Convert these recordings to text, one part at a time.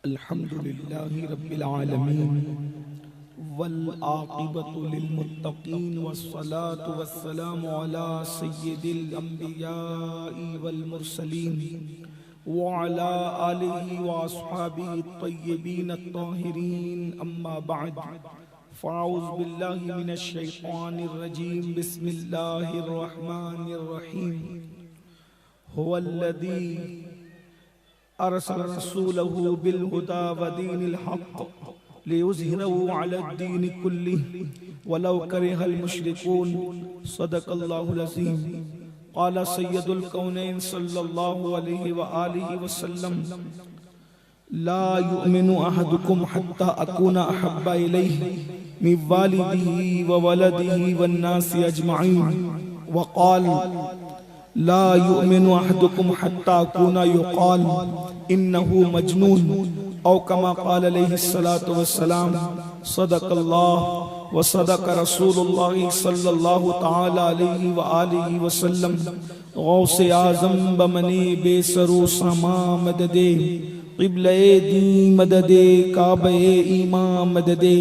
अल्हम्दुलिल्लाहि रब्बिल आलमीन वल आक़िबतु लिल मुत्तक़ीन वस्सलातु वस्सलामु अला सय्यिदिल अंबियाइ वल मुरसलीन व अला आलिहि व अस्हाबिहि अत्तय्यिबीन अत्ताहिरीन अम्मा बअद फ़अऊज़ु बिल्लाहि मिनश शैतानिर रजीम बिस्मिल्लाहिर रहमानिर रहीम हुवल्लज़ी अरसल रसूलहु बिल हुदा व दीनिल हक़ लियुज़हिरहु अलद्दीनि कुल्लिहि वलौ करिहल मुशरिकून सदक़ल्लाहुल अज़ीम। क़ाला सय्यदुल कौनैन सल्लल्लाहु अलैहि व आलिहि वसल्लम ला युमिनु अहदुकुम हत्ता अकूना अहब्बा इलैहि मिन वालिदिही व वलदिही वन्नासि अजमईन व क़ाल ला युमिनु अहदुकुम हत्ता अकूना युक़ाल इन्नहु मजनून औ कमा क़ाल अलैहिस्सलातु वस्सलाम। सदक़ल्लाह व सदक़ रसूलुल्लाह सल्लल्लाहु तआला अलैहि व आलिहि वसल्लम। गौसे आज़म बमने बेसरो समा मददे क़िबले दी मददे काबे ईमा मददे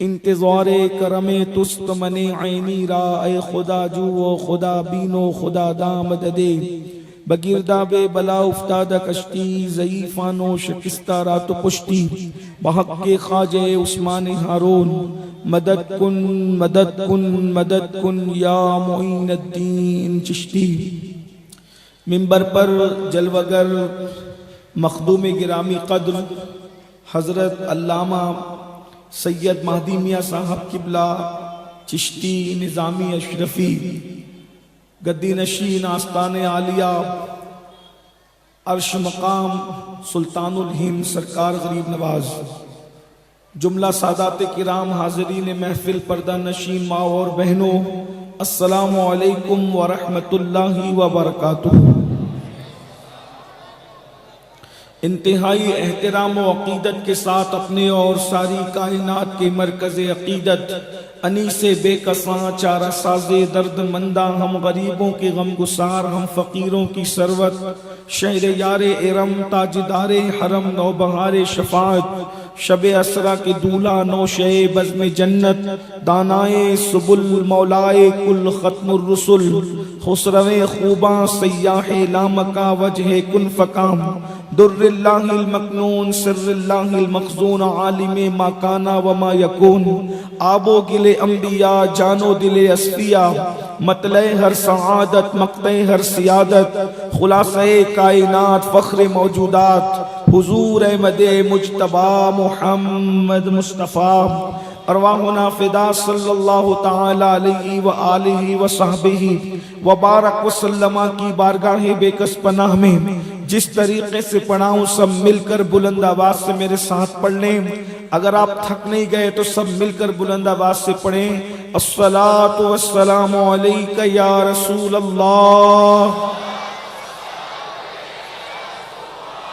इंतज़ारे करमे तुस्त मने ऐनी रा ए खुदा जुओ खुदा बीनो खुदा दामद दे बगिरदा बे बला उफ्तादा कश्ती ज़ईफ़ानो शिकस्ता रात पुश्ती बहक के ख्वाजे उस्मान हारून मदद कुन मदद कुन मदद कुन या मुईनुद्दीन चिश्ती। मिंबर पर जलवगर मखदूम गिरामी कद्र हज़रत अल्लामा सैयद महदी मियाँ साहब किबला चिश्ती निज़ामी अशरफी गद्दी नशीन आस्ताने आलिया अर्श मकाम सुल्तानुल हिंद सरकार गरीब नवाज, जुमला सादात किराम हाज़रीन महफिल पर्दा नशीन माँ और बहनों, अस्सलामु अलैकुम व रहमतुल्लाहि व बरकातुहू। इंतहाई एहतराम व अक़ीदत के साथ अपने और सारी कायनात के मरकज़ अक़ीदत अनीसे बेकसां चारा साज़े दर्द मंदा हम गरीबों के गम गुसार हम फ़कीरों की सरवत शहर यारे इरम ताजदारे हरम नौबहारे शफात शबे असरा के दूल्हा नौशे बज़्म जन्नत दानाए सुबुल मौलाए कुल ख़त्मुर रुसुल खुसरवे खूबा सय्याहे लामका वजहे कुन फ़काम दुर्रिल्लाहिल मकनून सिर्रिल्लाहिल मखज़ून आलिमे मा काना व मा यकून आबो गिले अंबिया जानो दिले अस्फिया मतले हर सआदत मक़ते हर सियादत खुलासे कायनात फ़ख्र मौजूदात हुजूर अहमदे मुज्तबा मुहम्मद मुस्तफ़ा अरवाहुना फ़िदा सल्लल्लाहु तआला अलैहि व आलिहि व सहबिही व बारक व सल्लमा की बारगाहे बेकस पनाह में जिस तरीके से पढ़ाऊं सब मिलकर बुलंद आवाज से मेरे साथ पढ़ लें। अगर आप थक नहीं गए तो सब मिलकर बुलंद आवाज से पढ़ें। अस्सलातु वस्सलामु अलैका या रसूल अल्लाह,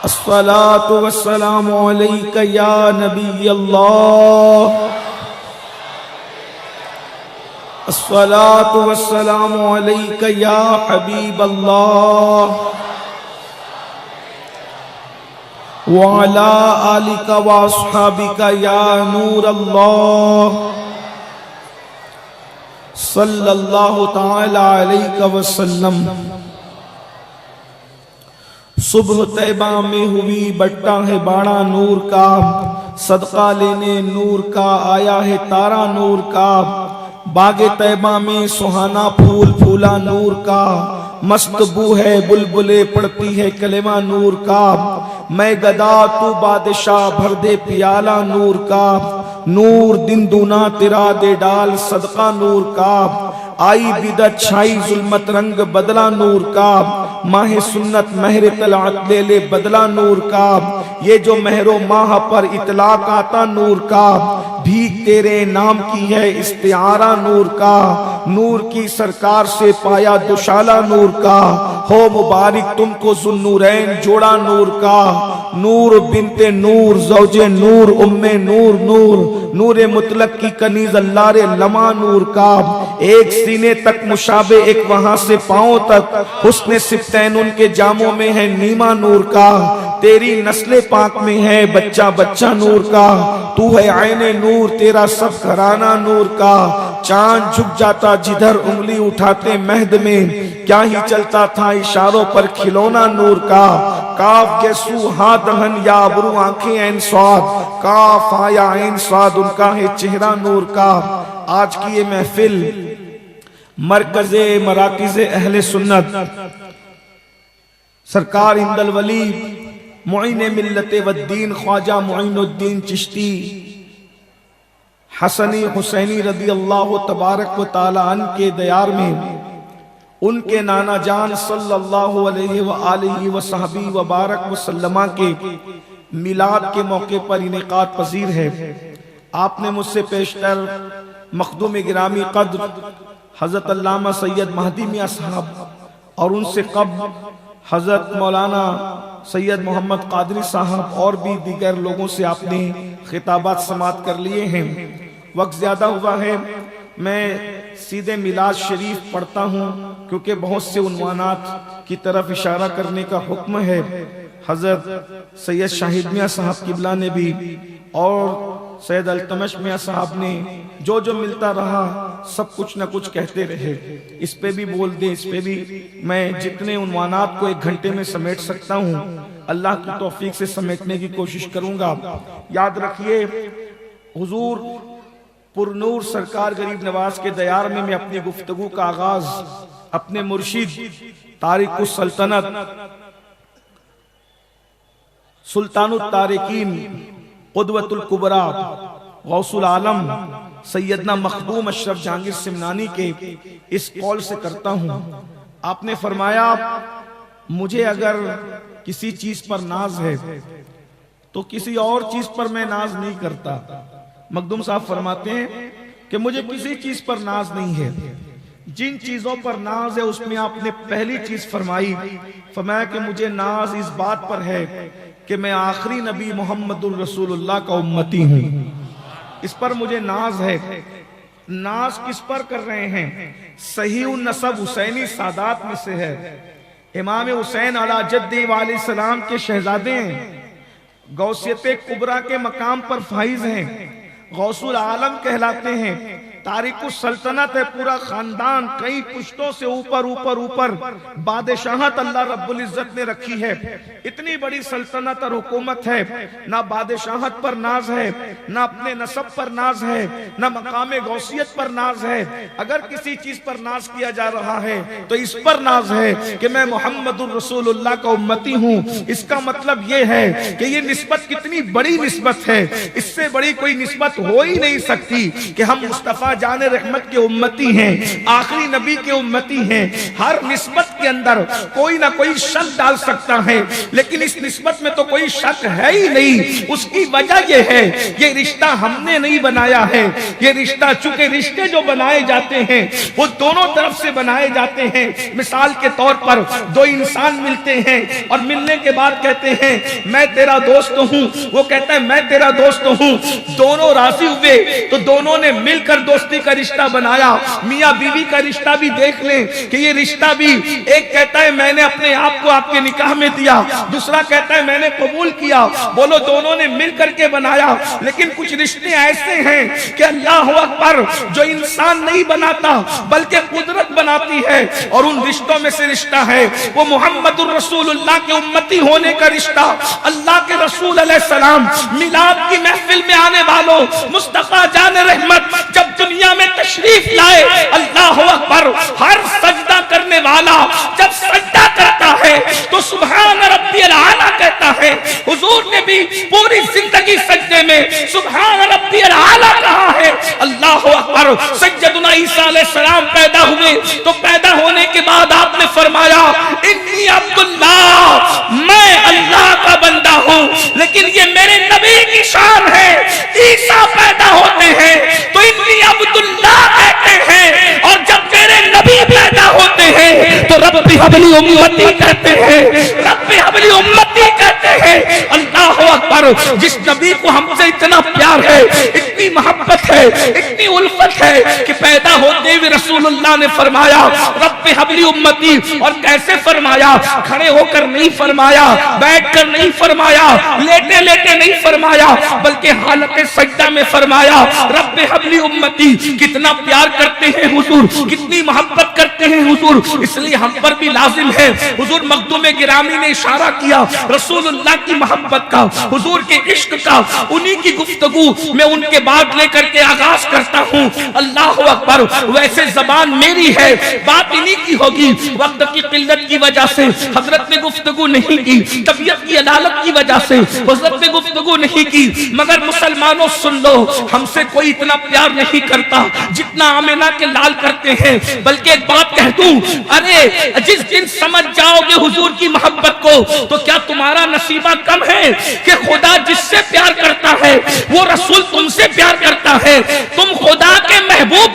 अस्सलातु वस्सलामु अलैका या नबी अल्लाह, अस्सलातु वस्सलामु अलैका या हबीब अल्लाह व अला आलिका व अस्हाबिका या नूर अल्लाह सल्लल्लाहु तआला अलैहि वसल्लम। सुबह तैबा में हुई बट्टा है बाड़ा नूर का, सदका लेने नूर का आया है तारा नूर का। बागे तैबा में सुहाना फूल फूला नूर का, मस्त बू है बुलबुले पड़ती है कलेमा नूर का। मैं गदा तू बादशाह भर दे पियाला नूर का, नूर दिन दूना तेरा दे डाल सदका नूर का। आई बिदत छाई जुल्मत रंग बदला नूर का, माहे सुन्नत महर तलात ले ले बदला नूर का। ये जो महरो माह पर इतलाक आता नूर का, भीख तेरे नाम की है इस्तिआरा नूर का। नूर की सरकार से पाया दुशाला नूर का, हो मुबारक तुमको ज़ुन्नूरैन जोड़ा नूर का, नूर बिनते नूर ज़ौजे नूर उम्मे नूर नूर, नूर मुतलक की कनीज अल्लाह लमा नूर का, एक सीने तक मुशाबे एक वहां से पांव तक, हुस्न सिफ्तैन उनके जामों में है नीमा नूर का, तेरी नस्ले पाक में है बच्चा बच्चा नूर का, तू है आईने नूर तेरा सब घराना नूर का, चांद झुक जाता जिधर उंगली उठाते महद में, क्या ही चलता था इशारों पर खिलौना नूर का, काफ के सू हा दहन या अबरू आंखें ऐन स्वाद, काफ आया ऐन स्वाद उनका है चेहरा नूर का। आज की ये महफिल मरकज़े मराकिज़े अहले सुन्नत सरकार इंदल वली मुईन मिल्लत वद्दीन ख्वाजा मुईनुद्दीन चिश्ती हसनी हुसैनी रदी अल्लाह तबारक व तआला अन के दयार में उनके नाना जान सल्लल्लाहु अलैहि व आलिहि व सहबी व बारक व सल्लमा के मिलाद के मौके पर इनेकाद पजीर है। आपने मुझसे पेशतर मखदूम गिरामी कद्र हजरत अल्लामा सैयद महदी मियां साहब और उनसे कब्ल हजरत मौलाना सैयद मोहम्मद कादरी साहब और भी दीगर लोगों से आपने खिताबात समात कर लिए हैं। वक्त ज्यादा हुआ है, मैं सीधे मिलाद शरीफ पढ़ता हूँ क्योंकि बहुत से उन्वानात की तरफ इशारा करने का हुक्म है। हजरत सैयद शाहिद मियां साहब किबला ने भी और सैयद अल्तमश मियां साहब ने जो जो मिलता रहा सब कुछ न कुछ कहते रहे। इस पे भी बोल दे, इस पे भी मैं जितने उन्वानात को 1 घंटे में समेट सकता हूँ अल्लाह की तौफीक से समेटने की कोशिश करूंगा। याद रखिए हुजूर पुरनूर सरकार गरीब नवाज के दयार में मैं अपनी गुफ्तगू का आगाज अपने मुर्शिद तारिकुस सल्तनत सुल्तानुत तारिकीन क़ुदवतुल कुबरा गौसुल आलम सैयदना मखदूम अशरफ जहांगीर सिमनानी के इस कॉल से करता हूँ। आपने फरमाया मुझे अगर किसी चीज पर नाज है तो किसी और चीज पर मैं नाज नहीं करता। मखदूम साहब फरमाते हैं कि मुझे किसी चीज पर नाज नहीं है, जिन चीजों पर नाज है उसमें आपने पहली चीज फरमाया कि मुझे नाज इस बात पर है कि मैं आखिरी नबी मोहम्मदुर रसूलुल्लाह का उम्मती हूँ। इस पर मुझे नाज है। नाज किस पर कर रहे हैं? सहीह नसब हुसैनी सादात में से है। इमाम हुसैन अला जद्दी वाले सलाम के शहजादे हैं, गौसियत कुबरा के मकाम पर फाइज हैं, गौसुल आलम कहलाते हैं, तारिकुस सल्तनत है, पूरा खानदान कई पुश्तों से ऊपर ऊपर ऊपर बादशाहत अल्लाह रब्बुल इज्जत ने रखी है। इतनी बड़ी सल्तनत और हुकूमत है, ना बादशाहत पर नाज है, ना अपने नसब पर नाज है, ना मकाम गौसियत पर नाज है। अगर किसी चीज पर नाज किया जा रहा है तो इस पर नाज है कि मैं मोहम्मदुर रसूलुल्लाह का उम्मती हूँ। इसका मतलब ये है कि ये निस्बत कितनी बड़ी निस्बत है, इससे बड़ी कोई निस्बत हो ही नहीं सकती कि हम मुस्तफा जाने रहमत के उम्मती हैं, आखिरी नबी के उम्मती हैं। हर निस्बत के अंदर कोई ना कोई शक डाल सकता है, लेकिन इस निस्बत में तो कोई शक है ही नहीं। उसकी वजह यह है ये रिश्ता हमने नहीं बनाया है। ये रिश्ता, चूंकि रिश्ते जो बनाए जाते हैं वो दोनों तरफ से बनाए जाते हैं। मिसाल के तौर पर दो इंसान मिलते हैं और मिलने के बाद कहते हैं मैं तेरा दोस्त हूँ, वो कहता है मैं तेरा दोस्त हूँ। दोनों राजी हुए तो दोनों ने मिलकर दोस्ती का रिश्ता बनाया। मियाँ बीवी का रिश्ता भी देख लें कि ये रिश्ता भी, एक कहता है मैंने अपने आप को आपके निकाह में दिया, दूसरा कहता है मैंने कबूल किया। बोलो दोनों ने मिल करके बनाया। लेकिन कुछ रिश्ते ऐसे हैं कि अल्लाह अकबर, जो इंसान नहीं बनाता बल्कि कुदरत बनाती है, और उन रिश्तों में से रिश्ता है वो मोहम्मदुर रसूलुल्लाह के उम्मती होने का रिश्ता। अल्लाह के रसूल अलैहिस्सलाम मिलाद की महफिल में आने वालों, मुस्तफा जान रहमत जब दुनिया में तशरीफ लाए, अल्लाह अकबर, हर सजदा करने वाला जब सजदा करता है तो सुभान रब्बियल आला कहता है। हुजूर ने भी पूरी जिंदगी सजदे में सुभान रब्बियल आला कहा है। अल्लाह अकबर। सैयदना ईसा अलैहिस्सलाम पैदा हुए तो पैदा होने के बाद आपने फरमाया इन्नी अब्दुल्लाह, मैं अल्लाह का बंदा हूँ। लेकिन ये मेरे नबी की शान है। ईसा पैदा होते हैं तो अब्दुल्लाह कहते हैं, और जब मेरे नबी पैदा होते हैं तो रब्बी रब्बी हबली उम्मती कहते हैं, रब्बी हबली उम्मती कहते हैं। अल्लाह अकबर। जिस नबी को हमसे इतना प्यार है, इतनी मोहब्बत है, इतनी उल्फत है कि पैदा होते हुए रसूलुल्लाह ने फरमाया रब्बी हबली उम्मती। और कैसे फरमाया? खड़े होकर नहीं फरमाया, बैठकर नहीं फरमाया, लेटे लेटे नहीं फरमाया, बल्कि हालत सजदा में फरमाया रब्बी हबली उम्मती। कितना प्यार करते हैं हुजूर, कितनी मोहब्बत करते हैं हुजूर, इसलिए हम पर भी लाजिम है। हुजूर मखदूम गिरामी ने इशारा किया रसूलुल्लाह की मोहब्बत का, हुजूर के इश्क का, उन्हीं की गुफ्तगू मैं उनके बाद लेकर के आगाज करता हूँ। अल्लाह अकबर। वैसे जबान मेरी है, बात इन्हीं की होगी। वक्त की किल्लत की वजह से हजरत ने गुफ्तगू नहीं की, तबीयत की अदालत की वजह से हजरत ने गुफ्तगू नहीं की। मगर मुसलमानों सुन लो, हमसे कोई इतना प्यार नहीं करता जितना आमिना के लाल करते हैं। बल्कि एक बात कह दूं, अरे जिस दिन समझ जाओगे हुजूर की मोहब्बत को, तो क्या तुम्हारा नसीबा कम है कि खुदा जिससे प्यार करता है वो रसूल तुमसे प्यार करता है। तुम खुदा के महबूब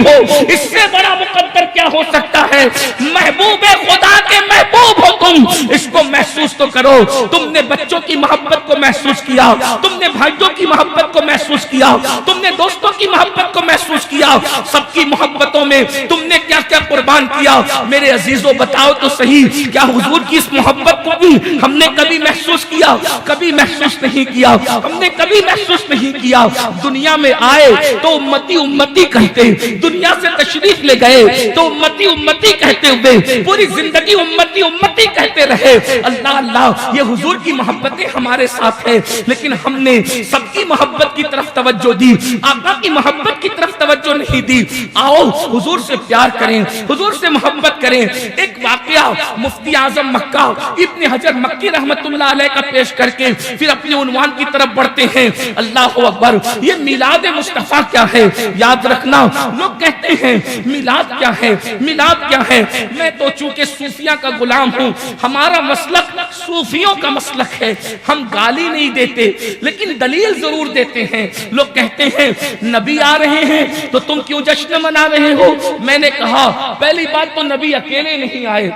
हो, इससे बड़ा मुकद्दर क्या हो सकता है? महबूब खुदा के महबूब हो तुम, इसको महसूस तो करो। तुमने बच्चों की मोहब्बत को महसूस किया, तुमने भाइयों की मोहब्बत को महसूस किया, तुमने दोस्तों की मोहब्बत को महसूस किया। सबकी मोहब्बतों में तुमने क्या क्या कुर्बान किया। मेरे अजीजों बताओ तो सही, क्या हुजूर की इस मोहब्बत को भी हमने कभी महसूस किया? कभी महसूस नहीं किया, हमने कभी महसूस नहीं किया। दुनिया में आए तो उम्मती उम्मती कहते, दुनिया से तशरीफ ले गए तो उम्मती उम्मती कहते हुए पूरी जिंदगी उम्मती उम्मती कहते रहे। अल्लाह अल्लाह, ये हुजूर की मोहब्बतें हमारे साथ है, लेकिन हमने सबकी मोहब्बत की तरफ तवज्जो दी, आका की मोहब्बत की तरफ तवज्जो नहीं दी। आओ हुजूर से प्यार करें, हुजूर से मोहब्बत करें। एक वाकया मुफ्ती आजम मक्का इब्न हजर मक्की रहमतुल्लाह अलैह का पेश करके फिर अपने उन्वान की तरफ बढ़ते हैं। अल्लाह अकबर। ये मिलाद मुस्तफा क्या है? याद रखना, लोग कहते हैं मिलाद क्या है, मिलाद क्या है। मैं तो चूंकि सूफिया का गुलाम हूँ, हमारा मसलक सूफियों का मसलक है। हम गाली नहीं देते, लेकिन दलील जरूर देते हैं। लोग कहते हैं नबी आ रहे हैं तो तुम क्यों जश्न मना रहे हो? मैंने कहा पहली बात तो नबी अकेले नहीं आए,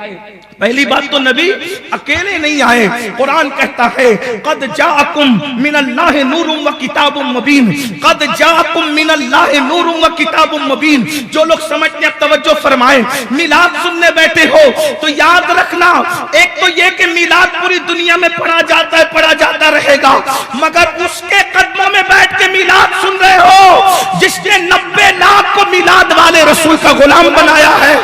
पहली बात तो नबी अकेले नहीं आए। कुरान कहता है कद जाअकुम मिनल्लाहि नूरुम व किताबुम मुबीन, कद जाअकुम मिनल्लाहि नूरुम व किताबुम मुबीन। जो लोग समझते हैं तवज्जो फरमाएं, मिलाद सुनने बैठे हो तो याद रखना, एक तो ये कि मिलाद पूरी दुनिया में पढ़ा जाता है, पढ़ा जाता रहेगा, मगर उसके कदमों में बैठ के मिलाद सुन रहे हो जिसने 90 लाख को मिलाद वाले रसूल का गुलाम बनाया है।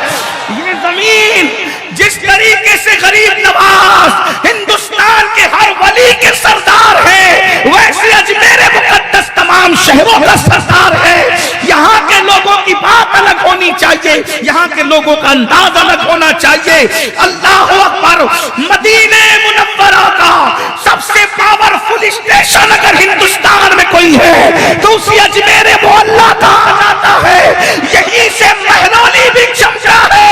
ये जमीन जिस तरीके से गरीब नवाज हिंदुस्तान के हर वली के सरदार है, वैसे अजमेर मुकद्दस तमाम शहरों का सरदार है। यहाँ के लोगों की बात अलग होनी चाहिए, यहाँ के लोगों का अंदाज अलग होना चाहिए। अल्लाह अकबर। मदीने मुनव्वरा का सबसे पावरफुल स्टेशन अगर हिंदुस्तान में कोई है तो उसी अजमेर मोहल्ला कहा जाता है। यहीं से महरौली भी चमका है,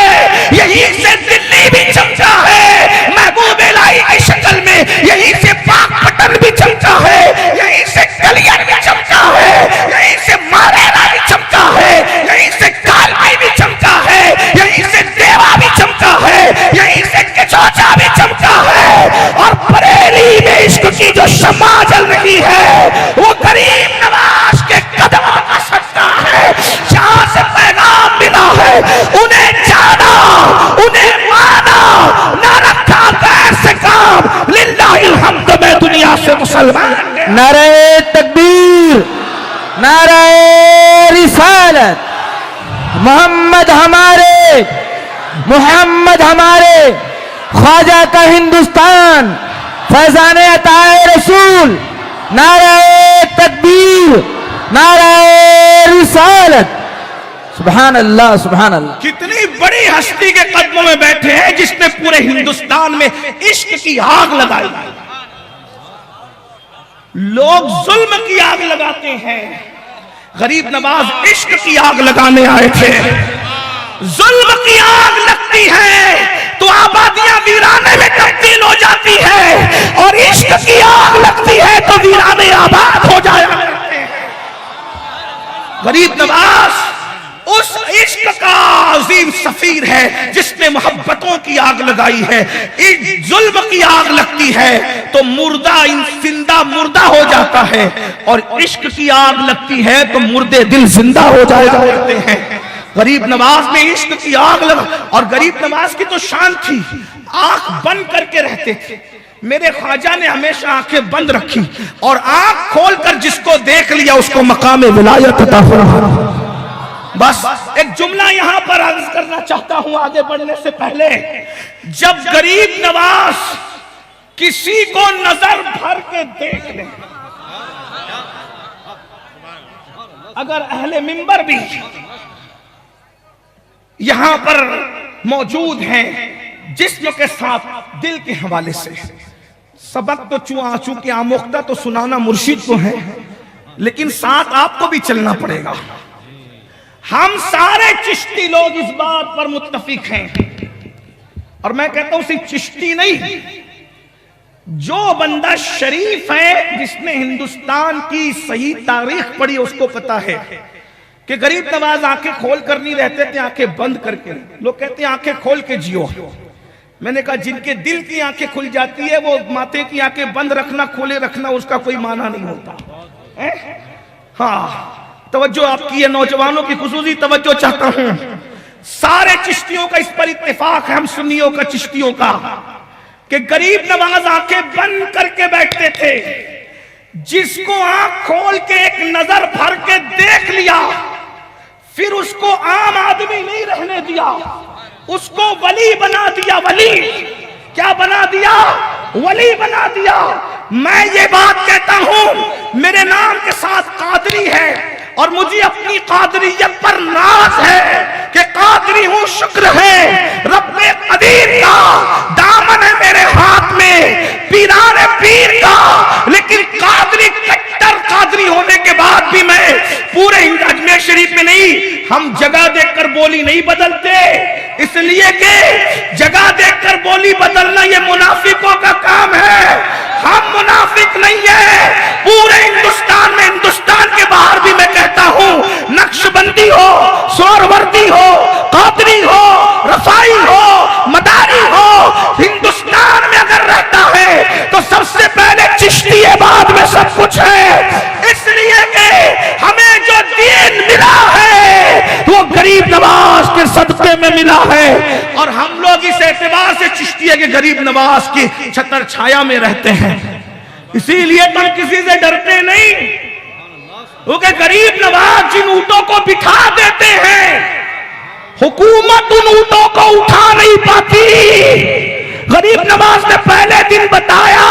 यहीं से दिल्ली भी चमका है, महबूब इलाही की शक्ल में यहीं से पाकपटन भी चमका है, यहीं से कलियर भी चमका है, यहीं से मारेरा भी चमका है, यहीं से कालमाई भी चमका है, यहीं से देवा भी चमका है, यहीं से किचौचा भी चमका है। और बरेली में इश्क की जो शम्मा जल रही है वो गरीब नवाज के कदमों का सदका है। जहां से पैगाम मिला है उन्हें जाना, उन्हें माना, ना रखा गैर से काम। लिल्लाहिल हम्द। में दुनिया से मुसलमान नारे तकबीर, नारे रिसालत। मोहम्मद हमारे, मोहम्मद हमारे, ख्वाजा का हिंदुस्तान, फैजाने अताए रसूल। नारे तकबीर, नारे रिसालत। सुभान अल्लाह, सुभान अल्लाह। कितनी बड़ी हस्ती के कदमों में बैठे हैं जिसने पूरे हिंदुस्तान में इश्क की आग लगाई। लोग जुल्म की आग लगाते हैं, गरीब नवाज इश्क की आग लगाने आए थे। जुल्म की आग लगती है तो आबादियां वीराने में तब्दील हो जाती है, और इश्क की आग लगती है तो वीराने आबाद हो जाया करते हैं। गरीब नवाज उस इश्क का अजीम सफीर है जिसने मोहब्बतों की आग लगाई है। इस जुल्म की आग लगती है तो मुर्दा जिंदा मुर्दा हो जाता है, और इश्क की आग लगती है तो मुर्दे दिल जिंदा हो जाते हैं। गरीब नवाज में इश्क की आग लगा, और गरीब नवाज की तो शान थी, आंख बंद करके रहते थे। मेरे ख्वाजा ने हमेशा आंखें बंद रखी, और आंख खोलकर जिसको देख लिया उसको मकाम विलायत अता फरमा। बस एक जुमला यहां पर अर्ज करना चाहता हूं आगे बढ़ने से पहले। जब गरीब नवाज किसी को नजर भर के देख ले, अगर अहले मिंबर भी यहां पर मौजूद हैं जिस्म के साथ दिल के हवाले से, सबक तो चूंकि आमोख्ता तो सुनाना मुर्शिद को है, लेकिन साथ आपको भी चलना पड़ेगा। हम सारे चिश्ती लोग इस बात पर मुत्तफिक हैं, और मैं कहता हूं सिर्फ चिश्ती नहीं, जो बंदा शरीफ है जिसने हिंदुस्तान की सही तारीख पढ़ी उसको पता है कि गरीब नवाज आंखें खोल कर नहीं रहते थे, आंखें बंद करके। लोग कहते हैं आंखें खोल के जियो, मैंने कहा जिनके दिल की आंखें खुल जाती है वो माथे की आंखें बंद रखना खोले रखना उसका कोई माना नहीं होता है? हाँ, तवज्जो आपकी है, नौजवानों की खुसूसी तवज्जो चाहता हूं। सारे चिश्तियों का इस पर इत्तेफाक है, हम सुन्नियों का चिश्तियों का, कि गरीब नवाज आंखें बंद करके बैठते थे। जिसको आंख खोल के एक नजर भर के देख लिया फिर उसको आम आदमी नहीं रहने दिया, उसको वली बना दिया। वली क्या बना दिया? वली बना दिया। मैं ये बात कहता हूं, मेरे नाम के साथ कादरी है और मुझे अपनी कादरियत पर नाज है कि कादरी हूं, शुक्र है रब्बे कदीर का, दामन है मेरे हाथ में पीराने पीर का। लेकिन कादरी कट्टर कादरी होने के बाद भी मैं पूरे अजमेर शरीफ में नहीं, हम जगह देखकर बोली नहीं बदलते, इसलिए कि जगह देखकर बोली बदलना ये मुनाफिकों का काम है। हम मुनाफिक नहीं है। पूरे हिंदुस्तान में, हिंदुस्तान के बाहर भी मैं कहता हूं, नक्शबंदी हो, सोहरवर्दी हो, कादरी हो, रफाई हो, मदारी हो, हिंदुस्तान में अगर रहता है तो सबसे पहले चिश्ती है, बाद में सब कुछ है। इसलिए कि हमें जो दीन मिला है वो गरीब नवाज के सदके में मिला है, और हम लोग इस एतबार से चिश्ती है कि गरीब नवाज की छतर छाया में रहते हैं। इसीलिए तुम किसी से डरते नहीं, क्योंकि गरीब नवाज जिन ऊंटों को बिठा देते हैं हुकूमत उन ऊंटों को उठा नहीं पाती। गरीब नवाज ने पहले दिन बताया,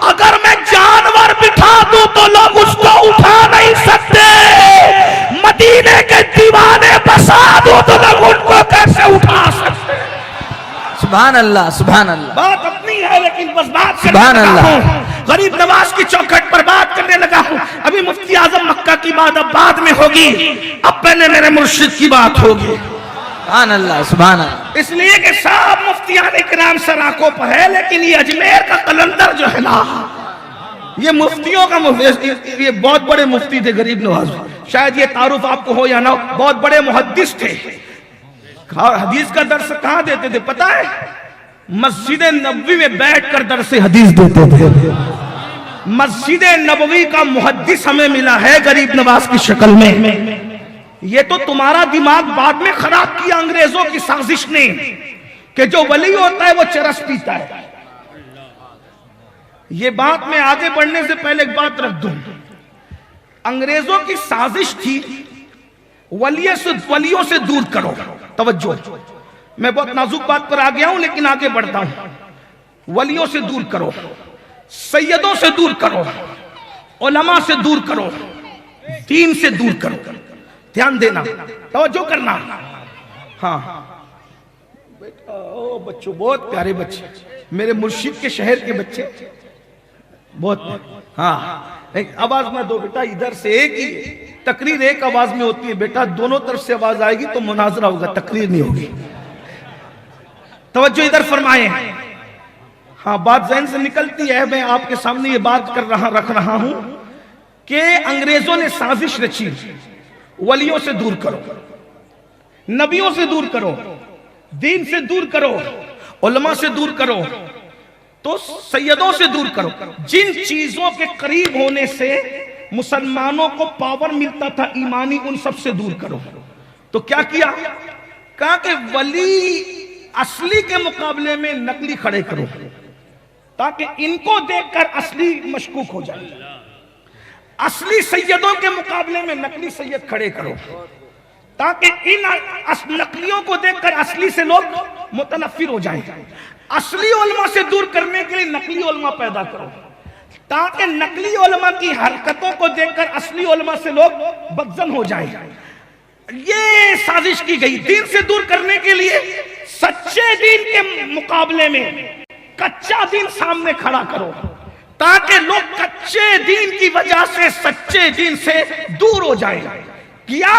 अगर मैं जानवर बिठा दूं तो लोग उसको उठा नहीं सकते, मदीने के दीवाने बसा दूं तो लोग उनको कैसे उठा सकते। सुभान अल्लाह, सुभान अल्लाह। बात अपनी है लेकिन बस बात सुभान अल्लाह। गरीब नवाज की चौखट पर बात करने लगा हूं। अभी मुफ्ती आजम मक्का की बात अब बाद में होगी, अब पहले मेरे मुर्शिद की बात होगी। सुभान अल्लाह, सुभान अल्लाह। इसलिए कि सब मुफ्तियान इकराम सराकों पर है, लेकिन ये अजमेर का कलंदर जो है ना, ये मुफ्तियों का ये बहुत बड़े मुफ्ती थे गरीब नवाज। शायद ये तारुफ आपको हो या ना, बहुत बड़े मुहद्दिस थे। हदीस का दर्स कहां देते थे पता है? मस्जिद नबवी में बैठकर दर्स हदीस देते थे। मस्जिद नबवी का मुहद्दिस हमें मिला है गरीब नवाज की शक्ल में। ये तो तुम्हारा दिमाग बाद में खराब किया अंग्रेजों की साजिश ने, कि जो वली होता है वो चरस पीता है। ये बात मैं आगे बढ़ने से पहले एक बात रख दूं, अंग्रेजों की साजिश थी वलियों से दूर करो। तवज्जो, मैं बहुत नाजुक बात पर आ गया हूं लेकिन आगे बढ़ता हूं। वलियों से दूर करो, सैयदों से दूर करो, उलमा से दूर करो, दीन से दूर करो। ध्यान देना, तवज्जो करना। हाँ बेटा, ओ बच्चों, बहुत प्यारे बच्चे, मेरे मुर्शिद के शहर के बच्चे, बहुत। हाँ, एक आवाज में दो बेटा, इधर से एक ही तकरीर एक आवाज में होती है बेटा, दोनों तरफ से आवाज आएगी तो मुनाजरा होगा, तकरीर नहीं होगी। तवज्जो इधर फरमाए। हाँ, बात ज़हन से निकलती है, मैं आपके सामने ये बात रख रहा हूं कि अंग्रेजों ने साजिश रची, वलियों से दूर करो। नबियों से दूर करो, दीन से दूर करो, उलमा से दूर करो, तो सैयदों से दूर करो। जिन चीजों के करीब होने से मुसलमानों को पावर मिलता था ईमानी, उन सब से दूर करो। तो क्या किया? कहा कि वली असली के मुकाबले में नकली खड़े करो, ताकि इनको देखकर असली मशकूक हो जाए। असली सैयदों के मुकाबले में नकली सैयद खड़े करो, ताकि इन नकलियों को देखकर असली से लोग मुतनफ्फिर हो जाएं। असली उलमा से दूर करने के लिए नकली उलमा पैदा करो, ताकि नकली उलमा की हरकतों को देखकर असली उलमा से लोग बदजन हो जाएं। ये साजिश की गई दीन से दूर करने के लिए। सच्चे दीन के मुकाबले में कच्चा दीन सामने खड़ा करो, ताकि लोग कच्चे दीन की वजह से सच्चे दीन से दूर हो जाएं। किया?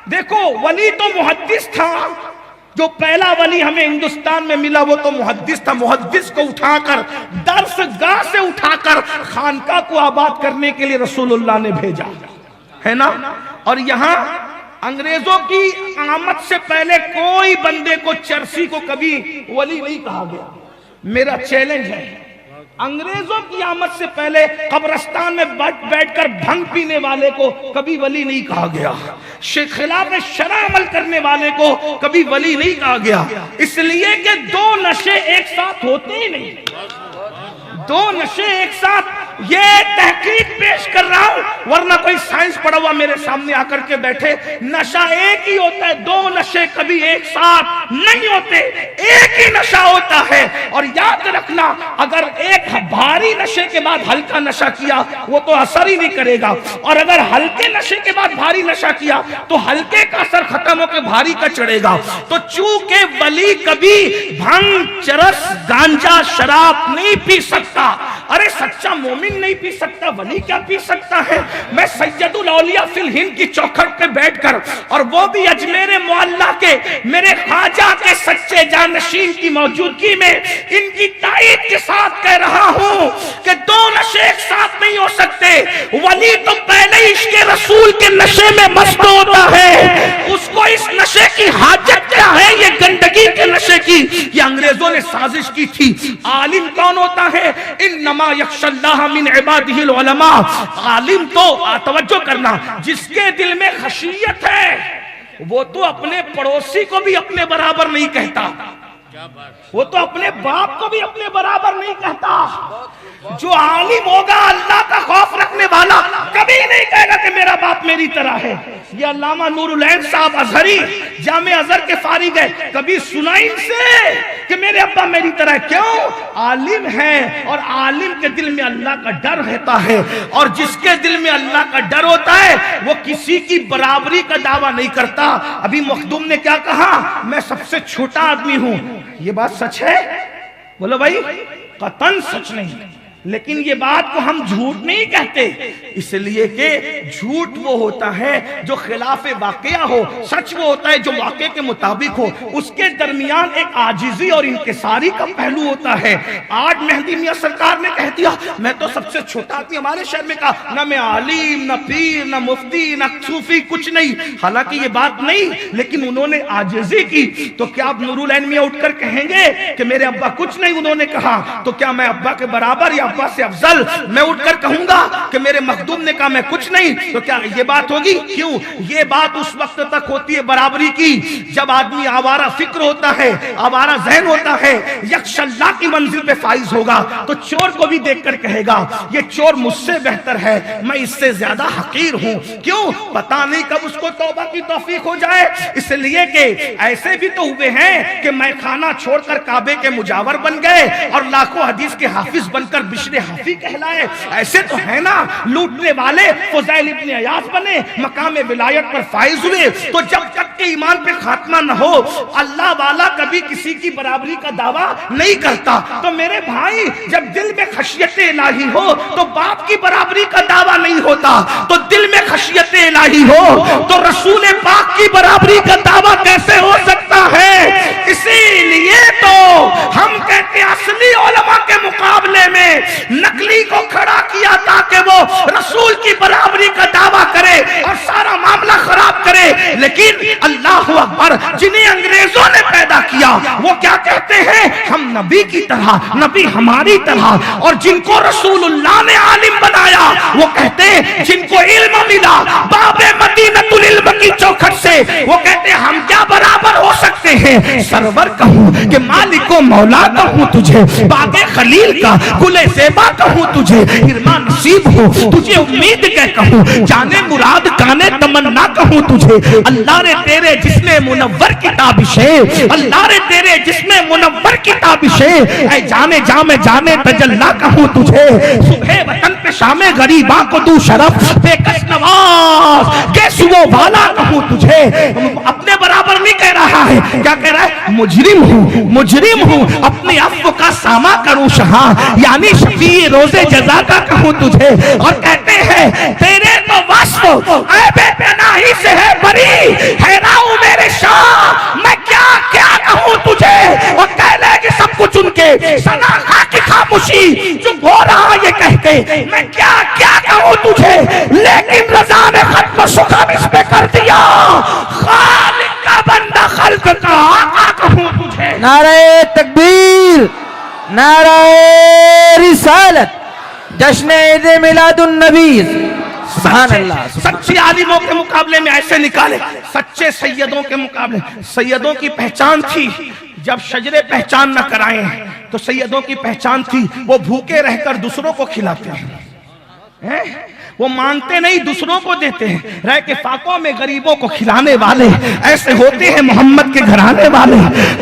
देखो, वली तो मुहद्दिस था। जो पहला वली हमें हिंदुस्तान में मिला वो तो मुहद्दिस था। मुहद्दिस को उठाकर दरसगाह से उठाकर खानका को आबाद करने के लिए रसूलुल्लाह ने भेजा, है ना। और यहां अंग्रेजों की आमद से पहले कोई बंदे को, चरसी को कभी वली नहीं कहा गया। मेरा चैलेंज है, अंग्रेजों की आमद से पहले कब्रिस्तान में बैठकर भंग पीने वाले को कभी वली नहीं कहा गया। खिलाफ शरअ अमल करने वाले को कभी वली नहीं कहा गया, इसलिए कि दो नशे एक साथ होते ही नहीं। दो नशे एक साथ, ये तहकीक पेश कर रहा हूं, वरना कोई साइंस पढ़ा हुआ मेरे सामने आकर के बैठे। नशा एक ही होता है, दो नशे कभी एक साथ नहीं होते, एक ही नशा होता है। और याद रखना, अगर एक भारी नशे के बाद हल्का नशा किया वो तो असर ही नहीं करेगा, और अगर हल्के नशे के बाद भारी नशा किया तो हल्के का असर खत्म होकर भारी का चढ़ेगा। तो चूंकि वली कभी भंग, चरस, गांजा, शराब नहीं पी सकता। अरे सच्चा मोमिन नहीं पी सकता, वली क्या पी सकता है? मैं सैयदुल औलिया फिल हिंद की चौखट पे बैठकर, और वो भी अजमेर मुअल्ला के मेरे ख्वाजा के सच्चे जानशीन की मौजूदगी में, इनकी ताईद के साथ कह रहा हूं कि दो नशे एक साथ नहीं हो सकते। वली तो पहले इश्क़े रसूल के नशे में मस्त होता है, उसको इस नशे की हाजत क्या है? ये गंदगी के नशे की ये अंग्रेजों ने साजिश की थी। आलिम कौन होता है? इन्नमा यख्शल्लाह मिन इबादिहिल उलमा। आलिम तो, तवज्जो करना, जिसके दिल में खशियत है वो तो अपने पड़ोसी को भी अपने बराबर नहीं कहता, वो तो अपने बाप को भी अपने बराबर नहीं कहता। जो आलिम होगा, अल्लाह का खौफ रखने वाला, कभी नहीं कहेगा कि मेरा बाप मेरी तरह है। ये अल्लामा नूरुल ऐन साहब अजहरी जामे अजहर के फारिग है, कभी सुना इनसे कि मेरे अब्बा मेरी तरह है। क्यों? आलिम है, और आलिम के दिल में अल्लाह का डर रहता है, और जिसके दिल में अल्लाह का डर होता है वो किसी की बराबरी का दावा नहीं करता। अभी मखदूम ने क्या कहा? मैं सबसे छोटा आदमी हूं। ये बात सच है? बोलो भाई, कतन सच नहीं, लेकिन ये बात को हम झूठ नहीं कहते, इसलिए कि झूठ वो होता है जो खिलाफे वाकया हो, सच वो होता है जो वाकये के मुताबिक हो। उसके दरमियान एक आजिजी और इनकिसारी का पहलू होता है। आज मेहदी मियां सरकार ने कह दिया मैं तो सबसे छोटा आदमी, हमारे शहर में कहा ना मैं आलिम, ना पीर, ना मुफ्ती, ना सूफी, कुछ नहीं। हालांकि ये बात नहीं, लेकिन उन्होंने आजिजी की। तो क्या अब नूरुल ऐन मियां उठकर कहेंगे कि मेरे अब्बा कुछ नहीं उन्होंने कहा, तो क्या मैं अब्बा के बराबर या अब्बा से अफजल मैं उठकर कहूंगा कि मेरे मखदूम ने कहा मैं कुछ नहीं, तो क्या ये बात होगी? क्यों? ये बात उस वक्त तक होती है बराबरी की जब आदमी आवारा फिक्र होता है, आवारा जहन होता है, यक्षल्लाह की मंजिल पे फाइज होगा तो चोर को भी देखकर कहेगा ये चोर मुझसे बेहतर है, मैं इससे ज्यादा हकीर हूं। क्यों? पता नहीं कब उसको तौबा की तौफीक हो जाए। इसलिए कि ऐसे भी तो हुए हैं कि मैं खाना छोड़कर काबे के मुजावर बन गए और लाखों हदीस के हाफिज बनकर बिशरे हाफी कहलाए। ऐसे तो है ना। लूटने वाले फुज़ैल इब्न अयाज बने, मकाम विलायत पर फाइज हुए। तो जब तक के ईमान पे खात्मा न हो, अल्लाह वाला कभी किसी की बराबरी का दावा नहीं करता। तो मेरे भाई, जब दिल में खशियत इलाही हो तो बाप की बराबरी का दावा नहीं होता, तो दिल में खशियत इलाही हो तो रसूल पाक की बराबरी का दावा कैसे हो सकता है? इसीलिए तो हम कहते हैं असली उलमा के मुकाबले में नकली को खड़ा किया ताकि के वो रसूल की बराबरी का दावा करे और सारा मामला खराब करे। लेकिन अल्लाह अकबर, जिन्हें अंग्रेजों ने पैदा किया वो क्या कहते हैं, हम नबी की तरह, नबी हमारी तरह। और जिनको रसूलुल्लाह ने आलिम बनाया वो कहते हैं, जिनको इल्म मिला बाबे मदीनतुल इल्म की चौखट से, वो कहते हैं हम क्या बराबर हो सकते हैं। सरवर कहूं कि मालिको मौला कहूं तुझे, बागे खलील का गुले ज़ेबा कहूं तुझे, हिरमा नसीब हो तुझे उम्मीद के कहूं, जाने मुराद काने तमन्ना कहूं तुझे। अल्लाह रे तेरे जिसमें मुनव्वर किताबिशे, अल्लाह रे तेरे जिसमें मुनव्वर किताबिशे, ऐ जाने जामे जाने तजल्ला कहूं तुझे। सुबह वतन पे शामे गरीबा को तू शरफ, बेकस नवाज के सुबह वाला कहूं तुझे। अपने बराबर नहीं कह रहा है, क्या कह रहा है, मुजरिम हूं, मुजरिम हूं, अपने अफ़्व का सामा करूं शहा, यानी शफी रोजे जज़ा का कहूं तुझे। और कहते हैं तेरे तो वस्फ ऐबे पनाही से है बरी, हैराऊ मेरे शाह मैं क्या क्या कहूं तुझे। और कह लेगी सब कुछ उनके सनाखा की खामोशी, चुप हो रहा ये कह के मैं क्या क्या कहूं तुझे। लेकिन रज़ा ने खत्म शुक्र इस पे कर दिया, खालिक का बंदा खल्क का आका कहूं तुझे। नारे तकबीर, नारे रिसालत, जश्न ईद मिलादुन नबी। सुभान अल्लाह। सच्चे आलिमों के मुकाबले में ऐसे निकाले, सच्चे सैयदों के मुकाबले। सैयदों की पहचान थी, जब शजरे पहचान न कराए तो सैयदों की पहचान थी वो भूखे रहकर दूसरों को खिलाते हैं, वो मांगते नहीं दूसरों को देते हैं। रह के फाकों में गरीबों को खिलाने वाले ऐसे होते हैं मोहम्मद के घराने वाले।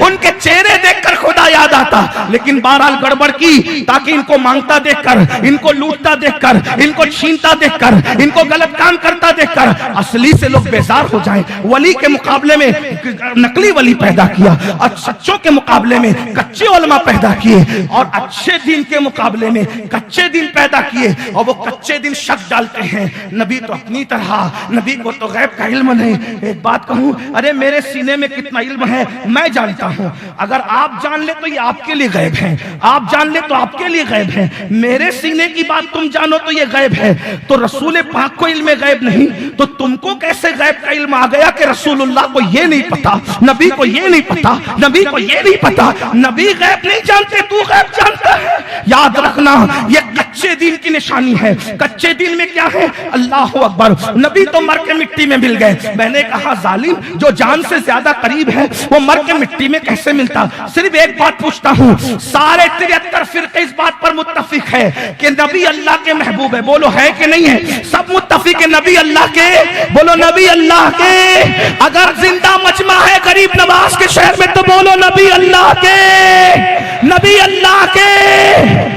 उनके चेहरे देखकर खुदा याद आता, लेकिन बहरहाल गड़बड़ की, ताकि इनको मांगता देखकर, इनको लूटता देखकर, इनको छीनता देखकर, इनको गलत काम करता देखकर असली से लोग बेजार हो जाएं। वली के मुकाबले में नकली वली पैदा किया और सच्चों के मुकाबले में कच्चे उलमा पैदा किए, और अच्छे दिन के मुकाबले में कच्चे दिन पैदा किए, और वो कच्चे दिन शक डाल हैं। नबी तो अपनी तरह, नबी को तो गैब का इल्म नहीं। एक बात कहूं, अरे मेरे सीने में कितना इल्म है मैं जानता हूं। अगर आप जान ले तो ये आपके लिए गैब है, आप जान ले तो आपके लिए गैब है। मेरे सीने की बात तुम जानो तो ये गैब है। तो रसूल पाक को इल्म गैब नहीं तो तुमको कैसे गैब का इल्म आ गया कि रसूलुल्लाह को ये नहीं पता, नबी को ये नहीं पता, नबी को ये नहीं पता। नबी गैब नहीं जानते, तू गैब जानता है। याद रखना, ये कच्चे दिन की निशानी है। कच्चे दिन में क्या है, अल्लाह अकबर। नबी तो मर के मिट्टी में मिल गए। मैंने कहा जालिम जो जान से ज्यादा करीब है वो मर के मिट्टी में कैसे मिलता। सिर्फ एक बात पूछता हूँ, सारे 73 फिरके इस बात पर मुत्तफिक है कि नबी अल्लाह के महबूब है, बोलो है कि नहीं है। सब मुत्तफिक है नबी अल्लाह के, बोलो नबी अल्लाह के। अगर जिंदा मजमा है गरीब नवाज के शहर में तो बोलो नबी अल्लाह के, नबी अल्लाह के।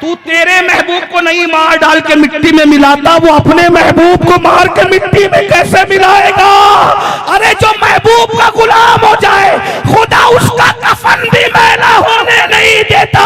तू तेरे महबूब को नहीं मार डाल के मिट्टी में मिलाता, वो अपने महबूब को मार के मिट्टी में कैसे मिलाएगा। अरे जो महबूब का गुलाम हो जाए खुदा उसका कफन भी मैला होने नहीं देता।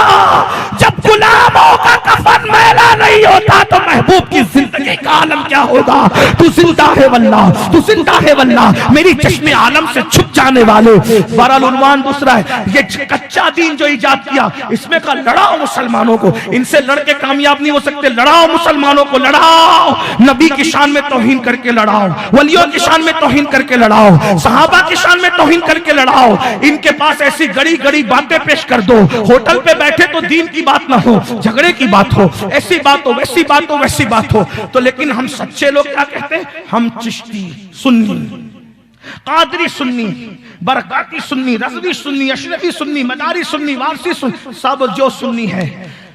जब गुलामों का कफन मैला नहीं होता तो महबूब की जिंदगी का आलम क्या होगा। तू जिंदा है वल्लाह, तू जिंदा है वल्लाह, मेरी चश्मे आलम से छुप जाने वाले। बहरहाल उन्वान दूसरा है, ये कच्चा दीन जो इजाद किया इसमें का लड़ाओ मुसलमानों को, इनसे लड़के कामयाब नहीं हो सकते। लड़ाओ मुसलमानों को, लड़ाओ, नबी की शान में तौहीन करके लड़ाओ, वलियों की शान में तौहीन करके लड़ाओ, सहाबा की शान में तौहीन करके लड़ाओ। इनके पास ऐसी गड़ी गड़ी बातें पेश कर दो, होटल पे बैठे तो दीन की बात ना हो, झगड़े की बात हो, ऐसी बात हो, वैसी बात हो, वैसी बात हो। तो लेकिन हम सच्चे लोग क्या कहते हैं, हम चिश्ती सुन्नी, कादरी सुन्नी, बरकाती सुन्नी, रज़वी सुन्नी, अशरफी सुन्नी, मदारी सुन्नी, वारसी सुन्नी, सब जो सुन्नी है।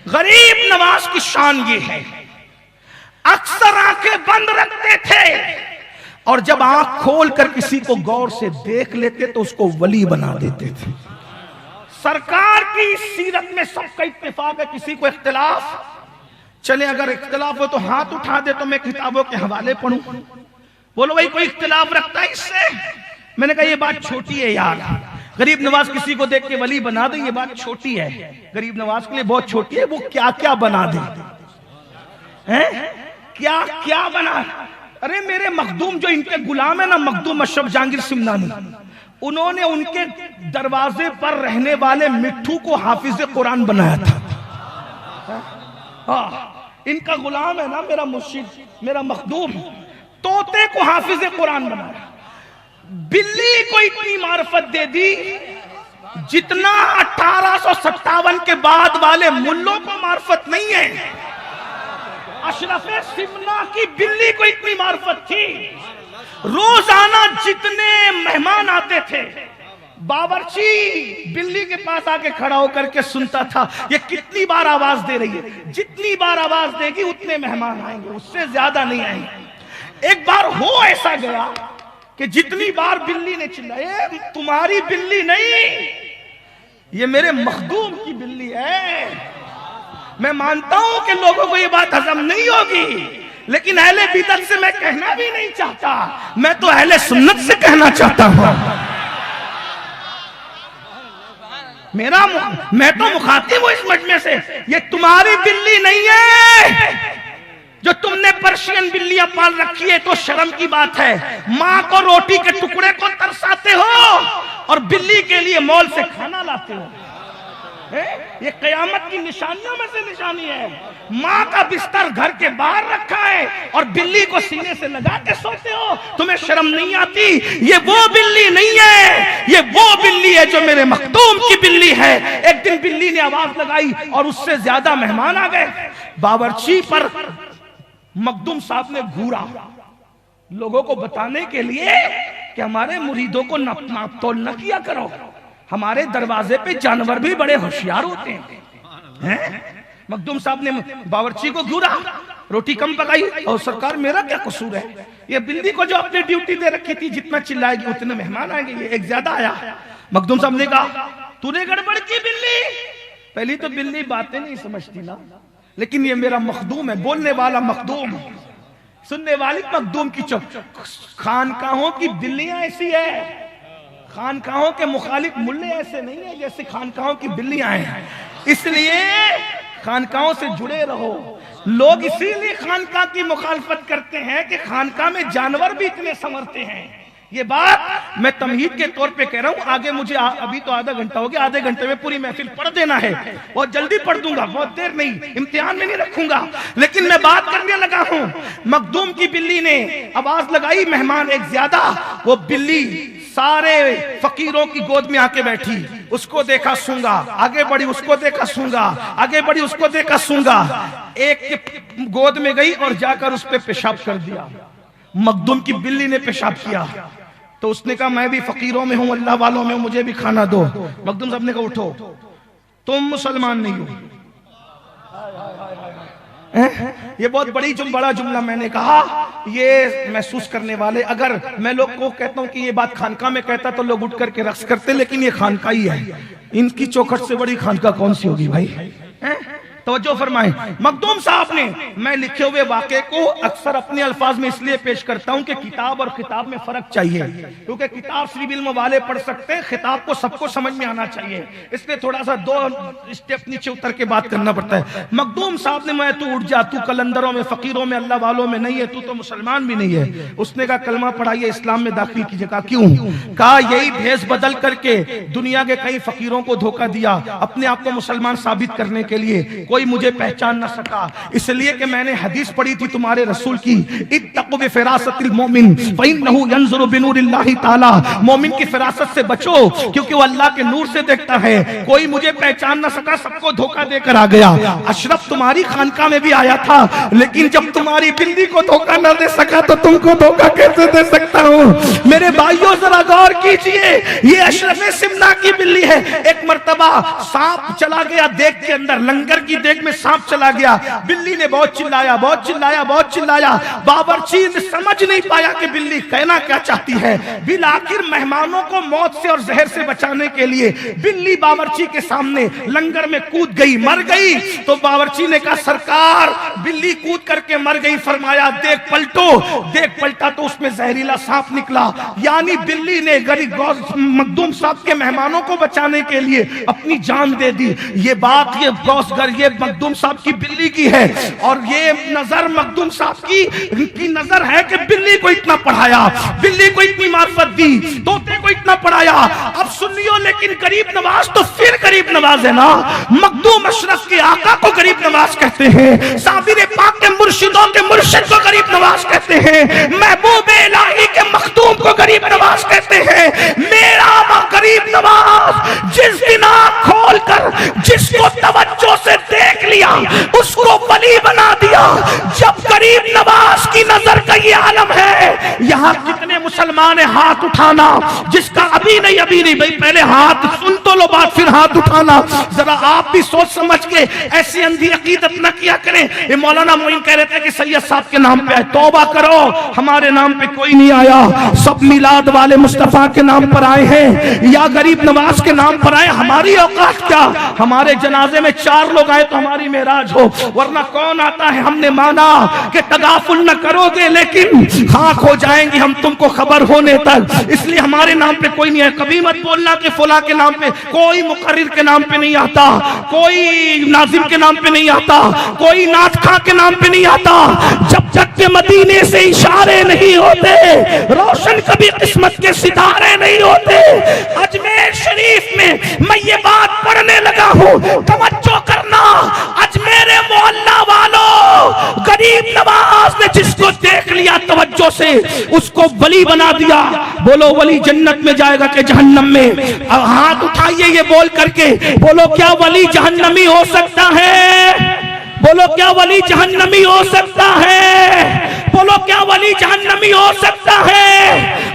गरीब नवाज की शान ये है, अक्सर आंखें बंद रखते थे और जब आंख खोल कर किसी को गौर से देख लेते तो उसको वली बना देते थे। सरकार की सीरत में सबका इत्तेफाक है, किसी को इख्तिलाफ चले, अगर इख्तिलाफ हो तो हाथ उठा दे तो मैं किताबों के हवाले पढ़ूं। बोलो भाई कोई इख्तिलाफ रखता है इससे। मैंने कहा ये बात छोटी है यार, गरीब नवाज किसी को देख के वली बना दे, ये बात छोटी है, गरीब नवाज के लिए बहुत छोटी है। वो क्या क्या बना दे, हैं क्या क्या बना। अरे मेरे मखदूम जो इनके गुलाम है ना, मखदूम अशरफ जहांगीर सिमनानी, उन्होंने उनके दरवाजे पर रहने वाले मिट्ठू को हाफिज कुरान बनाया था। इनका गुलाम है ना मेरा मुर्शिद, मेरा मखदूम, तोते को हाफिज कुरान बनाया, बिल्ली को इतनी मार्फत दे दी जितना 1857 के बाद वाले मुल्लों को मार्फत नहीं है। अशरफे सिमना की बिल्ली को इतनी मार्फत थी, रोजाना जितने मेहमान आते थे बावर्ची बिल्ली के पास आके खड़ा होकर के सुनता था ये कितनी बार आवाज दे रही है, जितनी बार आवाज देगी उतने मेहमान आएंगे, उससे ज्यादा नहीं आएंगे। एक बार हो ऐसा गया कि जितनी बार बिल्ली ने चिल्लाया, तुम्हारी बिल्ली नहीं, ये मेरे मखदूम की बिल्ली है। मैं मानता हूं कि लोगों को ये बात हजम नहीं होगी, लेकिन अहले बिदअत से मैं कहना भी नहीं चाहता, मैं तो अहले सुन्नत से कहना चाहता हूं। मैं तो मुखातिब हूं इस मजमे से, ये तुम्हारी बिल्ली नहीं है। जो तुमने पर्शियन बिल्लियां पाल रखी है तो शर्म की बात है, मां को रोटी के टुकड़े को तरसाते हो और बिल्ली के लिए मॉल से खाना लाते हो। ये कयामत की निशानियों में से निशानी है। माँ का बिस्तर घर के बाहर रखा है और बिल्ली को सीने से लगा के सोते हो, तुम्हें शर्म नहीं आती? ये वो बिल्ली नहीं है, ये वो बिल्ली है जो मेरे मखदूम की बिल्ली है। एक दिन बिल्ली ने आवाज लगाई और उससे ज्यादा मेहमान आ गए। बावर्ची पर मखदूम साहब ने घूरा लोगों को बताने के लिए कि हमारे मुरीदों को नाप तोल न किया करो, हमारे दरवाजे पे जानवर भी बड़े होशियार होते हैं। मखदूम साहब ने बावर्ची को घूरा, रोटी कम पकाई, और सरकार मेरा क्या कसूर है, ये बिल्ली को जो अपनी ड्यूटी दे रखी थी जितना चिल्लाएगी उतने मेहमान आएंगे, ये एक ज्यादा आया। मखदूम साहब ने कहा तूने गड़बड़ की बिल्ली। पहली तो बिल्ली बातें नहीं समझती ना, लेकिन ये मेरा मखदूम है, बोलने वाला मखदूम, सुनने वाली मखदूम की चुप। खानकाहों की बिल्लियां ऐसी है, खानकाहों के मुखालिफ मुल्ले ऐसे नहीं है जैसे खानकाहों की बिल्लियां हैं। इसलिए खानकाहों से जुड़े रहो। लोग इसीलिए खानकाह की मुखालफत करते हैं कि खानकाह में जानवर भी इतने संवरते हैं। ये बात मैं तमहीद के तौर पे कह रहा हूं। आगे मुझे अभी तो आधा घंटा हो गया, आधे घंटे में पूरी महफिल पढ़ देना है, बहुत जल्दी पढ़ दूंगा, बहुत देर नहीं, इम्तिहान में नहीं रखूंगा। लेकिन मैं बात करने लगा हूं, मखदूम की बिल्ली ने आवाज लगाई, मेहमान एक ज्यादा। वो बिल्ली सारे फकीरों की गोद में आके बैठी, उसको देखा सूंगा, आगे बढ़ी, उसको देखा सूंगा, आगे बढ़ी, उसको देखा सूंगा। एक की गोद में गई और जाकर उस पर पेशाब कर दिया। मखदूम की बिल्ली ने पेशाब किया तो उसने कहा मैं भी फकीरों में हूं, अल्लाह वालों में हूं, मुझे भी खाना दो। मखदूम साहब ने कहा उठो, तुम मुसलमान नहीं हो। ये बहुत बड़ा जुमला मैंने कहा, ये महसूस करने वाले, अगर मैं लोग को कहता हूं कि ये बात खानका में कहता तो लोग उठ करके रक्स करते, लेकिन ये खानका ही है। इनकी चौखट से बड़ी खानका कौन सी होगी भाई? तवज्जो फरमाएं। मखदूम साहब ने, मैं लिखे हुए वाक़े को अक्सर अपने अल्फाज में इसलिए पेश करता हूं कि किताब और खिताब में फर्क चाहिए, क्योंकि किताब सिर्फ इल्म वाले पढ़ सकते हैं, खिताब को सबको समझ में आना चाहिए, इसलिए थोड़ा सा 2 स्टेप नीचे उतर के बात करना पड़ता है। मखदूम साहब ने, मैं तू उठ जा, तू कलंदरों में फकीरों में अल्लाह वालों में नहीं है, तू तो मुसलमान भी नहीं है। उसने कहा कलमा पढ़ाइए, इस्लाम में दाखिल कीजिए। कहा क्यों? कहा यही भेष बदल करके दुनिया के कई फकीरों को धोखा दिया अपने आप को मुसलमान साबित करने के लिए, कोई मुझे पहचान न सका, इसलिए कि मैंने हदीस पढ़ी थी तुम्हारे रसूल की, इत्तक़ू बिफ़िरासतिल मोमिन फ़इन्नहु यंज़ुरु बिनूरिल्लाहि ताला, मोमिन की फिरासत से बचो क्योंकि वो अल्लाह के नूर से देखता है। कोई मुझे पहचान न सका, सबको धोखा देकर आ गया। अशरफ तुम्हारी खानका में भी आया था, लेकिन जब तुम्हारी बिल्ली को धोखा न दे सका तो तुमको धोखा कैसे दे सकता हूँ? मेरे भाइयों जरा गौर कीजिए, ये अशरफ सिमना की बिल्ली है। एक मर्तबा सांप चला गया देग के अंदर, लंगर की देग में सांप चला गया, बिल्ली ने बहुत चिल्लाया, बहुत चिल्लाया, बहुत चिल्लाया। बावर्ची समझ नहीं पाया कि बिल्ली कहना क्या चाहती है। बिल आखिर मेहमानों को मौत से और जहर से बचाने के लिए बिल्ली बावर्ची के सामने लंगर में कूद गई, मर गई। तो बावर्ची ने कहा सरकार बिल्ली कूद करके मर गई। फरमाया देख पलटो। देख पलटा तो उसमें जहरीला सांप निकला, यानी बिल्ली ने गरीब मखदूम साहब के मेहमानों को बचाने के लिए अपनी जान दे दी। ये बात, ये गौसगर, ये जेब मखदूम साहब की बिल्ली की है, और ये नजर मखदूम साहब की नजर है कि बिल्ली को इतना पढ़ाया, बिल्ली को इतनी मार्फत दी, तोते को इतना पढ़ाया। अब सुनियो, लेकिन गरीब नवाज तो फिर गरीब नवाज है ना। मखदूम अशरफ के आका को गरीब नवाज कहते हैं, साबिर पाक के मुर्शिदों के मुर्शिद को गरीब नवाज कहते हैं, महबूब इलाही के मखदूम को गरीब नवाज कहते हैं। मेरा गरीब नवाज जिस दिन आँख खोलकर जिसको तवज्जो से देख लिया उसको वली बना दिया। जब गरीब नवाज की नजर का ये आलम है, यहाँ कितने मुसलमान है हाथ उठाना, जिसका अभी नहीं भाई पहले हाथ सुन तो लो बात फिर हाथ उठाना। जरा आप भी सोच समझ के ऐसी अंधी अकीदत न किया करें। ये मौलाना मोइन कह रहे थे कि सैयद साहब के नाम पे आए, तौबा करो, हमारे नाम पे कोई नहीं आया, सब मिलाद वाले मुस्तफा के नाम पर आए हैं या गरीब नवाज के नाम पर आए। हमारी औकात क्या, हमारे जनाजे में 4 लोग आए तो हमारी मेराज हो, वरना कौन आता है। हमने माना कि तगाफुल न करोगे लेकिन खाक हो जाएंगे हम तुमको खबर होने तक, इसलिए हमारे नाम पे कोई नहीं है। कभी मत बोलना कि फुला के नाम पे, कोई मुकर्रिर के नाम पे नहीं आता, कोई नाजिम के नाम पे नहीं आता, कोई नाथ खां के नाम पे नहीं आता। जब तक के मदीने से इशारे नहीं होते, रोशन कभी किस्मत के सितारे नहीं होते। अजमेर शरीफ में मैं ये बात पढ़ने लगा हूँ, तवज्जो करना। अजमेर मोहल्ला वालों, गरीब नवाज ने जिसको देख लिया तवज्जो से उसको वली बना दिया। बोलो वली जन्नत में जाएगा कि जहन्नम में? हाथ उठाइए ये बोल करके, बोलो क्या वली जहन्नमी हो सकता है? बोलो क्या वली जहन्नमी हो सकता है? बोलो क्या वली जहन्नमी हो सकता है?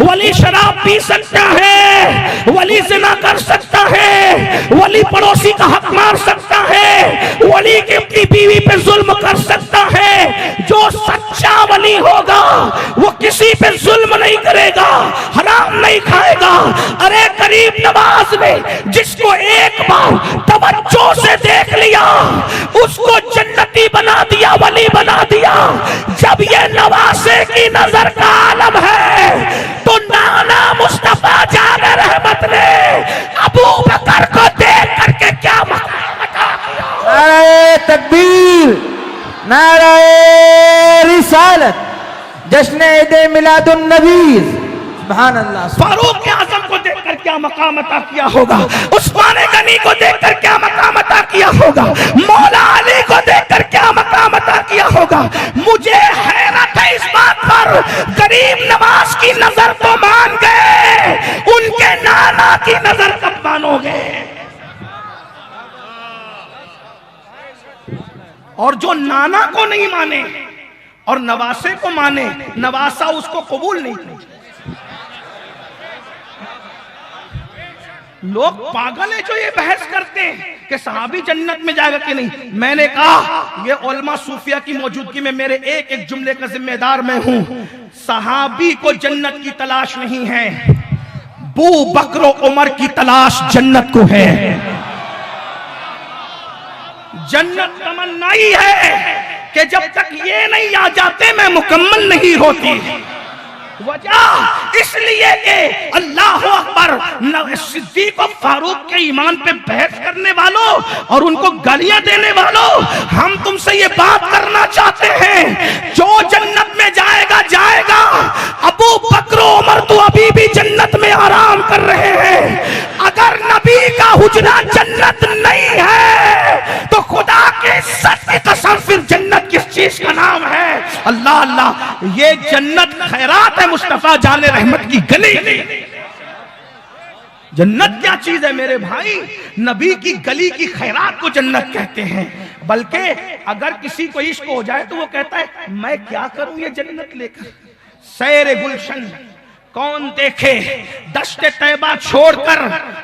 वली शराब पी सकता है, वली ज़िना कर सकता है, वली पड़ोसी का हक मार सकता है, वली की अपनी बीवी पे जुल्म कर सकता है। जो सच्चा वली होगा वो किसी पे जुल्म नहीं करेगा, हराम नहीं खाएगा। अरे गरीब नवाज ने जिसको एक बार तवज्जो से देख लिया उसको जन्नती बना दिया, वली बना दिया। जब ये नवासे की नजर का आलम है तो नाना मुस्तफा जान रहमत ने अबू बकर को देख करके क्या मकाम अता किया। नारे तकबीर, नारे रिसालत, जश्न ईद मिलादुन नबी, सुभान अल्लाह। फारूक आजम को देखकर क्या मकाम अता किया होगा, उस्मान गनी को देखकर क्या मकाम अता किया होगा, मौला अली को देखकर क्या मकाम अता किया होगा। मुझे हैरत है इस बात पर, गरीब नवाज की नजर तो मान गए, उनके नाना की नजर कब मानोगे? और जो नाना को नहीं माने और नवासे को माने, नवासा उसको कबूल नहीं करे। लोग पागल है जो ये बहस करते हैं कि सहाबी जन्नत में जाएगा कि नहीं। मैंने कहा ये उलमा सूफिया की मौजूदगी में मेरे एक एक जुमले का जिम्मेदार मैं हूं। सहाबी को जन्नत की तलाश नहीं है, बू बकर उमर की तलाश जन्नत को है। जन्नत तमन्ना ही है कि जब तक ये नहीं आ जाते मैं मुकम्मल नहीं होती। वजह इसलिए कि अल्लाह अकबर, सिद्दीक और फारूक के ईमान पे बहस करने वालों और उनको गालियां देने वालों, हम तुमसे ये बात करना चाहते हैं, जो जन्नत में जाएगा जाएगा। अबू बकर उमर तो अभी भी जन्नत में आराम कर रहे हैं। अगर नबी का हुजरा जन्नत नहीं है तो खुदा के सच की कसम फिर जन्नत किस चीज का नाम है? अल्लाह अल्लाह, ये जन्नत खैरात है मुस्तफा जाने रहमत की गली। जन्नत क्या चीज है मेरे भाई? नबी की गली की खैरात को जन्नत कहते हैं। बल्कि अगर किसी को इश्क हो जाए तो वो कहता है मैं क्या करूं ये जन्नत लेकर। सैर गुलशन कौन देखे, दश्ते तैबा छोड़कर,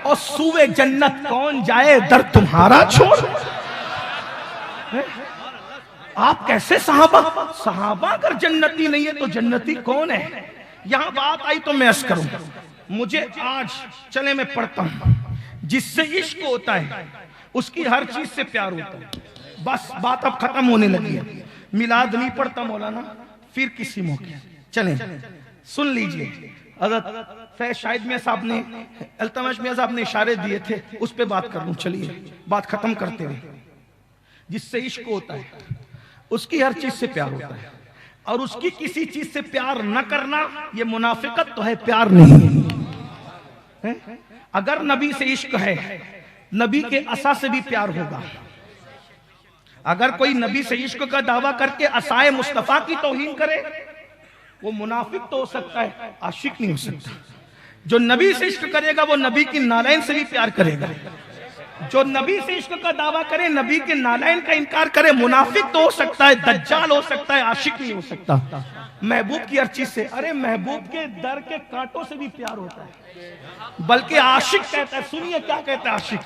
और सूए जन्नत कौन जाए दर तुम्हारा छोड़। आप कैसे सहाबा अगर जन्नती नहीं है तो जन्नती कौन है? यहां बात आई तो मैं अर्ज करूं, मुझे आज चले मैं पढ़ता हूं, जिससे इश्क होता है उसकी हर चीज से प्यार होता है। बस बात अब खत्म होने लगी है। मिलाद नहीं पढ़ता मौलाना, फिर किसी मौके चलें सुन लीजिए। हज़रत फैज़ शाहिद मियां साहब ने, अल्तमश मियां साहब ने इशारे दिए थे, उस पर बात कर लूं। चलिए बात खत्म करते हुए, जिससे इश्क होता है उसकी हर चीज से प्यार होता है, और उसकी किसी चीज से प्यार न करना ये मुनाफिकत तो है, प्यार नहीं है। अगर नबी से इश्क है, नबी के असा से भी प्यार होगा। अगर कोई नबी से इश्क का दावा करके असाए मुस्तफा की तौहीन करे, वो मुनाफिक तो हो सकता है, आशिक नहीं हो सकता। जो नबी से इश्क करेगा वो नबी की नालैन से भी प्यार करेगा। जो नबी से इश्क का दावा करे, नबी के नालैन का इनकार करे, मुनाफिक तो हो सकता है, दज्जाल हो सकता है, आशिक नहीं हो सकता। महबूब की हर चीज से, अरे महबूब के दर के कांटों से भी प्यार होता है। बल्कि आशिक कहता है, सुनिए क्या कहता है आशिक,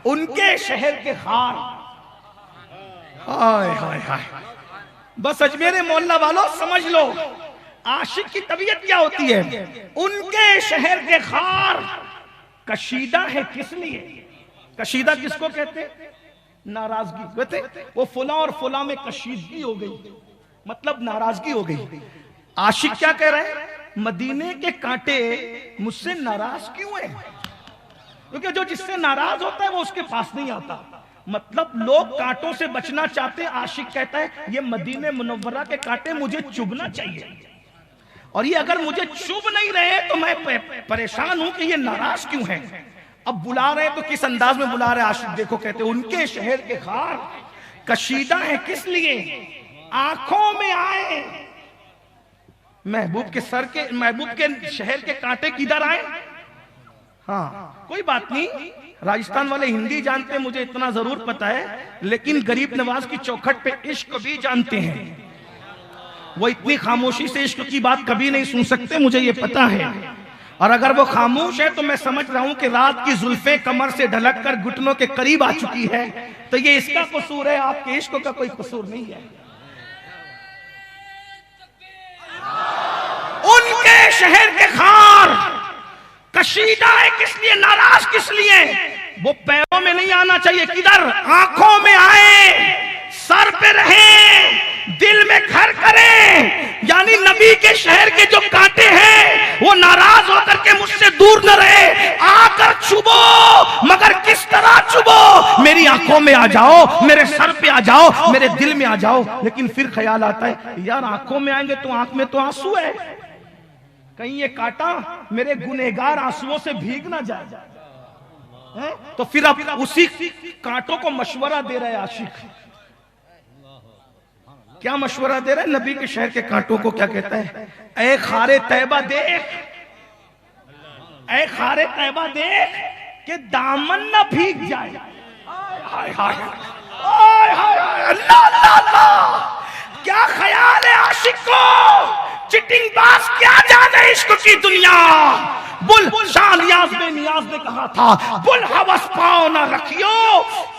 उनके शहर के खार, हाय हाय हाय। बस अजमेर मोहल्ला वालों समझ लो आशिक की तबीयत क्या होती है। उनके शहर के खार कशीदा है किस लिए? कशीदा किसको कहते? नाराजगी कहते। वो फुला और फुला में कशीदगी हो गई, मतलब नाराजगी हो गई। आशिक क्या कह रहे हैं? मदीने के कांटे मुझसे नाराज क्यों है? क्योंकि जो जिससे नाराज होता है वो उसके पास नहीं आता। मतलब लोग कांटों से बचना चाहते हैं, आशिक कहता है ये मदीने मुनव्वरा के कांटे मुझे चुभना चाहिए, और ये अगर मुझे चुभ नहीं रहे तो मैं परेशान हूं कि ये नाराज क्यों है। अब बुला रहे तो किस अंदाज में बुला रहे आशिक देखो, कहते उनके शहर के खार कशीदा है किस लिए? आंखों में आए। महबूब के सर के, महबूब के शहर के कांटे किधर आए? हाँ कोई बात नहीं, राजस्थान वाले हिंदी जानते हैं, मुझे इतना जरूर पता है, लेकिन गरीब नवाज की चौखट पे इश्क भी जानते हैं। वो इतनी खामोशी से इश्क की बात कभी नहीं सुन सकते, मुझे ये पता है। और अगर वो खामोश है तो मैं समझ रहा हूं कि रात की जुल्फे कमर से ढलक कर घुटनों के करीब आ चुकी है, तो ये इसका कसूर है, आपके इश्क का कोई कसूर नहीं है। उनके शहर के खार कशीदा है किस लिए? नाराज किस लिए? वो पैरों में नहीं आना चाहिए, किधर? आंखों में आए, सर पे रहे, दिल में घर करे। यानी नबी के शहर के जो कांटे हैं वो नाराज होकर के मुझसे दूर न रहे, आकर चुभो, मगर किस तरह चुभो? मेरी आंखों में आ जाओ, मेरे सर पे आ जाओ, मेरे दिल में आ जाओ। लेकिन फिर ख्याल आता है यार आंखों में आएंगे तो आंख में तो आंसू है, कहीं ये कांटा मेरे गुनहगार आंसुओं से भीग ना जाए है? तो फिर अब उसी कांटों को मशवरा दे रहे आशिक। क्या मशवरा दे रहा है? नबी के शहर के कांटों को क्या कहता है? ऐ खारे तैबा देख, ऐ खारे तैबा देख कि दामन न भीग जाए। हाय हाय हाय हाय, अल्लाह अल्लाह अल्लाह। क्या ख्याल है आशिक को? चिटिंग बाज क्या जाने इश्क की दुनिया। बुल शाह नियाज में नियाज ने कहा था, बुल हवस पाओ ना रखियो,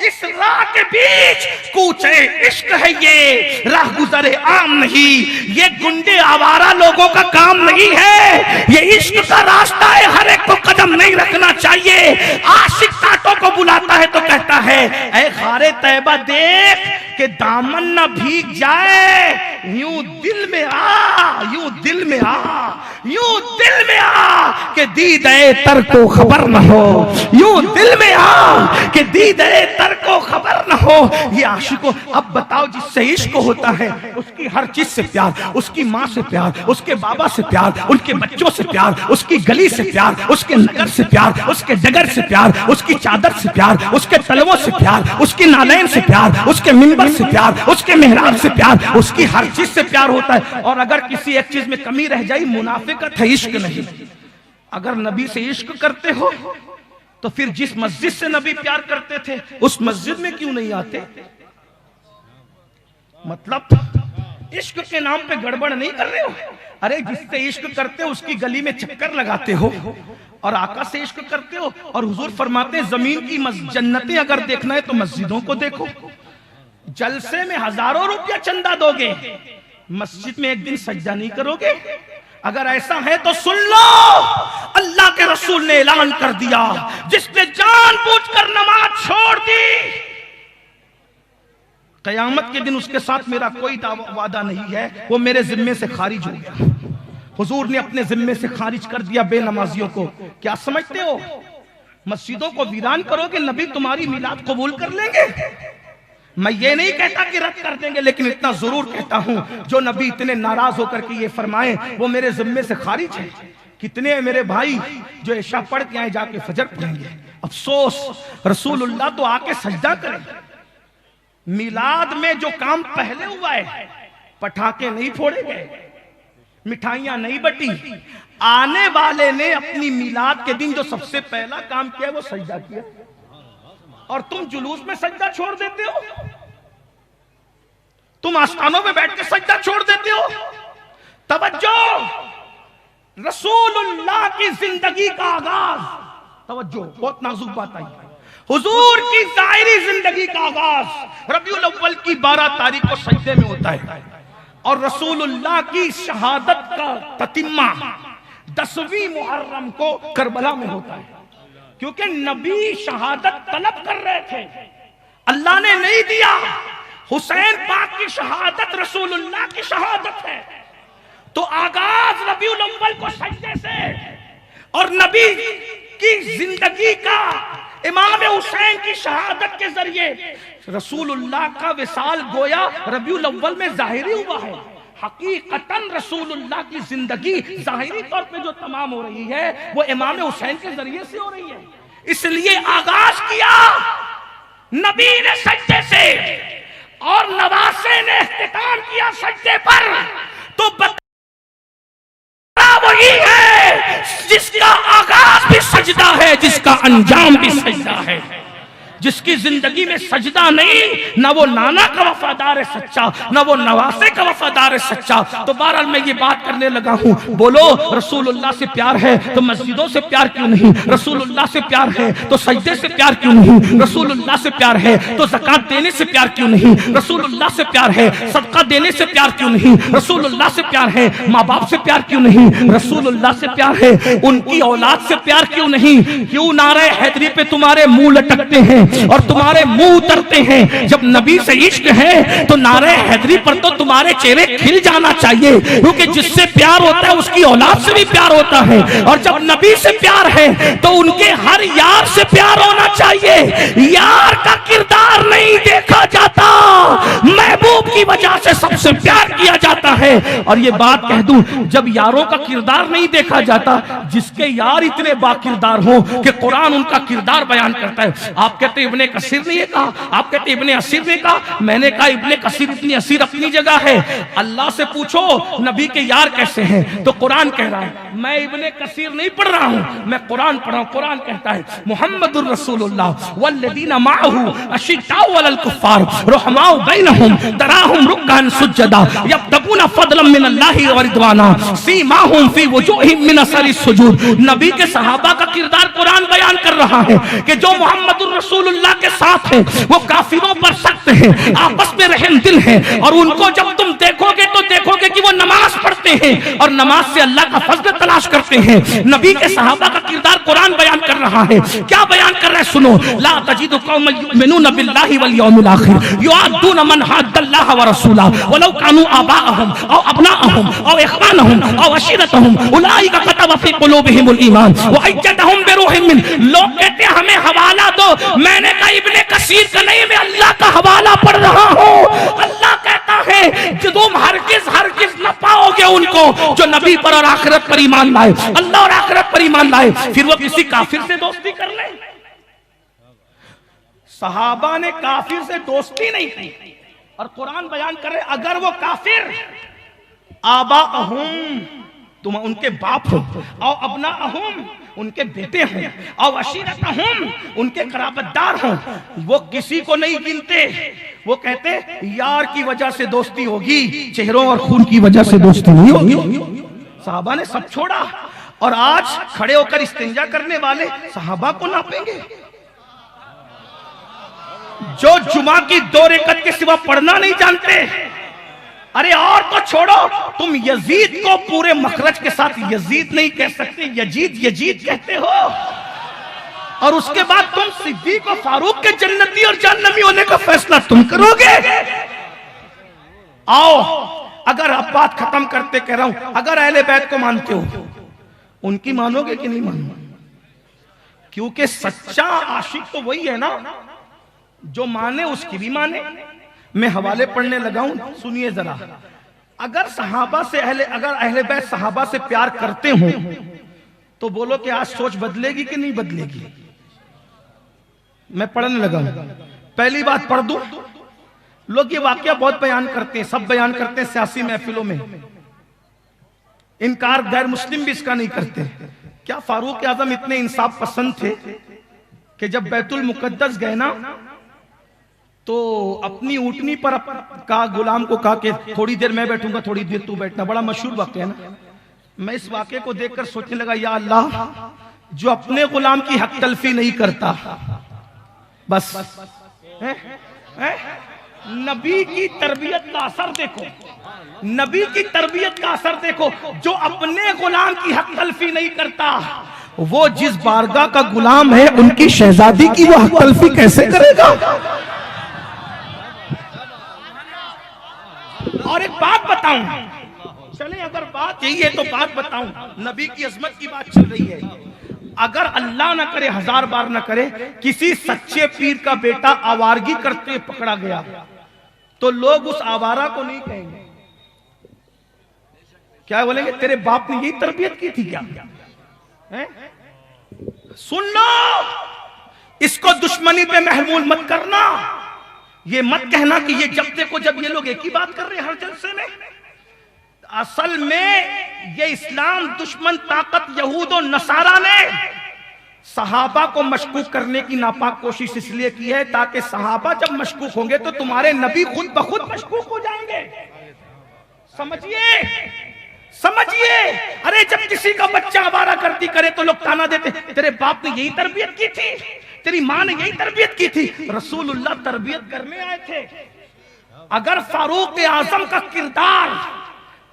इस राह के बीच कूचे इश्क है, ये राह गुजरे आम नहीं, ये गुंडे आवारा लोगों का काम नहीं है, ये इश्क का रास्ता है, हर एक को कदम नहीं रखना चाहिए। आशिक कांटों को बुलाता है तो कहता है ऐ खारे तैबा देख कि दामन ना भीग जाए, यूं दिल में आ, यूं दिल में आ, यूं दिल में आ कि दीदे तर को खबर न हो, यूं दिल में आ कि दीदे तर को खबर न हो। ये आशिकों, अब बताओ जिससे इश्क होता है उसकी हर चीज से प्यार, उसकी माँ से प्यार, उसके बाबा से प्यार, उनके बच्चों से प्यार, उसकी गली से प्यार, उसके नगर से प्यार, उसके डगर से प्यार, उसकी चादर से प्यार, उसके तलवों से प्यार, उसकी नालैन से प्यार, उसके मिंबर से प्यार, उसके मेहराब से प्यार, उसकी हर चीज से प्यार होता है। और अगर किसी एक चीज में कमी रह जाए, मुनाफिकत है, इश्क नहीं। अगर नबी से इश्क करते हो तो फिर जिस मस्जिद से नबी प्यार करते थे उस मस्जिद में क्यों नहीं आते? मतलब इश्क के नाम पे गड़बड़ नहीं कर रहे हो। अरे जिससे इश्क करते हो उसकी गली में चक्कर लगाते हो, और आका से इश्क करते हो। और हुजूर फरमाते हैं जमीन की जन्नतें अगर देखना है तो मस्जिदों को देखो। जलसे में हजारों रुपया चंदा दोगे, मस्जिद में एक दिन सज्जा नहीं करोगे? अगर ऐसा है तो सुन लो, अल्लाह के रसूल ने ऐलान कर दिया, जिसने जानबूझकर नमाज छोड़ दी कयामत के दिन उसके साथ मेरा कोई वादा नहीं है, वो मेरे जिम्मे से खारिज हो गया। हुजूर ने अपने जिम्मे से खारिज कर दिया बेनमाजियों को। क्या समझते हो मस्जिदों को वीरान करोगे नबी तुम्हारी मिलाद कबूल कर लेंगे? मैं ये नहीं कहता कि रद्द कर देंगे, लेकिन इतना जरूर कहता हूं जो नबी इतने नाराज होकर के ये फरमाए वो मेरे जिम्मे से खारिज है। कितने मेरे भाई जो ऐशा पढ़ के आए जाके फजर पढ़ेंगे। अफसोस रसूलुल्लाह तो आके सजदा करें। मिलाद में जो काम पहले हुआ है, पटाखे नहीं फोड़े गए, मिठाइयां नहीं बटी, आने वाले ने अपनी मिलाद के दिन जो सबसे पहला काम किया वो सजदा किया, और तुम जुलूस में सजदा छोड़ देते हो, तुम आस्थानों में बैठ के सजदा छोड़ देते हो। तवज्जो, रसूलुल्लाह की जिंदगी का आगाज, तवज्जो बहुत नाजुक बात आई, हुजूर की जाहिरी जिंदगी का आगाज रबीउल अव्वल की 12 तारीख को सजदे में होता है, और रसूलुल्लाह की शहादत का ततिम्मा 10वीं मुहर्रम को करबला में होता है। क्योंकि नबी शहादत तलब कर रहे थे, अल्लाह ने नहीं दिया। हुसैन पाक की शहादत रसूलुल्लाह की शहादत है, तो आगाज रबीउल अव्वल को सजदे से, और नबी की जिंदगी का इमाम हुसैन की शहादत के जरिए रसूलुल्लाह का विसाल गोया रबीउल अव्वल में जाहिरी हुआ है। हकीकतन रसूलुल्लाह की जिंदगी जाहिरी तौर पे जो तमाम हो रही है वो इमाम हुसैन के जरिए से हो रही है। इसलिए आगाज किया नबी ने सजदे से, और नवासे ने इख्तिताम किया सजदे पर। तो वही है जिसका आगाज भी सजदा है, जिसका अंजाम भी सजदा है। जिसकी जिंदगी में सजदा नहीं, ना वो नाना का वफादार है सच्चा, ना वो नवासे का वफादार है सच्चा। तो बहरहाल मैं ये बात करने लगा हूं, बोलो रसूलुल्लाह से प्यार है तो मस्जिदों से प्यार क्यों नहीं? रसूलुल्लाह से प्यार है तो सजदे से प्यार क्यों नहीं? रसूलुल्लाह से प्यार है तो ज़कात देने से प्यार क्यों नहीं? रसूलुल्लाह से प्यार है सदका देने से प्यार क्यों नहीं? रसूलुल्लाह से प्यार है माँ बाप से प्यार क्यों नहीं? रसूलुल्लाह से प्यार है उनकी औलाद से प्यार क्यों नहीं? क्यों नारे हैदरी पे तुम्हारे मुंह लटकते हैं और तुम्हारे मुंह उतरते हैं? जब नबी से इश्क है तो नारे हैदरी पर तो तुम्हारे चेहरे खिल जाना चाहिए, क्योंकि जिससे प्यार होता है उसकी औलाद से भी प्यार होता है। और जब नबी से प्यार है तो उनके हर यार से प्यार होना चाहिए। यार का किरदार नहीं देखा जाता, महबूब की वजह से सबसे प्यार किया जाता है। और ये बात कह दूं, जब यारों का किरदार नहीं देखा जाता, जिसके यार इतने बाकिरदार हो कि कुरान उनका किरदार बयान करता है। आप कहते इब्ने कसीर ने कहा, आप कहते इब्ने असीर ने कहा, मैंने कहा इब्ने कसीर इब्ने असीर अपनी जगह है। अल्लाह से पूछो नबी के यार कैसे हैं, तो कुरान कह रहा है। मैं इब्ने कसीर नहीं पढ़ रहा हूं, मैं कुरान पढ़ रहा हूं। कुरान कहता है मुहम्मदुर रसूलुल्लाह वल्लदीना माअहू अशिद्दाउ अलल कुफ्फार रहमाउ बैनहुम तराहुम रुक्कान सुज्जदा यब्तगूना फदलन मिनल्लाहि व रिदवाना सीमाहुम फी वजूहिहिम मिन असरी सुजूद। नबी के सहाबा का किरदार कुरान बयान कर रहा है कि जो मुहम्मदुर रसूलुल्लाह के साथ है वो काफिरों पर सख्त है, आपस में रहम दिल है, और उनको जब तुम देखोगे तो देखोगे कि वो नमाज पढ़ते हैं और नमाज से अल्लाह का फजल तलाश करते हैं। नबी के सहाबा का किरदार कुरान बयान कर रहा है। क्या बयान कर रहा है सुनो, ला तजिदु कौमन युमिनूना बिल्लाहि वल यौमिल आखिर युअद्दूना मन हद्दल्लाह व रसूलहु वलौ कानू आबाअहुम औ अबनाअहुम औ इख्वानहुम औ अशीरतहुम उलाइका कतब फी कुलूबिहिमुल ईमान व अय्यदहुम बिरूहिम मिन। लोग कहते हैं हमें हवाला दो, मैंने कहा इब्ने कसीर का नहीं, मैं अल्लाह का हवाला पढ़ रहा हूं। अल्लाह कहता है कि तुम हरगिज न पाओगे उनको जो नबी पर और आखिरत पर ईमान लाए, अल्लाह और आखिरत पर ईमान लाए, फिर वो किसी काफिर से दोस्ती कर ले। सहाबा ने काफिर से दोस्ती नहीं की, और कुरान बयान करे अगर वो काफिर आबा अहुम तुम उनके बाप हो, और अपना अहुम उनके बेटे हों, और अशीरत अहुम उनके कराबतदार हों, वो किसी को नहीं गिनते। वो कहते यार की वजह से दोस्ती होगी, चेहरों और खून की वजह से दोस्ती नहीं होगी। सहाबा ने सब छोड़ा, और आज खड़े होकर इस्तिंजा करने वाले सहाबा को नापेंगे। जो जुमा की 2 रकात के सिवा पढ़ना नहीं जानते, अरे और तो छोड़ो, तुम यजीद को पूरे मखरज के साथ यजीद नहीं कह सकते, यजीद कहते हो, और उसके बाद तुम सिद्दीक और फारूक के जन्नती और जहन्नमी होने का फैसला तुम करोगे। आओ, अगर अब बात खत्म करते कह रहा हूं, अगर अहले बैत को मानते हो, उनकी मानोगे कि नहीं मानोगे? क्योंकि सच्चा आशिक तो वही है ना जो माने उसकी भी माने। मैं हवाले पढ़ने लगा हूं, सुनिए जरा। अगर सहाबा से अगर अहले बैत सहाबा से प्यार करते हो तो बोलो कि आज सोच बदलेगी कि नहीं बदलेगी। मैं पढ़ने लगा हूं, पहली बात पढ़ दूं। लोग ये वाकया बहुत बयान करते हैं, सब बयान करते हैं सियासी महफिलों में, इनकार गैर मुस्लिम भी इसका नहीं करते। क्या फारूक आजम इतने इंसाफ पसंद थे कि जब बैतुल मुकद्दस गए ना तो अपनी ऊंटनी पर का गुलाम को कहा कि थोड़ी देर मैं बैठूंगा, थोड़ी देर तू बैठना। बड़ा मशहूर वाकया है ना। मैं इस वाकये को देखकर सोचने लगा, या अल्लाह, जो अपने गुलाम की हक तलफी नहीं करता, बस नबी की तरबियत का असर देखो, नबी की तरबियत का असर देखो। जो अपने गुलाम की हक तलफी नहीं करता, वो जिस बारगाह का गुलाम है उनकी शहजादी की वो हक तलफी कैसे करेगा। और एक बात बताऊं, चले अगर बात यही है तो बात बताऊं, नबी की अजमत की बात चल रही है। अगर अल्लाह ना करे, हजार बार ना करे, किसी सच्चे पीर का बेटा आवारगी करते पकड़ा गया तो लोग उस आवारा को नहीं कहेंगे, क्या बोलेंगे, तेरे बाप ने यही तरबियत की थी क्या। सुन लो, इसको दुश्मनी पे महमूल मत करना। ये मत कहना कि ये जब देखो जब ये लोग एक ही बात कर रहे हैं हर जलसे में। असल में ये इस्लाम दुश्मन ताकत यहूद और नसारा ने सहाबा को मशकूक करने की नापाक कोशिश इसलिए की है ताकि सहाबा जब मशकूक होंगे तो तुम्हारे नबी खुद ब खुद मशकूक हो जाएंगे। समझिए, समझिए। अरे जब किसी का बच्चा आवारा गर्दी करे तो लोग ताना देते, तेरे बाप ने यही तरबियत की थी, तेरी मां ने यही तरबियत की थी। रसूलुल्लाह तरबियत करने आए थे। अगर फारूक आजम का किरदार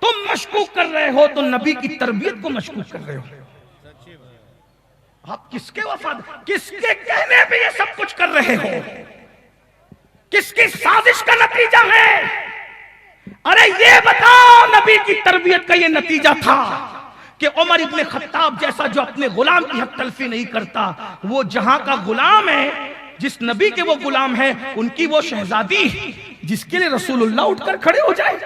तुम मशकूक कर रहे हो तो नबी की तरबियत को मशकूक कर रहे हो। आप किसके वफाद, किसके कहने पे ये सब कुछ कर रहे हो, किसकी साजिश का नतीजा है। अरे ये बताओ, नबी की तरबियत का ये नतीजा था कि उमर इब्ने खत्ताब जैसा जो अपने गुलाम की हक तलफी नहीं करता, वो जहां का गुलाम है, जिस नबी के वो गुलाम है, उनकी वो शहजादी जिसके लिए रसूलुल्लाह उठकर खड़े हो जाए।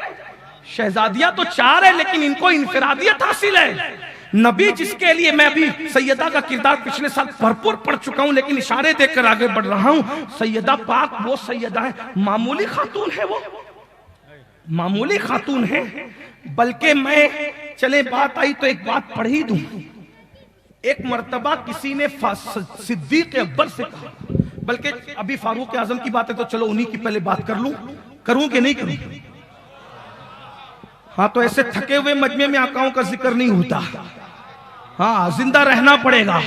शहजादियां तो चार है लेकिन इनको इनफरादियत हासिल है। नबी जिसके लिए, मैं अभी सैयदा का किरदार पिछले साल भरपूर पढ़ चुका हूं लेकिन इशारे देकर आगे बढ़ रहा हूं। सैयदा पाक वो सैयदा है, मामूली खातून है, वो मामूली खातून है। बल्कि मैं, चले बात आई तो एक बात पढ़ ही दूं। एक मर्तबा किसी ने सिद्दीक अकबर से कहा, बल्कि अभी फारूक आजम की बात है तो चलो उन्हीं की पहले बात कर लूं, करूं कि नहीं करूं। हाँ, तो ऐसे थके हुए मजमे में आकाओं का जिक्र नहीं होता। हाँ, जिंदा रहना पड़ेगा।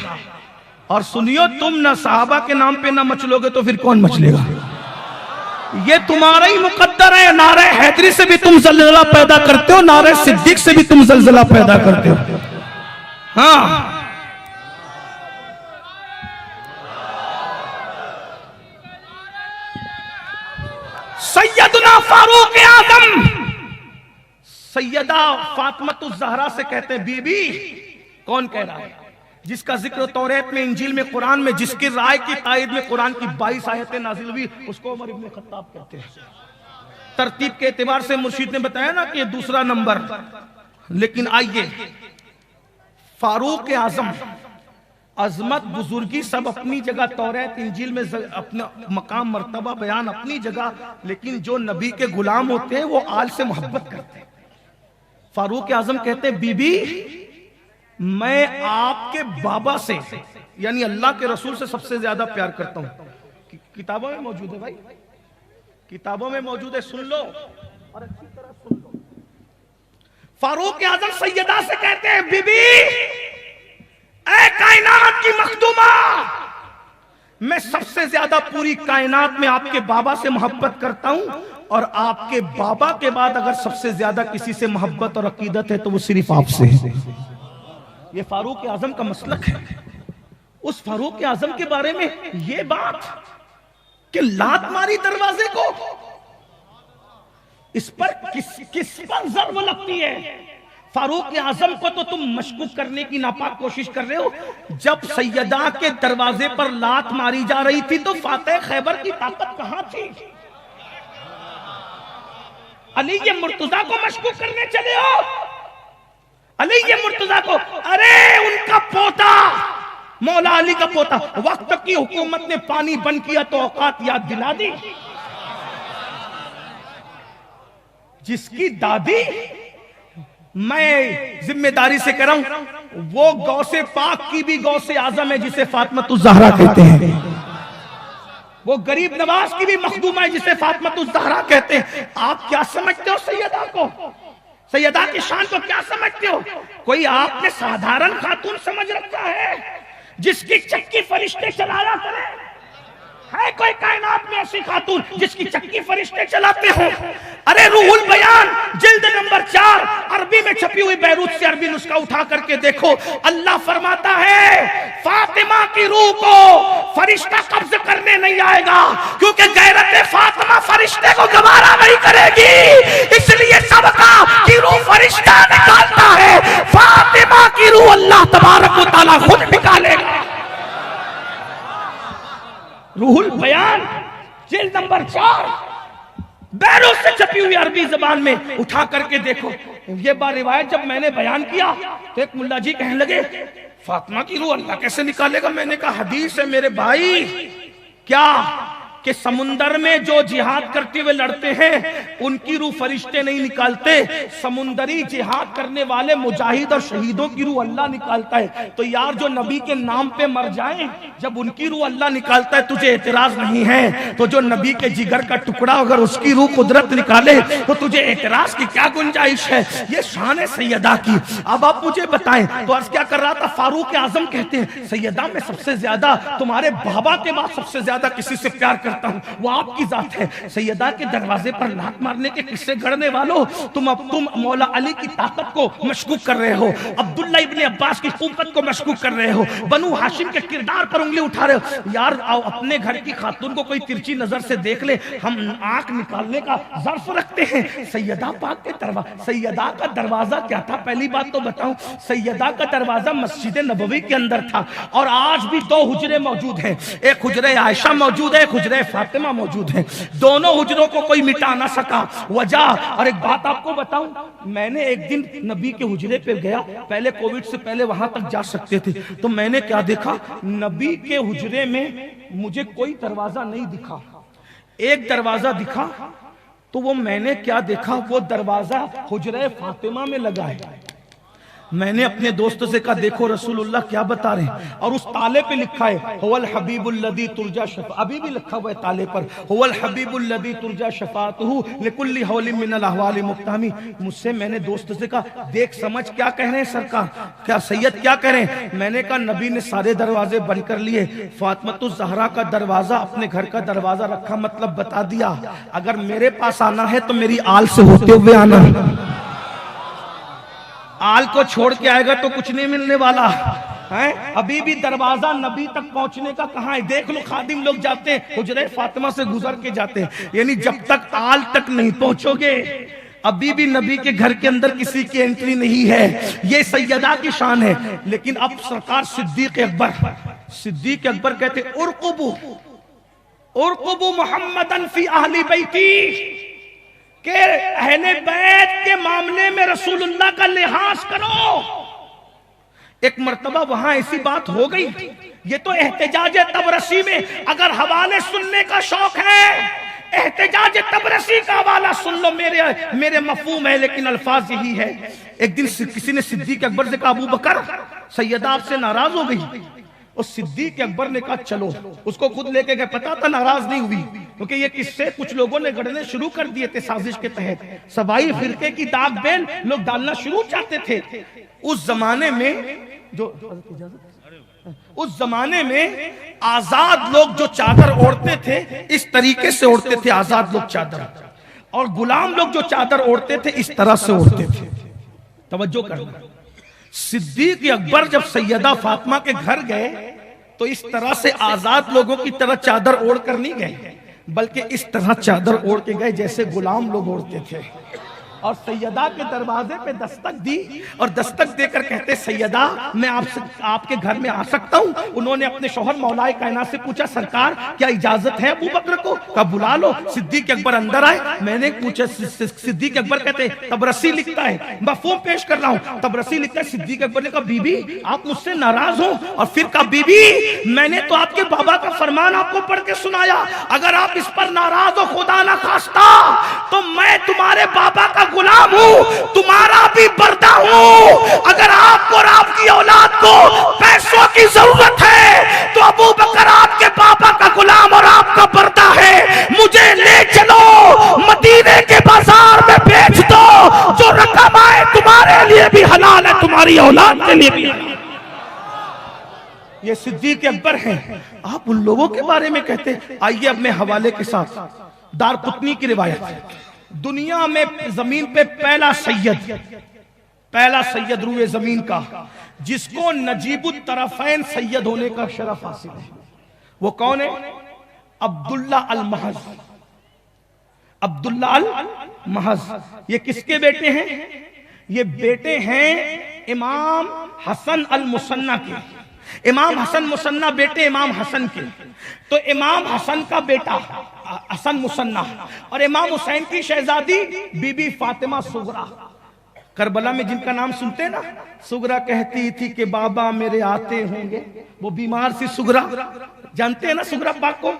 और सुनियो, तुम ना साहबा के नाम पे ना मचलोगे तो फिर कौन मचलेगा। ये तुम्हारा ही मुकद्दर है। नारे हैदरी से भी तुम जलजला पैदा करते हो, नारे सिद्दीक से भी तुम जलजला पैदा करते हो। हाँ, सैयदना फारूक आजम, सैयदा फातिमा ज़हरा से कहते हैं बीबी। कौन कह रहा है? जिसका जिक्र तौरात में, इंजील में, कुरान में, जिसकी राय की तायद में कुरान की 22 आयतें नाजिल हुई, उसको उमर इब्ने खत्ताब कहते हैं। तरतीब के एतबार से मुर्शिद ने बताया ना कि दूसरा नंबर। लेकिन आइए, फारूक आजम, अजमत, बुजुर्गी सब अपनी जगह, तौरात इंजील में अपना मकाम मर्तबा बयान अपनी जगह, लेकिन जो नबी के गुलाम होते हैं वो आल से मोहब्बत करते हैं। फारूक आजम कहते हैं बीबी, मैं आपके बाबा से, यानी अल्लाह के रसूल से सबसे ज्यादा प्यार करता हूं। किताबों में मौजूद है भाई, किताबों में मौजूद है, सुन लो और अच्छी तरह सुन लो। फारूक आजम सैयदा से कहते हैं बीबी, ऐ कायनात की मखदूमा, मैं सबसे ज्यादा पूरी कायनात में आपके बाबा से मोहब्बत करता हूं, और आपके बाबा के बाद अगर सबसे ज्यादा किसी से मोहब्बत और अकीदत है तो वो सिर्फ आपसे है। ये फारूक आजम का मसलक है। उस फारूक आजम के बारे में ये बात कि लात मारी दरवाजे को, इस पर किस पर जर्ब लगती है। फारूक आजम को तो तुम मशकूक करने की नापाक कोशिश कर रहे हो। जब सैयदा के दरवाजे पर लात मारी जा रही थी तो फातेह खैबर की ताकत कहां थी? अली ये मुर्तजा को मशकूक करने चले हो? अली ये मुर्तजा को, अरे उनका पोता, मौला अली का पोता, वक्त की हुकूमत ने पानी बंद किया तो औकात याद दिला दी। जिसकी दादी, मैं जिम्मेदारी से कह रहा हूं, वो गौसे पाक की भी गौसे आजम है जिसे फातिमा ज़हरा कहते हैं। वो गरीब नवाज की भी मखदूमा है जिसे फातिमा ज़हरा कहते हैं। आप क्या समझते हो सैयदा को? सैयदा की शान को क्या समझते हो? कोई आपने साधारण खातून समझ रखा है जिसकी चक्की फरिश्ते चलाया करे? है कोई कायनात में ऐसी खातून जिसकी चक्की फरिश्ते चलाते हो? अरे रूहुल बयान जिल्द नंबर 4 अरबी में छपी हुई बैरूत से अरबी नुस्खा उठा करके देखो। अल्लाह फरमाता है फातिमा की रूह को फरिश्ता कब्ज करने नहीं आएगा, क्योंकि गैरत फातिमा फरिश्ते को गवारा नहीं करेगी, इसलिए सबका की रूह फरिश्ता निकालता है, फातिमा की रूह अल्लाह तबारक व तआला खुद निकालेगा। रूहुल बयान जिल्द नंबर 4 बैरूत से छपी हुई अरबी जबान में उठा करके देखो। ये बार रिवायत जब मैंने बयान किया तो एक मुल्ला जी कहने लगे फातिमा की रूह अल्लाह कैसे निकालेगा? मैंने कहा हदीस है मेरे भाई, क्या कि समुंदर में जो जिहाद करते हुए लड़ते हैं उनकी रूह फरिश्ते नहीं निकालते, समुंदरी जिहाद करने वाले मुजाहिद और शहीदों की रूह अल्लाह निकालता है। तो यार जो नबी के नाम पे मर जाएं, जब उनकी रूह अल्लाह निकालता है तुझे एतराज नहीं है, तो जो नबी के जिगर का टुकड़ा अगर उसकी रूह कुदरत निकाले तो तुझे एतराज की क्या गुंजाइश है? ये शान है सैयदा की। अब आप मुझे बताएं, तो अर्ज क्या कर रहा था, फारूक आजम कहते हैं सैयदा मैं सबसे ज्यादा तुम्हारे बाबा के बाद सबसे ज्यादा किसी से प्यार करता हूं, वो आपकी जात है। सैयदा के दरवाजे पर लात मारने के किस्से गढ़ने वालों, तुम मौला अली की ताकत को मशकूक कर रहे हो, अब्दुल्ला इब्ने अब्बास की कुव्वत को मशकूक कर रहे हो, बनु हाशिम के किरदार पर उंगली उठा रहे हो। यार आओ अपने घर की खातून को कोई तिरछी नजर से देख ले, हम आंख निकालने का ज़र्फ रखते हैं। सैयदा पाक के दरवाजा, सैयदा का दरवाजा क्या था? पहली बात तो बताऊं, सैयदा का दरवाजा मस्जिद नबवी के अंदर था और आज भी 2 हुजरे मौजूद हैं, एक हुजरे आयशा मौजूद है, एक हुजरे फातिमा मौजूद है। दोनों हुजरों को कोई मिटा ना सका। वजह, और एक बात आपको बताऊं, मैंने एक दिन नबी के हुजरे पे गया, पहले कोविड से पहले वहां तक जा सकते थे, तो मैंने क्या देखा, नबी के हुजरे में मुझे कोई दरवाजा नहीं दिखा, एक दरवाजा दिखा, तो वो मैंने क्या देखा, वो दरवाजा हुजरे फातिमा में लगा है। मैंने अपने दोस्तों से कहा देखो रसूलुल्लाह क्या बता रहे हैं, और उस ताले पे लिखा है हुवल हबीबुल लदी तुरजा शफा, अभी भी लिखा हुआ है ताले पर हुवल हबीबुल लदी तुरजा शफाअतहु लिकुल्ली हौलिन मिनल अहवालि मुक्तामी। मुझसे मैंने दोस्तों से कहा देख समझ क्या कह रहे हैं सरकार, क्या सैयद क्या कह रहे हैं? मैंने कहा नबी ने सारे दरवाजे बंद कर लिए, फातिमा ज़हरा का दरवाजा अपने घर का दरवाजा रखा, मतलब बता दिया अगर मेरे पास आना है तो मेरी आल से होते हुए आना, आल को छोड़ के आएगा तो कुछ नहीं मिलने वाला है। अभी भी दरवाजा नबी तक पहुंचने का कहां है? देख लो खादिम लोग जाते हैं हुजरे फातिमा से गुजर के जाते हैं, यानी जब तक आल तक नहीं पहुंचोगे अभी भी नबी के घर के अंदर किसी की एंट्री नहीं है। ये सैयदा की शान है। लेकिन अब सरकार सिद्दीक अकबर कहते उरकुबू मुहम्मदन फी अहली बैती, के अहले बैत के मामले में रसूलुल्लाह का लिहाज करो। एक मर्तबा वहां ऐसी बात हो गई, ये तो एहतजाज तबरसी में अगर हवाले सुनने का शौक है, एहतजाज तबरसी का हवाला सुन लो, मेरे मफहूम है लेकिन अल्फाज यही है। एक दिन किसी ने सिद्दीक अकबर से कहा अबू बकर सैयदा आपसे नाराज हो गई, और सिद्दीक अकबर ने कहा चलो, उसको खुद लेके गए, पता था नाराज नहीं हुई, क्योंकि ये किस्से कुछ लोगों ने गढ़ने शुरू कर दिए थे साजिश के तहत, सबाई फिरके की दाग बेल लोग डालना शुरू चाहते थे। उस जमाने में आजाद लोग जो चादर ओढ़ते थे इस तरीके से ओढ़ते थे, आजाद लोग चादर, और गुलाम लोग जो चादर ओढ़ते थे इस तरह से ओढ़ते थे। तवज्जो करना, सिद्दीक अकबर जब सैयदा फातिमा के घर गए तो इस तरह से आजाद लोगों की तरह चादर ओढ़ कर नहीं गए, बल्कि इस तरह चादर ओढ़ के गए जैसे गुलाम लोग ओढ़ते थे। और सैयदा के दरवाजे पे दस्तक दी और दस्तक देकर कहते सैयदा मैं आपके घर में आ सकता हूँ। उन्होंने अपने शौहर मौलाए कायनात से पूछा सरकार क्या इजाजत है अबू बकर को? कहा बुला लो। सिद्दीक अकबर अंदर आए। मैंने पूछा, सिद्दीक अकबर कहते तबरसी लिखता है, मफहूम पेश कर रहा हूँ, तबरसी लिखता है। सिद्दीक अकबर ने कहा बीबी आप मुझसे नाराज हो? और फिर कहा बीबी मैंने तो आपके बाबा का फरमान आपको पढ़ के सुनाया, अगर आप इस पर नाराज हो खुदा ना खास्ता तो मैं तुम्हारे बाबा का गुलाम हूं, तुम्हारा भी बर्दा हूं। अगर आपको और आपकी औलाद को पैसों की जरूरत है तो अबू बकर आपके बाबा का गुलाम और आपका बर्दा है। मुझे ले चलो मदीने के बाजार में बेच दो, जो रकम आए तुम्हारे लिए भी हलाल है, तुम्हारी औलाद के लिए भी। ये सिद्दीक अकबर हैं। आप उन लोगों के बारे में कहते। आइए अब मैं हवाले के साथ दारकुतनी की रिवायत, दुनिया में जमीन पे पहला सैयद रूए जमीन का जिसको नजीबुत तरफैन सैयद होने का शरफ हासिल है, वो कौन है? अब्दुल्ला अल महज। अब्दुल्ला अल महज ये किसके बेटे हैं? ये बेटे हैं इमाम हसन अल मुसन्ना के। इमाम हसन मुसन्ना बेटे इमाम हसन के। तो इमाम हसन का बेटा हसन मुसन्ना और इमाम हुसैन की शहजादी बीबी फातिमा सुगरा। करबला में जिनका नाम सुनते ना, सुगरा कहती थी कि बाबा मेरे आते होंगे। वो बीमार सी सुगरा, जानते हैं ना सुगरा पाक को।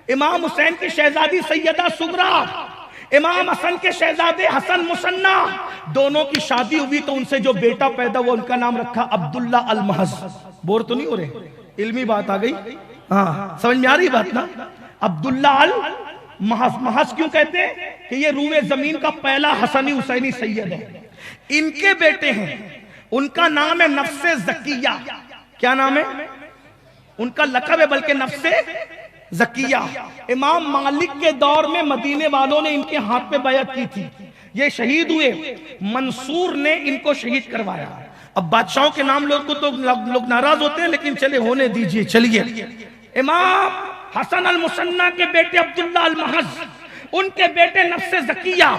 इमाम हुसैन की शहजादी सैयदा सुगरा, इमाम हसन के शहजादे हसन मुसन्ना, दोनों की शादी हुई तो उनसे जो बेटा पैदा हुआ उनका नाम रखा अब्दुल्ला अल महज। बोर तो नहीं हो रहे? इल्मी बात आ गई। हाँ समझ में आ रही बात ना? अब्दुल्ला अल महज। महज क्यों कहते हैं? कि ये रूए जमीन का पहला हसनी हुसैनी सैयद है। इनके बेटे हैं, उनका नाम है नफ्से जकिया। क्या नाम है उनका? लकब है बल्कि नफ्से जकिया। इमाम मालिक के दौर में मदीने वालों ने इनके हाथ पे बैअत की थी, ये शहीद हुए। मंसूर ने इनको शहीद करवाया। अब बादशाहों के नाम लोग को तो लोग नाराज होते हैं, लेकिन चले होने दीजिए। चलिए इमाम हसन अल मुसन्ना के बेटे अब्दुल्ला अल महज, उनके बेटे नफ्से जकिया।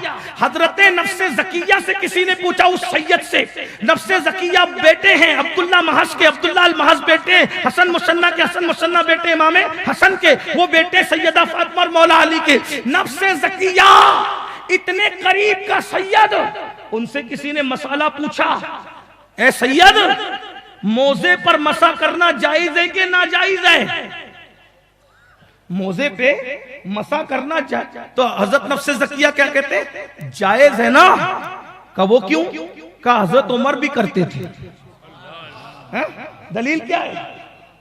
हजरते नफ्से जकिया से किसी ने पूछा उस सैयद से, नफ्से जकिया बेटे हैं अब्दुल्ला महज के, अब्दुल्ला अल महज बेटे हसन मुसन्ना के, हसन मुसन्ना बेटे इमाम हसन के, वो बेटे सैयदा फातिमा और मौला अली के। नफ्से जकिया इतने करीब का सैयद, उनसे किसी ने मसाला पूछा, ए सैयद मोजे पर मसा करना जायज है कि नाजायज है? मोजे पे मसा करना तो हजरत नफ्से जकिया क्या कहते हैं? जायज है ना। का वो क्यों? का हजरत उमर भी करते थे। दलील क्या है?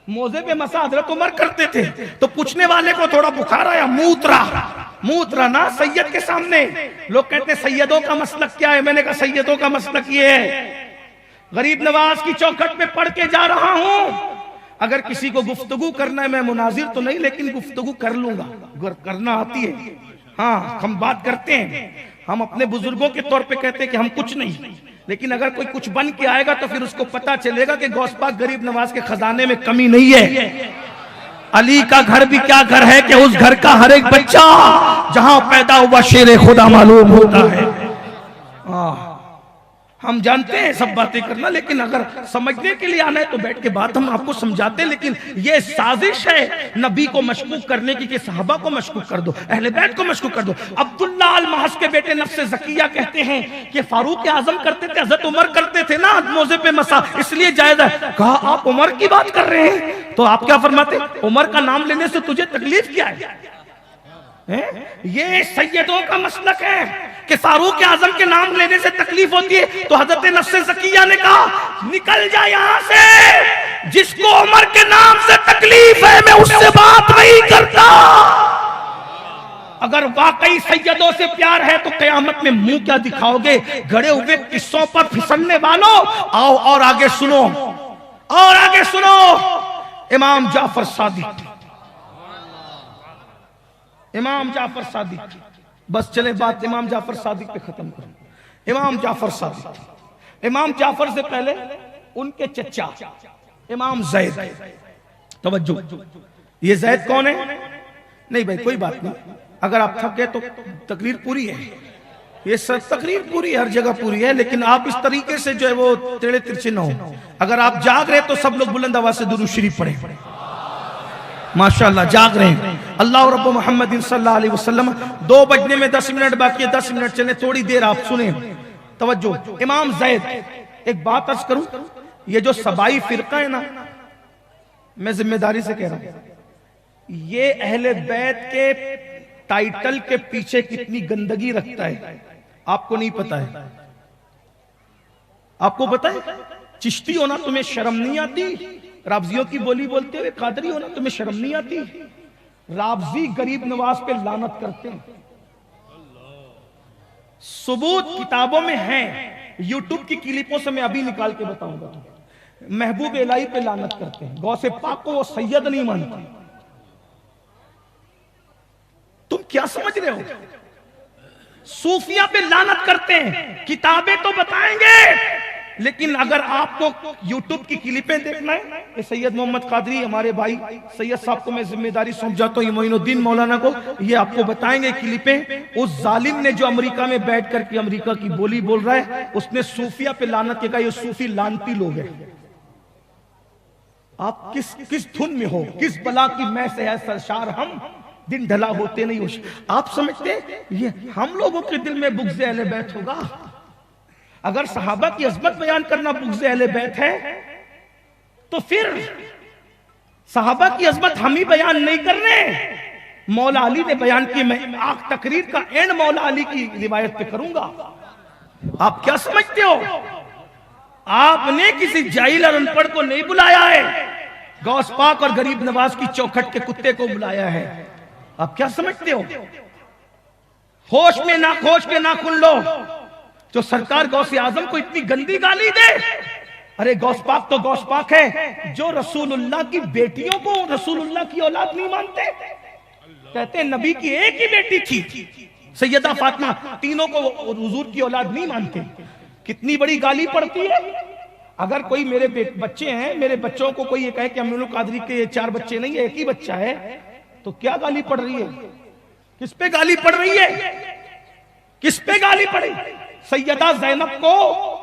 मोजे पे मसा हजरत उमर करते थे। तो पूछने वाले को थोड़ा बुखार आया, मूत्रा ना सैयद के सामने। लोग कहते सैयदों का मसलक क्या है? मैंने कहा सैयदों का मसलक ये है, गरीब नवाज की चौखट पे पढ़ के जा रहा हूं, अगर किसी को गुफ्तगू करना है, मैं मुनाजिर तो नहीं लेकिन गुफ्तगू कर लूंगा, करना आती है। हाँ हम बात करते हैं, हम अपने बुजुर्गों के तौर पे कहते हैं कि हम कुछ नहीं, लेकिन अगर कोई कुछ बन के आएगा तो फिर उसको पता चलेगा कि गौस पाक गरीब नवाज के खजाने में कमी नहीं है। अली का घर भी क्या घर है कि उस घर का हर एक बच्चा जहां पैदा हुआ शेर खुदा मालूम होता है। हम जानते हैं सब बातें करना, लेकिन अगर समझने के लिए आना है तो बैठ के बात हम आपको समझाते हैं। लेकिन ये साजिश है नबी को मशकूक करने की कि सहाबा को मशकूक कर दो, अहले बैत को मशकूक कर दो। अब्दुल्ला अल महज के बेटे नफ्से जकिया कहते हैं कि फारूक आजम करते थे, हजरत उमर करते थे ना मोजे पे मसा, इसलिए जायज है। कहा आप उमर की बात कर रहे हैं तो आप क्या फरमाते? उमर का नाम लेने से तुझे तकलीफ क्या है? ये सैयदों का मसलक है कि फारूक आजम के नाम लेने से तकलीफ होती है। तो हजरत नफ्से ज़किया ने कहा निकल जा यहां से, जिसको उमर के नाम से तकलीफ है मैं उससे बात नहीं करता। अगर वाकई सैयदों से प्यार है तो कयामत में मुंह क्या दिखाओगे? गड़े हुए किस्सों पर फिसलने वालों, आओ और आगे सुनो, और आगे सुनो। इमाम जाफर सादिक, इमाम जाफर सादिक, बस चले बात इमाम जाफर सादिक पे खत्म करूं। इमाम जाफर सादिक, इमाम जाफर से पहले उनके चचा इमाम जैद। तवज्जो, ये जैद कौन है? नहीं भाई कोई बात नहीं, अगर आप थक गए तो तकरीर पूरी है। ये सब तकरीर पूरी हर जगह पूरी है, लेकिन आप इस तरीके से जो है वो टेढ़े तिरछे न हो। अगर आप जाग रहे तो सब लोग बुलंद आवाज से दुरूद शरीफ पढ़े। माशाअल्लाह जाग रहे हैं। अल्लाह रब्बु मोहम्मद सल्लल्लाहु अलैहि वसल्लम। 2 बजने में 10 मिनट बाकी है, 10 मिनट चले, थोड़ी देर आप सुने, तवज्जो। इमाम जैद, एक बात अर्ज करूं, ये जो सबाई फिरका है ना, मैं जिम्मेदारी से कह रहा हूं, ये अहले बैत के टाइटल के पीछे कितनी गंदगी रखता है आपको नहीं पता है। आपको पता है? चिश्ती होना तुम्हें शर्म नहीं आती? राबजियों की बोली बोलते हुए कादरी होना तुम्हें शर्म नहीं आती? राबजी गरीब नवाज पे लानत करते हैं, सबूत किताबों में है, यूट्यूब की क्लिपों से मैं अभी निकाल के बताऊंगा। महबूब इलाही पे लानत करते हैं, गौसे पाक को वो सैयद नहीं मानते। तुम क्या समझ रहे हो? सूफिया पे लानत करते हैं, किताबें तो बताएंगे, लेकिन अगर आपको यूट्यूब की क्लिपें देखना है, ये सैयद मोहम्मद कादरी हमारे भाई सैयद साहब को मैं जिम्मेदारी सौंप जाता हूँ, मोइनुद्दीन मौलाना को, ये आपको बताएंगे क्लिपें। उस जालिम ने जो अमेरिका में बैठ करके अमेरिका की बोली बोल रहा है, उसने सूफिया पे लानत के कहा ये सूफी लानती लोग हैं। आप किस धुन में हो, किस बला की मैं से है सरशार हम, दिन ढला होते नहीं हो। आप समझते ये हम लोगों के दिल में बुग़्ज़ अहले बैत होगा? अगर सहाबा की अजमत बयान करना बुग़्ज़ अहले बैत है, तो फिर सहाबा की अजमत हम ही बयान नहीं करने, मौला अली ने बयान की। मैं आख तकरीर का एंड मौला अली की रिवायत पे करूंगा। आप क्या समझते हो? आपने किसी जाहिल और अनपढ़ को नहीं बुलाया है, गौस पाक और गरीब नवाज की चौखट के कुत्ते को बुलाया है। आप क्या समझते हो? होश में नाखोश के नाखुन लो जो सरकार गौसे आजम को इतनी गंदी गाली दे। अरे गौस पाक तो गौस पाक है, जो रसूलुल्लाह की बेटियों को रसूलुल्लाह की औलाद नहीं मानते। कहते हैं नबी की एक ही बेटी थी सैयदा फातिमा, तीनों को हुजूर की औलाद नहीं मानते। कितनी बड़ी गाली पड़ती है। अगर कोई मेरे बच्चे हैं, मेरे बच्चों को कोई ये कहे कि अमीनुल कादरी के 4 बच्चे नहीं, एक ही बच्चा है, तो क्या गाली पड़ रही है? किस पे गाली पड़ रही है? किस पे गाली पड़ी? सैयदा ज़ैनब को,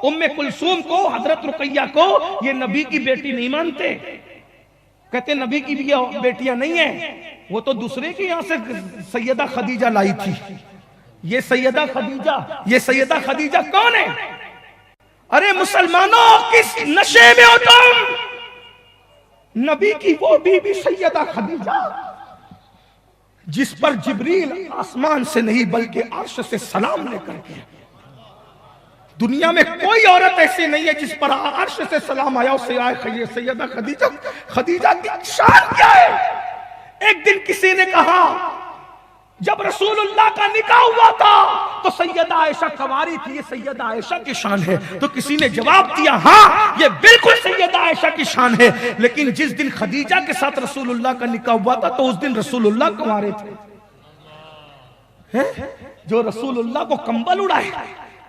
उम्मे कुलसूम को, हजरत रुकैया को ये नबी की बेटी नहीं मानते। कहते नबी की भी बेटियां नहीं है, वो तो दूसरे के यहां से सैयदा खदीजा लाई थी। ये सैयदा खदीजा कौन है? अरे मुसलमानों, किस नशे में हो तुम? नबी की वो बीबी सैयदा खदीजा, जिस पर जिब्रील आसमान से नहीं बल्कि अर्श से सलाम लेकर के। दुनिया में कोई औरत ऐसी नहीं है जिस पर अर्श से सलाम आया उससे आए सैयदा खदीजा। खदीजा की शान क्या है? एक दिन किसी ने कहा, जब रसूलुल्लाह का निकाह हुआ था तो सैयदा आयशा कवारी थी, ये सैयदा आयशा की शान है। तो किसी ने जवाब दिया, हाँ ये बिल्कुल सैयदा आयशा की शान है, लेकिन जिस दिन खदीजा के साथ रसूलुल्लाह का निकाह हुआ था तो उस दिन रसूलुल्लाह कुंवारे थे। जो रसूलुल्लाह को कंबल उड़ाए,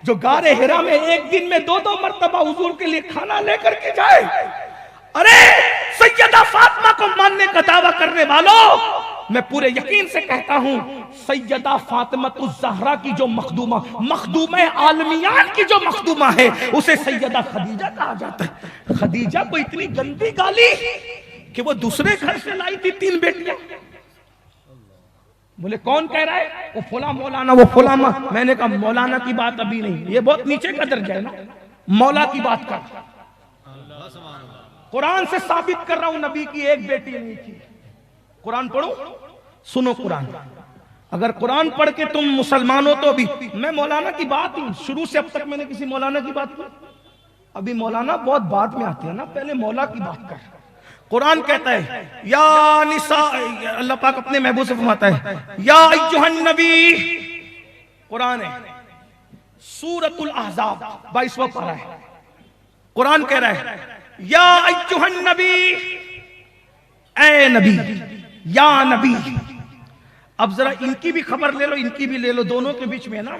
जो गारे हिरा में एक दिन में 2-2 मर्तबा हुजूर के लिए खाना लेकर के जाए। अरे सैयदा फातिमा को मानने का दावा करने वालों, मैं पूरे यकीन से कहता हूं, सैयदा फातिमा ज़हरा की जो मखदूमा आलमियान की जो मखदूमा है, उसे सैयदा खदीजा कहा जाता है। खदीजा को इतनी गंदी गाली कि वो दूसरे घर से लाई थी 3 बेटियां। बोले कौन कह रहा है? वो फुला मौलाना, वो फुला। मैंने कहा मौलाना की बात अभी नहीं, ये बहुत नीचे का दर्जा है ना, मौला की बात कर। कुरान से साबित कर रहा हूं, नबी की एक बेटी नहीं थी। कुरान पढ़ो, सुनो कुरान। अगर कुरान पढ़ के तुम मुसलमान हो तो अभी मैं मौलाना की बात ही शुरू से अब तक मैंने किसी मौलाना की बात की? अभी मौलाना बहुत बाद में आते हैं ना, पहले मौला की बात कर। कुरान कहता है या निसा, अल्लाह पाक अपने महबूब से फरमाता है या अय्युहन नबी। कुरान है सूरतुल अहज़ाब 22वां पारा है। कुरान कह रहा है या अय्युहन नबी, ए नबी, या नबी। अब जरा इनकी भी खबर ले लो, इनकी भी ले लो, दोनों के बीच में है ना,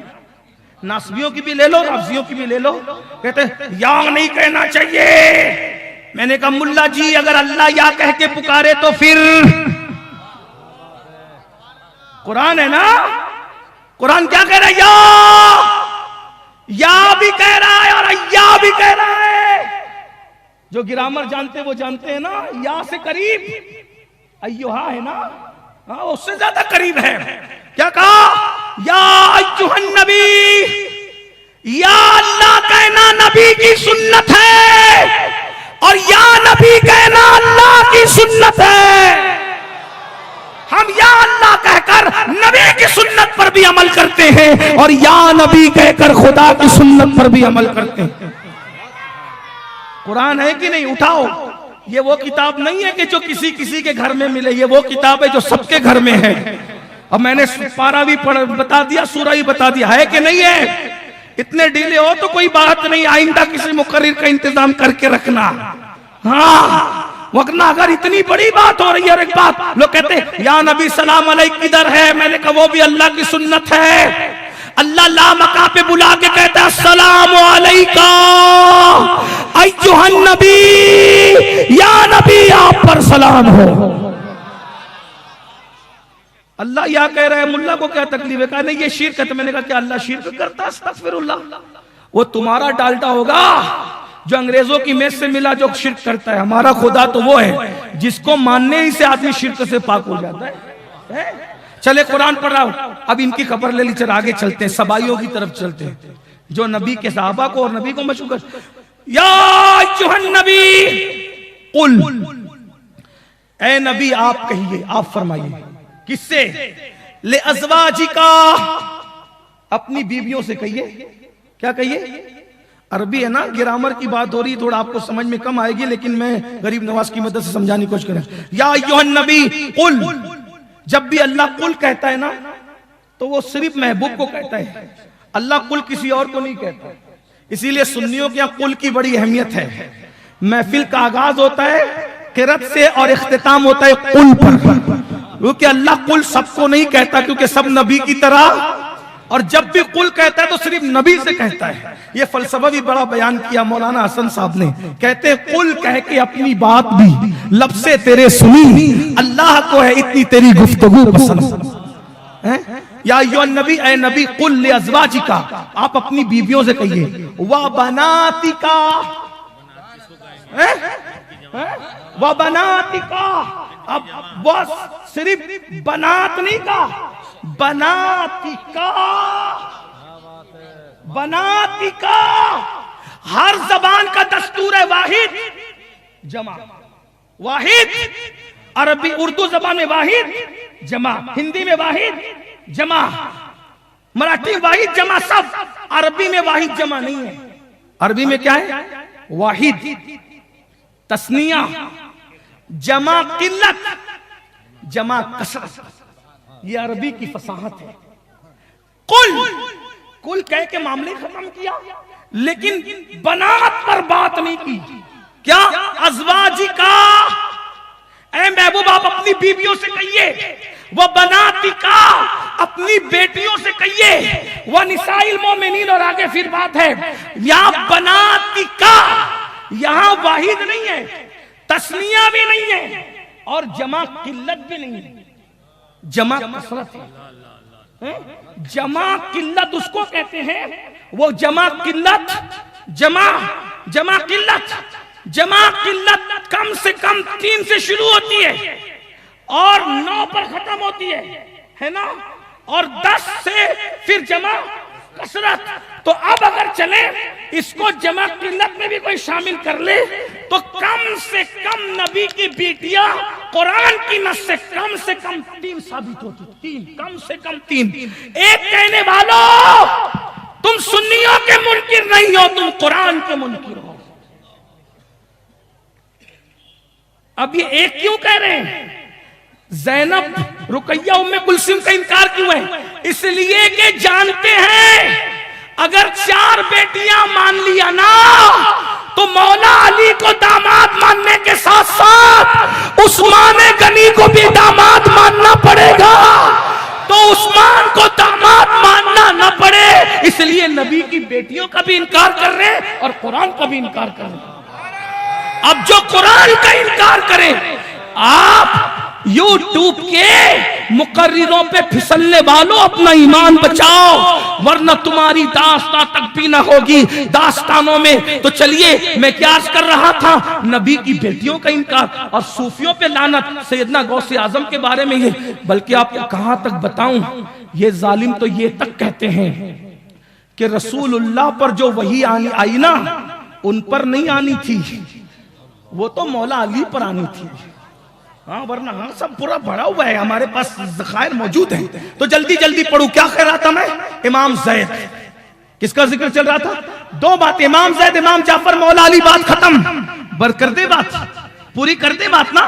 नासबियों की भी ले लो, राफजियों की भी ले लो। कहते या नहीं कहना चाहिए। मैंने कहा मुल्ला जी, अगर अल्लाह या कह के पुकारे तो फिर कुरान है ना, कुरान क्या कह रहा है? या या भी कह रहा है और अय्या भी कह रहा है। जो ग्रामर जानते वो जानते हैं ना, या से करीब अय्युहा है ना, हाँ उससे ज्यादा करीब है। क्या कहा? या अय्युहन नबी, या अल्लाह कहना नबी की सुन्नत है और या नबी कहना अल्लाह की सुन्नत है। हम या अल्लाह कहकर नबी की सुन्नत पर भी अमल करते हैं और या नबी कहकर खुदा की सुन्नत पर भी अमल करते हैं। कुरान है कि नहीं? उठाओ। ये वो किताब नहीं है कि जो किसी किसी के घर में मिले, ये वो किताब है जो सबके घर में है। अब मैंने पारा भी बता दिया, सूरा भी बता दिया, है कि नहीं है? इतने ढीले हो तो कोई बात नहीं, आइंदा किसी मुकर्रिर का इंतजाम करके रखना। हाँ वरना अगर इतनी बड़ी बात हो रही है, और एक बात लोग कहते हैं या नबी सलाम अलैक किधर है, मैंने कहा वो भी अल्लाह की सुन्नत है। अल्लाह ला मका पे बुला के कहता है अस्सलामु अलैका अय्युहन नबी, या नबी आप पर सलाम हो। अल्लाह या कह रहा है, मुल्ला को क्या तकलीफ है? कहा नहीं ये शिर्क है। तो मैंने कहा क्या अल्लाह शिर्क करता? अस्तगफिरुल्लाह। वो तुम्हारा डालडा होगा जो अंग्रेजों की मेज से मिला जो शिर्क करता है। हमारा खुदा तो वो है जिसको मानने ही से आदमी शिर्क से पाक हो जाता है। चले कुरान पढ़ रहा हूं, अब इनकी खबर ले ली, चल आगे चलते हैं, सबाइयों की तरफ चलते हैं जो नबी के सहाबा को और नबी को मशहूर कर। या अय्युहन नबी कुल, ए नबी आप कहिए, आप फरमाइए। किससे? ले अज़वाजिका, अपनी बीवियों से कहिए। क्या कहिए? अरबी है ना, ग्रामर की बात हो रही, थोड़ा आपको समझ में कम आएगी, लेकिन मैं गरीब नवाज की मदद से समझाने की कोशिश करें। या अय्युहन नबी कुल, जब भी अल्लाह कुल कहता है ना तो वो सिर्फ महबूब को कहता है, अल्लाह कुल किसी और को नहीं कहता। इसीलिए सुन्नियों के यहाँ कुल की बड़ी अहमियत है। महफिल का आगाज होता है किरत से और इख्तिताम होता है कुल पर, क्योंकि अल्लाह कुल सबको नहीं कहता, क्योंकि सब नबी की तरह, और जब भी कुल कहता है तो सिर्फ नबी से कहता है। ये फलसफा भी बड़ा बयान किया मौलाना हसन साहब ने। कहते हैं कुल कह के अपनी बात भी लब से तेरे सुनी, अल्लाह को है इतनी तेरी गुफ्तगू पसंद। या अय्युहन नबी, ए नबी कुल ले अज़वाजिका, आप अपनी बीवियों से कहिए। व बनातिका, व बनातिका, अब वो सिर्फ बनात नहीं का, बनातिका, बनातिका। हर जबान का दस्तूर है वाहिद जमा, वाहिद। अरबी उर्दू जबान में वाहिद जमा, हिंदी में वाहिद जमा, मराठी वाहिद जमा, सब। अरबी में वाहिद जमा नहीं है। अरबी में क्या है? वाहिद, तस्निया, जमा किल्लत, जमा कसरत। ये अरबी की फसाहत है। कुल कह के मामले खत्म किया, लेकिन बनात पर बात नहीं की। क्या? अज़वाजिका, ऐ महबूब आप अपनी बीवियों से कहिए। वो बनातिका, अपनी बेटियों से कहिए। वह निसाइल मोमिनीन, और आगे फिर बात है। यहां बनातिका, यहां वाहिद नहीं है, तस्निया भी नहीं है, और जमा किल्लत भी नहीं है, जमा कसरत है। जमा किल्लत उसको कहते हैं, वो जमा किल्लत, जमा किल्लत, जमा किल्लत कम से कम 3 से शुरू होती है और 9 पर खत्म होती है ना, और 10 से फिर जमा कसरत। तो अब अगर चले इसको जमा किल्लत में भी कोई शामिल कर ले तो कम से कम नबी की बेटियां कुरान की नस से कम 3 साबित होती। 3, कम से कम 3। एक कहने वालों, तुम सुन्नियों के मुनकिर नहीं हो, तुम कुरान के मुनकिर हो। अब ये एक क्यों कह रहे हैं? ज़ैनब, रुकैया, उम्मे कुलसूम का इनकार क्यों है? इसलिए कि जानते हैं अगर 4 बेटियां मान लिया ना तो मौला अली को दामाद मानने के साथ साथ उस्मान गनी को भी दामाद मानना पड़ेगा। तो उस्मान को दामाद मानना न पड़े, इसलिए नबी की बेटियों का भी इनकार कर रहे हैं और कुरान का भी इनकार कर रहे हैं। अब जो कुरान का इनकार करे, आप यूट्यूब के मुकर्रिरों पे फिसलने वालों अपना ईमान बचाओ, वरना तुम्हारी दास्तां तक भी ना होगी दास्तानों में। तो चलिए, मैं क्या अर्ज कर रहा था, नबी की बेटियों का इनकार और सूफियों पे लानत, सैयदना गौसे आजम के बारे में ये। बल्कि आपको कहां तक बताऊं, ये जालिम तो ये तक कहते हैं कि रसूलुल्लाह पर जो वही आई ना, उन पर नहीं आनी थी, वो तो मौला अली पर आनी थी। हाँ, वरना हाँ सब पूरा भरा हुआ है, हमारे पास ज़खायर मौजूद है। तो जल्दी जल्दी पढ़ू। क्या कह रहा था मैं? इमाम जैद, किसका जिक्र चल रहा था? दो बातें, इमाम जैद, इमाम जाफर, मौला अली, बात खत्म। बर कर दे बात, पूरी कर दे बात ना।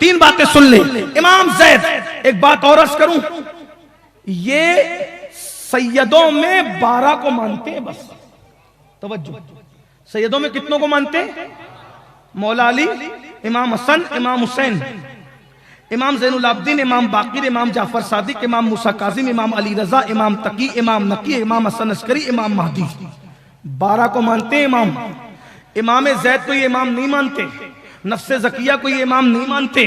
तीन बातें सुन ले। इमाम जैद, एक बात और अर्ज करूं, ये सैयदों में 12 को मानते हैं बस। तवज्जो, सैयदों में कितनों को मानते हैं? मौला अली, इमाम हसन, इमाम हुसैन, इमाम ज़ैनुल आबिदीन, इमाम बाकिर, इमाम जाफर सादिक, इमाम मूसा काजिम, इमाम अली रजा, इमाम तकी, इमाम नकी, इमाम हसन अस्करी, इमाम महदी। 12 को मानते हैं इमाम। इमाम जैद को ये इमाम नहीं मानते, नफ्से ज़किया को ये इमाम नहीं मानते,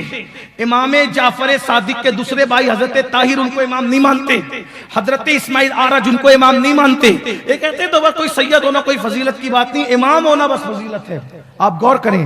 इमाम जाफर सादिक के दूसरे भाई हजरत ताहिर उनको इमाम नहीं मानते, हजरत इस्माइल आरज उनको इमाम नहीं मानते। ये कहते तो बस कोई सैयद होना कोई फजीलत की बात नहीं, इमाम होना बस फजीलत है। आप गौर करें।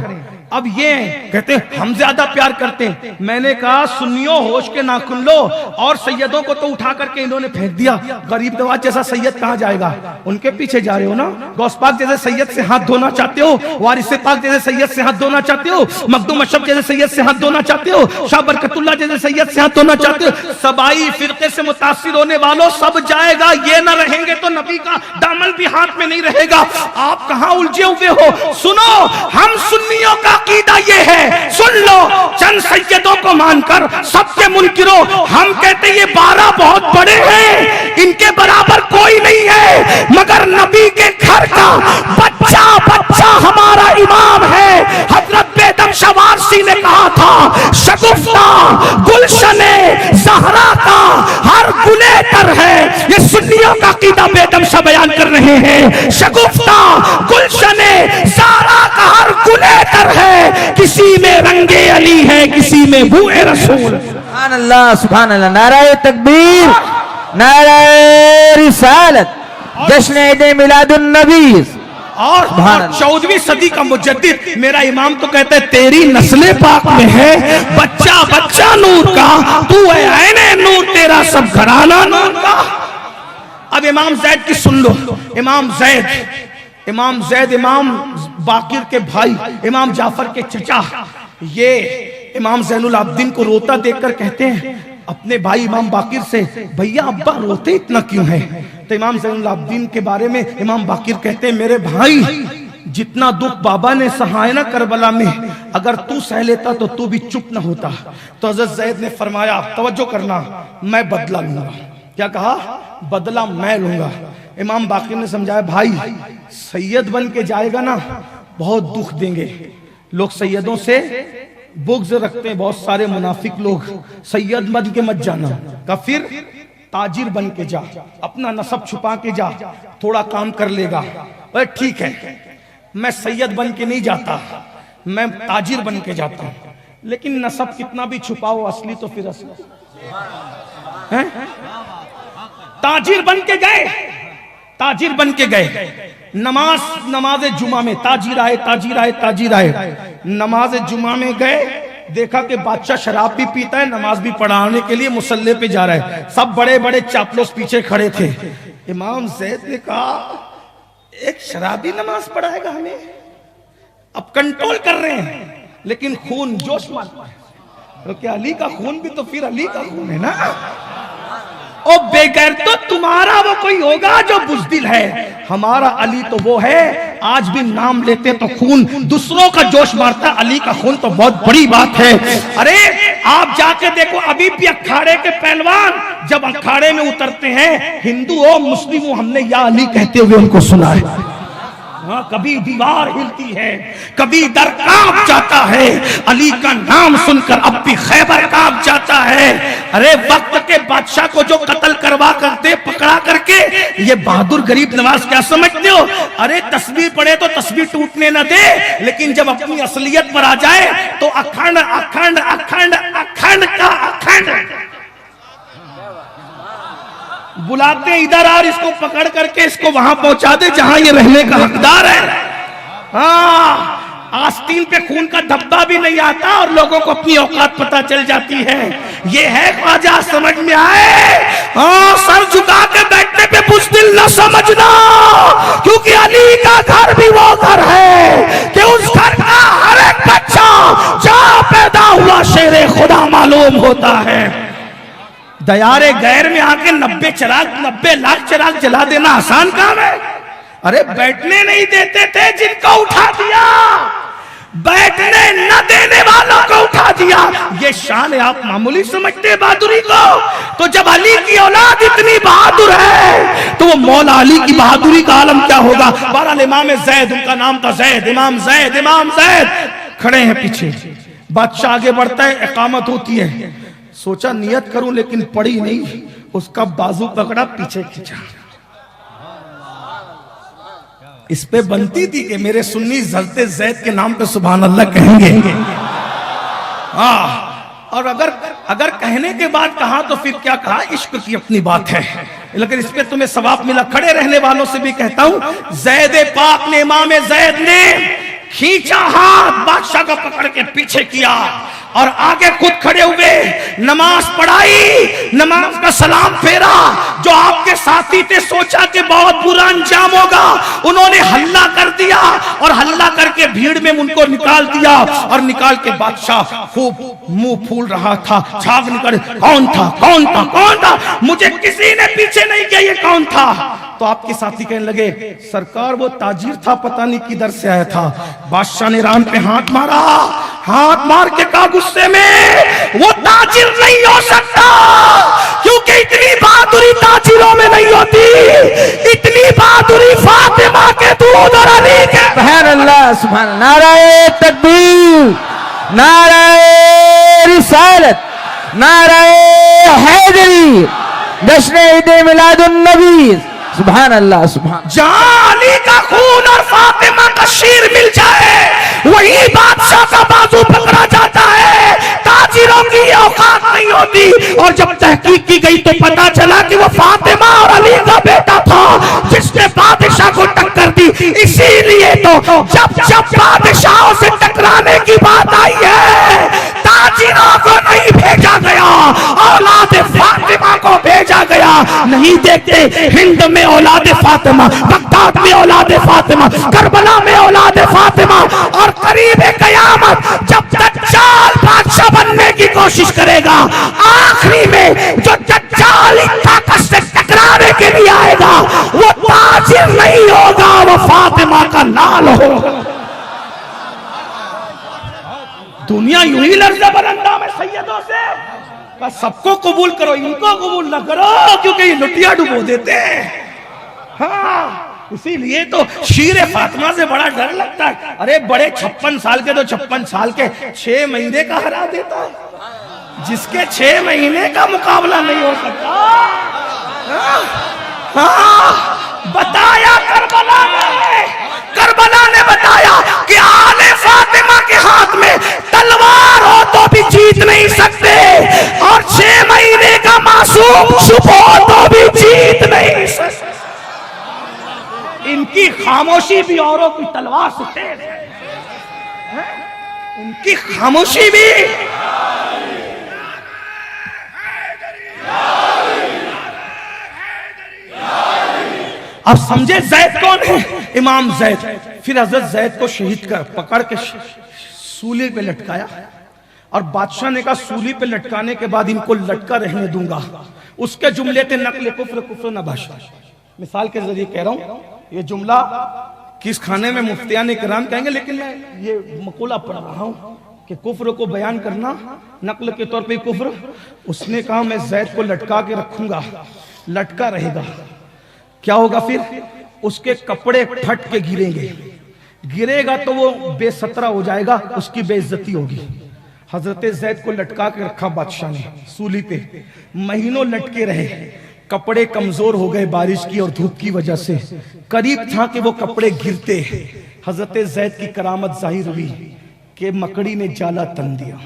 अब ये कहते हैं हम ज्यादा प्यार करते हैं। मैंने कहा सुन्नियों होश के नाखुन लो, और सैयदों को तो उठा करके इन्होंने फेंक दिया। गरीब नवाज जैसा सैयद कहां जाएगा? उनके पीछे जा रहे हो ना। गौस पाक जैसे सैयद से हाथ धोना चाहते हो, वारिस पाक जैसे सैयद से हाथ धोना चाहते हो, मखदूम अशरफ जैसे सैयद से हाथ धोना चाहते हो, शाह बरकतुल्लाह जैसे सैयद से हाथ धोना चाहते हो। सबाई फिरके से मुतासिर होने वालों सब जाएगा, ये ना रहेंगे तो नबी का दामन भी हाथ में नहीं रहेगा। आप कहां उलझे हुए हो? सुनो, हम सुन्नियों का अकीदा ये है, सुन लो, चंद सैयदों को मानकर सबके मुनकिरो हम कहते ये 12 बहुत बड़े हैं, इनके बराबर कोई नहीं है, मगर नबी के घर का बच्चा बच्चा हमारा इमाम है। हजरत बेदम शवारसी ने कहा था, शगुफ्ता गुलशने ज़हरा का हर गुलेतर है। ये सुन्नियों का अकीदा बेदम शाह बयान कर रहे हैं। शगुफ्ता गुलशने ज़हरा का हर गुलेतर है, किसी में रंगे अली है, किसी में बूए रसूल। सुभान अल्लाह, सुभान अल्लाह। नाराए तकबीर, नाराए रिसालत, जश्न ईद मिलादुन नबी। और 14वीं सदी का मुजद्दिद मेरा इमाम तो कहता है तेरी नस्ले पाक में है बच्चा बच्चा नूर का, तू है ऐने नूर, तेरा सब घराना नूर का। अब इमाम जैद की सुन लो। इमाम जैद इमाम बाकिर के भाई, इमाम जाफर के चचा, ये इमाम ज़ैनुल आबिदीन को रोता देखकर कहते हैं अपने भाई इमाम बाकिर से, भैया अब्बा रोते इतना क्यों है? तो इमाम ज़ैनुल आबिदीन के बारे में इमाम बाकिर कहते हैं, मेरे भाई जितना दुख बाबा ने सहाय ना करबला में, अगर तू सह लेता तो तू भी चुप ना होता। तो हज़रत ज़ैद ने फरमाया, तवज्जो करना, मैं बदला लूंगा। क्या कहा? बदला मैं लूंगा। इमाम बाकिर ने समझाया, भाई सैयद बन के जाएगा ना बहुत दुख देंगे लोग, सैयदों से बुग़्ज़ रखते हैं बहुत सारे मुनाफिक लोग, सैयद बन के मत जाना। का फिर ताजिर बन के जा, अपना नसब छुपा के जा, थोड़ा काम कर लेगा। अरे ठीक है, मैं सैयद बन के नहीं जाता, मैं ताजिर बन के जाता हूं, लेकिन नसब कितना भी छुपाओ असली तो फिर असली है। ताजिर बन के गए, ताजिर बन के गए। नमाज जुमा में ताजिर आए। नमाज जुमा में गए, देखा कि बादशाह शराब भी पीता है, नमाज भी पढ़ाने के लिए मुसल्ले पे जा रहा है। सब बड़े बड़े चापलूस पीछे खड़े थे। इमाम ज़ैद ने कहा, एक शराबी नमाज पढ़ाएगा हमें? अब कंट्रोल कर रहे हैं, लेकिन खून जोश मारता है। तो क्या अली का खून भी तो फिर अली का खून है ना। और बेगैर तो तुम्हारा वो कोई होगा जो बुज़दिल है, हमारा अली तो वो है, आज भी नाम लेते तो खून दूसरों का जोश मारता, अली का खून तो बहुत बड़ी बात है। अरे आप जाके देखो, अभी भी अखाड़े के पहलवान जब अखाड़े में उतरते हैं, हिंदू हो मुस्लिम हो, हमने या अली कहते हुए उनको सुना है। हाँ, कभी दीवार हिलती है, कभी दर कांप जाता है, अली का नाम सुनकर अब भी खैबर कांप जाता है। अरे वक्त के बादशाह को जो कत्ल करवा करते पकड़ा करके, ये बहादुर गरीब नवाज क्या समझते हो? अरे तस्वीर पढ़े तो तस्वीर टूटने न दे, लेकिन जब अपनी असलियत पर आ जाए तो अखंड अखंड अखंड अखंड अखंड का अखंड। बुलाते इधर आ, इसको पकड़ करके इसको वहां पहुंचा दे जहां ये रहने का हकदार है। हाँ, आस्तीन पे खून का धब्बा भी नहीं आता और लोगों को अपनी औकात पता चल जाती है। ये है ख्वाजा, समझ में आए? हाँ, सर झुका के बैठने पे बुज़दिल न समझना, क्योंकि अली का घर भी वो घर है कि उस घर का हर एक बच्चा जहां पैदा हुआ शेरे खुदा मालूम होता है। दयारे गैर में आके 90 लाख चिराग जला देना आसान काम है? अरे बैठने नहीं देते थे जिनको उठा दिया, बैठने न देने वालों को उठा दिया। ये शान है, आप मामूली समझते हैं बहादुरी को? तो जब अली की औलाद इतनी बहादुर है तो वो मौला अली की बहादुरी का आलम क्या होगा। बहरहाल इमाम जैद, उनका नाम था जैद, इमाम जैद खड़े हैं पीछे। बादशाह आगे बढ़ता है, इकामत होती है। सोचा नियत करूं, लेकिन पड़ी नहीं। उसका बाजू पकड़ा, पीछे खींचा। इस पे बनती थी कि मेरे सुन्नी हज़रत ज़ैद के नाम पे सुभान अल्लाह कहेंगे। और अगर कहने के बाद कहा तो फिर क्या कहा, इश्क की अपनी बात है, लेकिन इस पे तुम्हें सवाब मिला। खड़े रहने वालों से भी कहता हूं, ज़ैद पाक ने, इमाम ज़ैद ने खींचा हाथ, बादशाह को पकड़ के पीछे किया और आगे खुद खड़े हुए नमाज पढ़ाई, नमाज का सलाम फेरा। जो आपके साथी थे सोचा कि बहुत बुरा अंजाम होगा, उन्होंने हल्ला कर दिया और हल्ला करके भीड़ में उनको निकाल दिया। और निकाल के बादशाह खूब मुंह फूल रहा था, झाग निकल, कौन था, मुझे किसी ने पीछे नहीं किया, ये कौन था? तो आपके साथी कहने लगे, सरकार वो ताजिर था, पता नहीं किधर से आया था। बादशाह ने रान पे हाथ मारा, हाथ मार के कहा गुस्से में, वो ताजिर नहीं हो सकता, क्योंकि इतनी बहादुरी ताजिरों में नहीं होती, इतनी बहादुरी फातिमा के दूध और अली के। सुभान अल्लाह, सुभान अल्लाह। नाराए तकबीर, नाराए रिसालत, नाराए हैदरी, जश्न ईद मिलादुन नबी। सुभान अल्लाह, सुभान। जहां अली का खून और फातिमा का शीर मिल जाए, वही बादशाह का बाजू पकड़ा जाता है। ताजिरों की औकात नहीं होती। और जब तहकीक की गई तो पता चला कि वो फातिमा और अली का बेटा था, जिसने बादशाह को टक्कर दी। इसीलिए तो जब बादशाहों से टकराने की बात आई है, ताजिरों को नहीं भेजा गया, औलाद फातिमा को भेजा गया। नहीं देखते हिंद में औलाद फातिमा, बगदाद में औलाद फातिमा, करबला में औलाद फातिमा। और करीब कयामत जब दज्जाल बादशाह बनने की कोशिश करेगा, आखिरी में जो दज्जाल ताकत से टकराने के लिए आएगा, वो ताजिर नहीं होगा, वो फातिमा का लाल होगा। दुनिया यूं ही लर्ज़ा बरंदा में सैयदों से, बस सबको कबूल करो, इनको कबूल ना करो, क्योंकि ये लुटिया डुबो देते हैं। हाँ, इसीलिए तो शीर फातिमा से बड़ा डर लगता है। अरे बड़े 56 साल के, तो 56 साल के 6 महीने का हरा देता है, जिसके 6 महीने का मुकाबला नहीं हो सकता। हाँ, बताया करबला ने बताया कि आले फातिमा के हाथ में तलवार हो तो भी जीत नहीं सकते, और 6 महीने का मासूम शुभ हो तो भी जीत नहीं सकते। इनकी खामोशी भी औरों की तलवार से तेज है, इनकी खामोशी भी। अब समझे जैद कौन है? इमाम जैद। फिर हजरत जैद को शहीद कर पकड़ के सूली पे लटकाया, और बादशाह ने कहा सूली पे लटकाने के बाद इनको लटका रहने दूंगा। उसके जुमले थे नकल कुफ्र न भाषा। मिसाल के जरिए कह रहा हूं, ये जुमला किस खाने में मुफ्तियान किराम कहेंगे, लेकिन मैं ये मकूला पढ़ रहा हूं कि कुफ्र को बयान करना नकल के तौर पे कुफ्र। उसने कहा मैं जैद को लटका के रखूंगा, लटका रहेगा। क्या होगा फिर? उसके कपड़े फट के गिरेगा तो वो बेसतरा हो जाएगा, उसकी बेइज्जती होगी। हजरत जैद को लटका के रखा बादशाह ने सूली पे, महीनों लटके रहे। कपड़े कमजोर हो गए बारिश की और धूप की वजह से, करीब था कि वो कपड़े गिरते। हजरत जैद की करामत जाहिर हुई कि मकड़ी ने जाला तन दिया।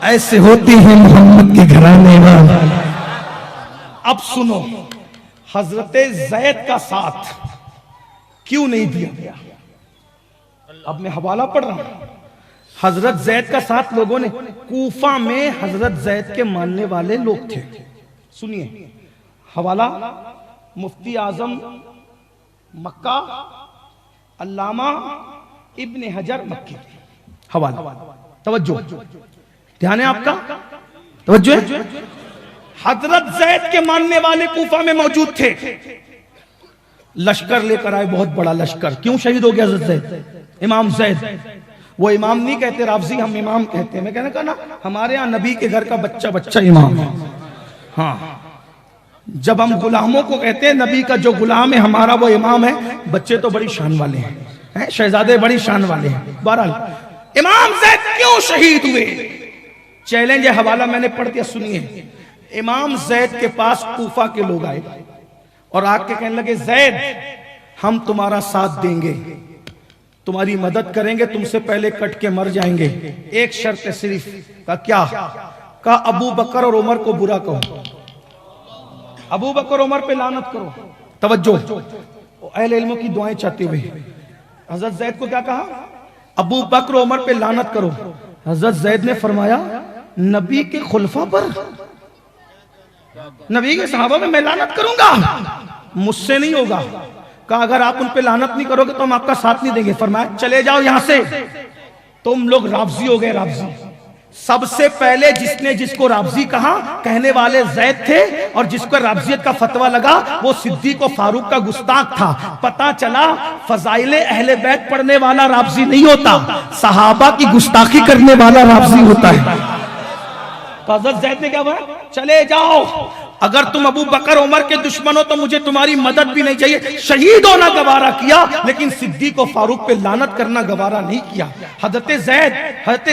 ऐसे होते हैं मोहम्मद के घराने वाले। अब सुनो, हजरत जैद का साथ क्यों नहीं दिया गया? अब मैं हवाला पढ़ रहा हूं। हजरत जैद का साथ लोगों ने, कूफा में हजरत जैद के मानने वाले लोग थे। सुनिए हवाला, मुफ्ती आजम मक्का अल्लामा इब्ने हजर मक्की, हवाला। तवज्जो, ध्यान है आपका, तवज्जो है। हजरत जैद के मानने वाले कूफा में मौजूद थे। लश्कर लेकर आए, बहुत बड़ा लश्कर। क्यों शहीद हो गया हजरत जैद? इमाम जैद, वो इमाम नहीं कहते राफजी, हम इमाम कहते हैं। मैं कहने का ना, हमारे यहाँ नबी के घर का बच्चा बच्चा इमाम है। हाँ, जब हम गुलामों को कहते हैं नबी का जो गुलाम है हमारा वो इमाम है, बच्चे तो बड़ी शान वाले हैं, शहजादे बड़ी शान वाले हैं। बहरहाल इमाम जैद क्यों शहीद हुए? चैलेंज है, हवाला मैंने पढ़ दिया, सुनिए। इमाम जैद के पास कूफा के लोग आए और आके कहने लगे, जैद हम तुम्हारा साथ देंगे, तुम्हारी मदद करेंगे, तुमसे पहले कट के मर जाएंगे, एक शर्त है सिर्फ। का क्या? का अबू बकर और उमर को बुरा कहो, अबू बकर उमर पे लानत करो। तवज्जो, अहले इल्म की दुआएं चाहते हुए हजरत जैद को क्या कहा? अबू बकर उमर पे लानत करो। हजरत जैद ने फरमाया, नबी के खुलफा पर, नबी के सहाबा में मैं लानत करूंगा? मुझसे नहीं होगा। कहा अगर आप उन पे लानत नहीं करोगे तो हम आपका साथ नहीं देंगे। फरमाया चले जाओ यहां से, तुम लोग राफजी हो गए। राफजी, सबसे पहले जिसने जिसको राफजी कहा, कहने वाले जैद थे, और जिसको राफजियत का फतवा लगा वो सिद्दीक और फारूक का गुस्ताख था। पता चला फजाइले अहले बैत पढ़ने वाला राफजी नहीं होता, सहाबा की गुस्ताखी करने वाला राफजी होता है। तो हजरत जैद ने क्या बोला? चले जाओ, अगर तुम अबू बकर उमर के दुश्मन हो तो मुझे तुम्हारी मदद भी नहीं चाहिए। शहीद होना गवारा किया, लेकिन सिद्दीक और फारूक पे लानत करना गवारा नहीं किया। हजरत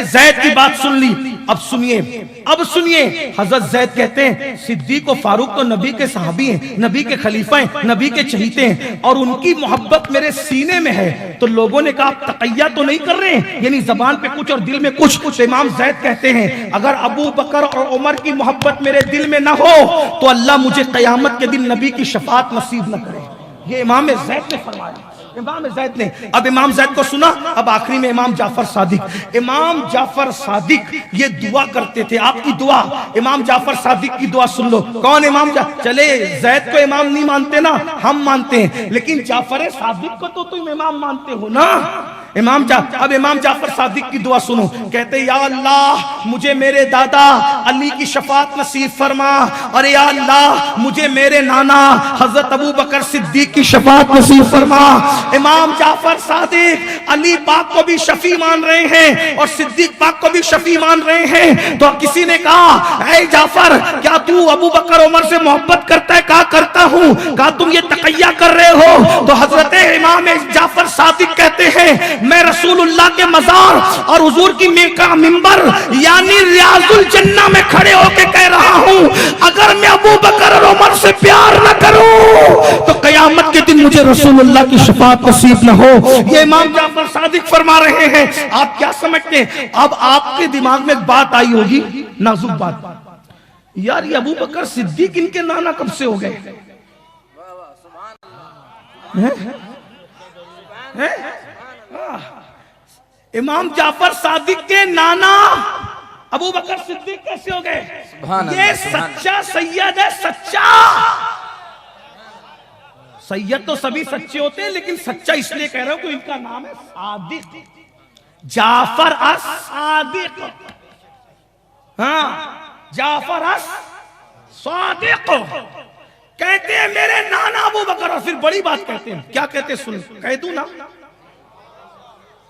जैद की बात सुन ली। अब सुनिए, अब सुनिए, हजरत जैद कहते हैं सिद्दीक और फारूक तो नबी के सहाबी हैं, नबी के खलीफा हैं, नबी के चहीते हैं, और उनकी मोहब्बत मेरे सीने में है। तो लोगों ने कहा आप तकैया तो नहीं कर रहे हैं, यानी जबान पे कुछ और दिल में कुछ। इमाम जैद कहते हैं अगर अबू बकर और उमर की मोहब्बत मेरे दिल में ना हो तो अल्लाह मुझे कयामत के दिन नबी की शफात नसीब न करे। ये इमाम जैद ने फरमाया, इमाम जैद ने। अब इमाम जैद को सुना। अब आखिरी में इमाम जाफर सादिक, इमाम जाफर सादिक ये दुआ करते थे, आपकी दुआ, इमाम जाफर सादिक की दुआ सुन लो। कौन इमाम? चले जैद को इमाम नहीं मानते ना, हम मानते हैं, लेकिन जाफर सादिक को तो तुम इमाम मानते हो ना। अब इमाम जाफर सादिक की दुआ सुनो। कहते या अल्लाह मुझे मेरे दादा अली की शफात नसीब फरमा, और या अल्लाह मुझे मेरे नाना हजरत अबू बकर सिद्दीक की शफात नसीब फरमा। इमाम जाफर सादिक अली पाक को भी शफी मान रहे हैं और सिद्दीक पाक को भी शफी मान रहे हैं। तो किसी ने कहा ऐ जाफर क्या तू अबू बकर उमर से मोहब्बत करता है? कहा करता हूं। कहा तुम ये तकैया कर रहे हो? तो हजरत इमाम जाफर सादिक कहते हैं मैं रसूलुल्लाह के मजार और हुजूर की मिंबर यानी रियाजुल जन्ना में खड़े होकर कह रहा हूं, अगर मैं अबू बकर और उमर से प्यार न करूं तो कयामत के दिन मुझे रसूलुल्लाह की शफाअत नसीब न हो। ये इमाम जाफर सादिक फरमा रहे हैं। आप क्या समझते हैं? अब आपके दिमाग में एक बात आई होगी, नाजुक बात, यार ये अबू बकर सिद्दीक इनके नाना कब से हो गए? इमाम जाफर सादिक के नाना अबू बकर सिद्दीक कैसे हो गए? ये सच्चा सैयद है, सच्चा सैयद। तो सभी सच्चे होते हैं, लेकिन सच्चा इसलिए कह रहा हूं कि इनका नाम है सादिक, जाफर अस सादिक। हाँ, जाफर अस सादिक कहते हैं मेरे नाना अबू बकर। और फिर बड़ी बात कहते हैं, क्या कहते हैं सुन, कह दूं ना?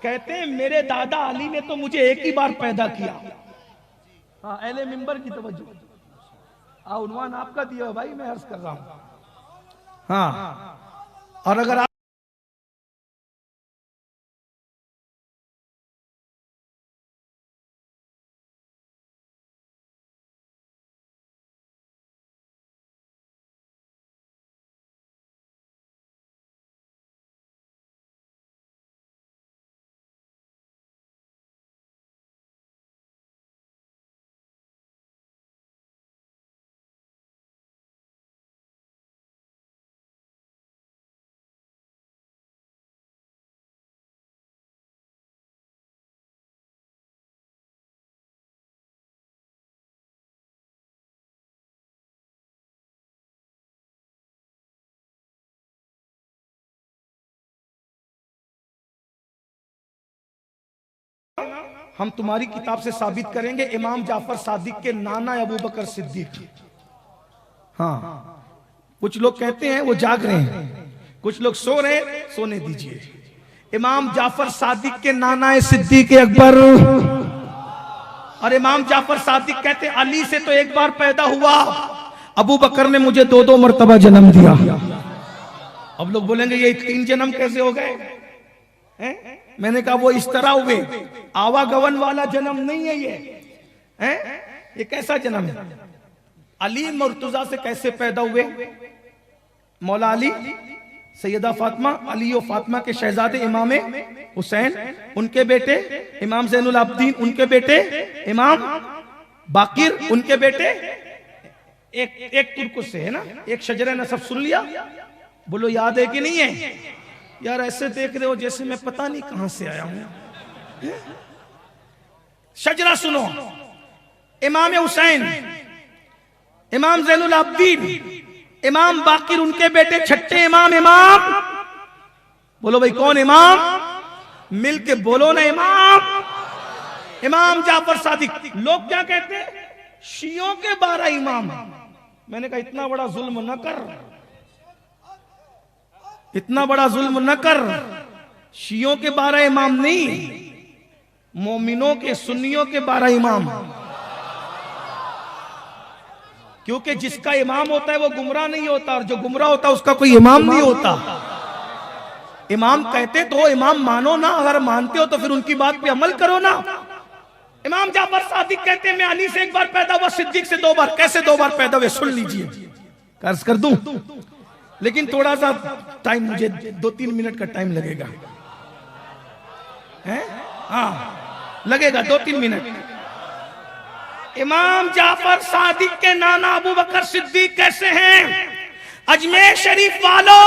कहते हैं मेरे दादा अली ने तो मुझे एक ही बार पैदा किया। हाँ, अहले मिंबर की तवज्जो, उन्वान आपका दिया भाई, मैं अर्ज कर रहा हूं। हाँ, और अगर आप हम तुम्हारी किताब से साबित करेंगे इमाम जाफर सादिक के नाना अबू बकर सिद्दीक। हाँ, कुछ लोग कहते हैं वो जाग रहे हैं, कुछ लोग सो रहे हैं, सोने दीजिए। इमाम जाफर सादिक के नाना सिद्दीक अकबर, और इमाम जाफर सादिक कहते अली से तो एक बार पैदा हुआ, अबू बकर ने मुझे 2-2 मर्तबा जन्म दिया। अब लोग बोलेंगे ये 3 जन्म कैसे हो गए हैं? मैंने कहा वो इस तरह हुए, आवागमन वाला जन्म नहीं है ये, हैं? ये कैसा जन्म है? अली मुर्तजा से कैसे पैदा हुए? मौला अली, सैयदा फातिमा, अली और फातिमा के शहजादे इमाम हुसैन, उनके बेटे इमाम ज़ैनुल आबिदीन, उनके बेटे इमाम बाकिर, उनके बेटे एक तुर्क से है ना, एक शजरा नसब सुन लिया? बोलो याद है कि नहीं है? यार ऐसे देख रहे हो जैसे मैं पता नहीं कहां से आया हूं। शजरा सुनो, इमाम हुसैन, इमाम ज़ैनुल आबिदीन, इमाम बाकिर, उनके बेटे छठे इमाम बोलो भाई कौन इमाम? मिल के बोलो ना इमाम जाफर सादिक। लोग क्या कहते हैं? शियों के 12 इमाम। मैंने कहा इतना बड़ा जुल्म न कर, इतना बड़ा जुल्म न कर। शियों के 12 इमाम नहीं, मोमिनों के, सुन्नियों के 12 इमाम। क्योंकि जिसका इमाम होता है वो गुमराह नहीं होता, और जो गुमराह होता है उसका कोई इमाम नहीं होता। इमाम कहते तो इमाम मानो ना, अगर मानते हो तो फिर उनकी बात पे अमल करो ना। इमाम जाफर सादिक कहते हैं मैं अली से एक बार पैदा हुआ, सिद्दीक से 2 बार। कैसे 2 बार पैदा हुए? सुन लीजिए, कर्ज कर दूं, लेकिन थोड़ा सा टाइम, मुझे 2-3 मिनट का टाइम लगेगा, हैं? हाँ लगेगा 2-3 मिनट। इमाम जाफर सादिक के नाना अबू बकर सिद्दीक कैसे हैं? अजमेर शरीफ वालों,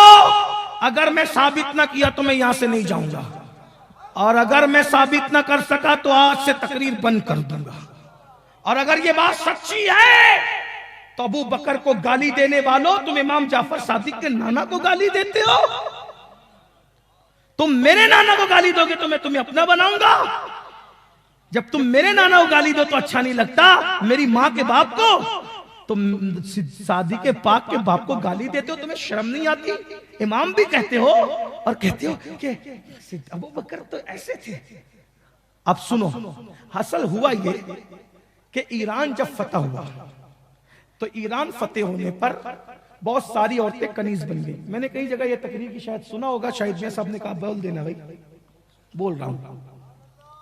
अगर मैं साबित ना किया तो मैं यहां से नहीं जाऊंगा, और अगर मैं साबित ना कर सका तो आज से तकरीर बंद कर दूंगा। और अगर ये बात सच्ची है तो अबू बकर को गाली देने वालों, तुम इमाम जाफर सादिक के नाना को गाली देते हो। तुम मेरे नाना को गाली दोगे तो मैं तुम्हें अपना बनाऊंगा। जब तुम मेरे नाना को गाली दो तो अच्छा नहीं लगता, मेरी माँ के बाप को, तुम सादिक के पाक के बाप को गाली देते हो, तुम्हें शर्म नहीं आती? इमाम भी कहते हो और कहते हो कि अबू बकर तो ऐसे थे। अब सुनो, हासिल हुआ ये कि ईरान जब फतह हुआ तो ईरान फतेह होने पर बहुत सारी औरतें कनीज बन गई। मैंने कई जगह ये तकरीर की शायद सुना होगा, शायद मैं साहब ने कहा बोल देना भाई, बोल रहा हूं।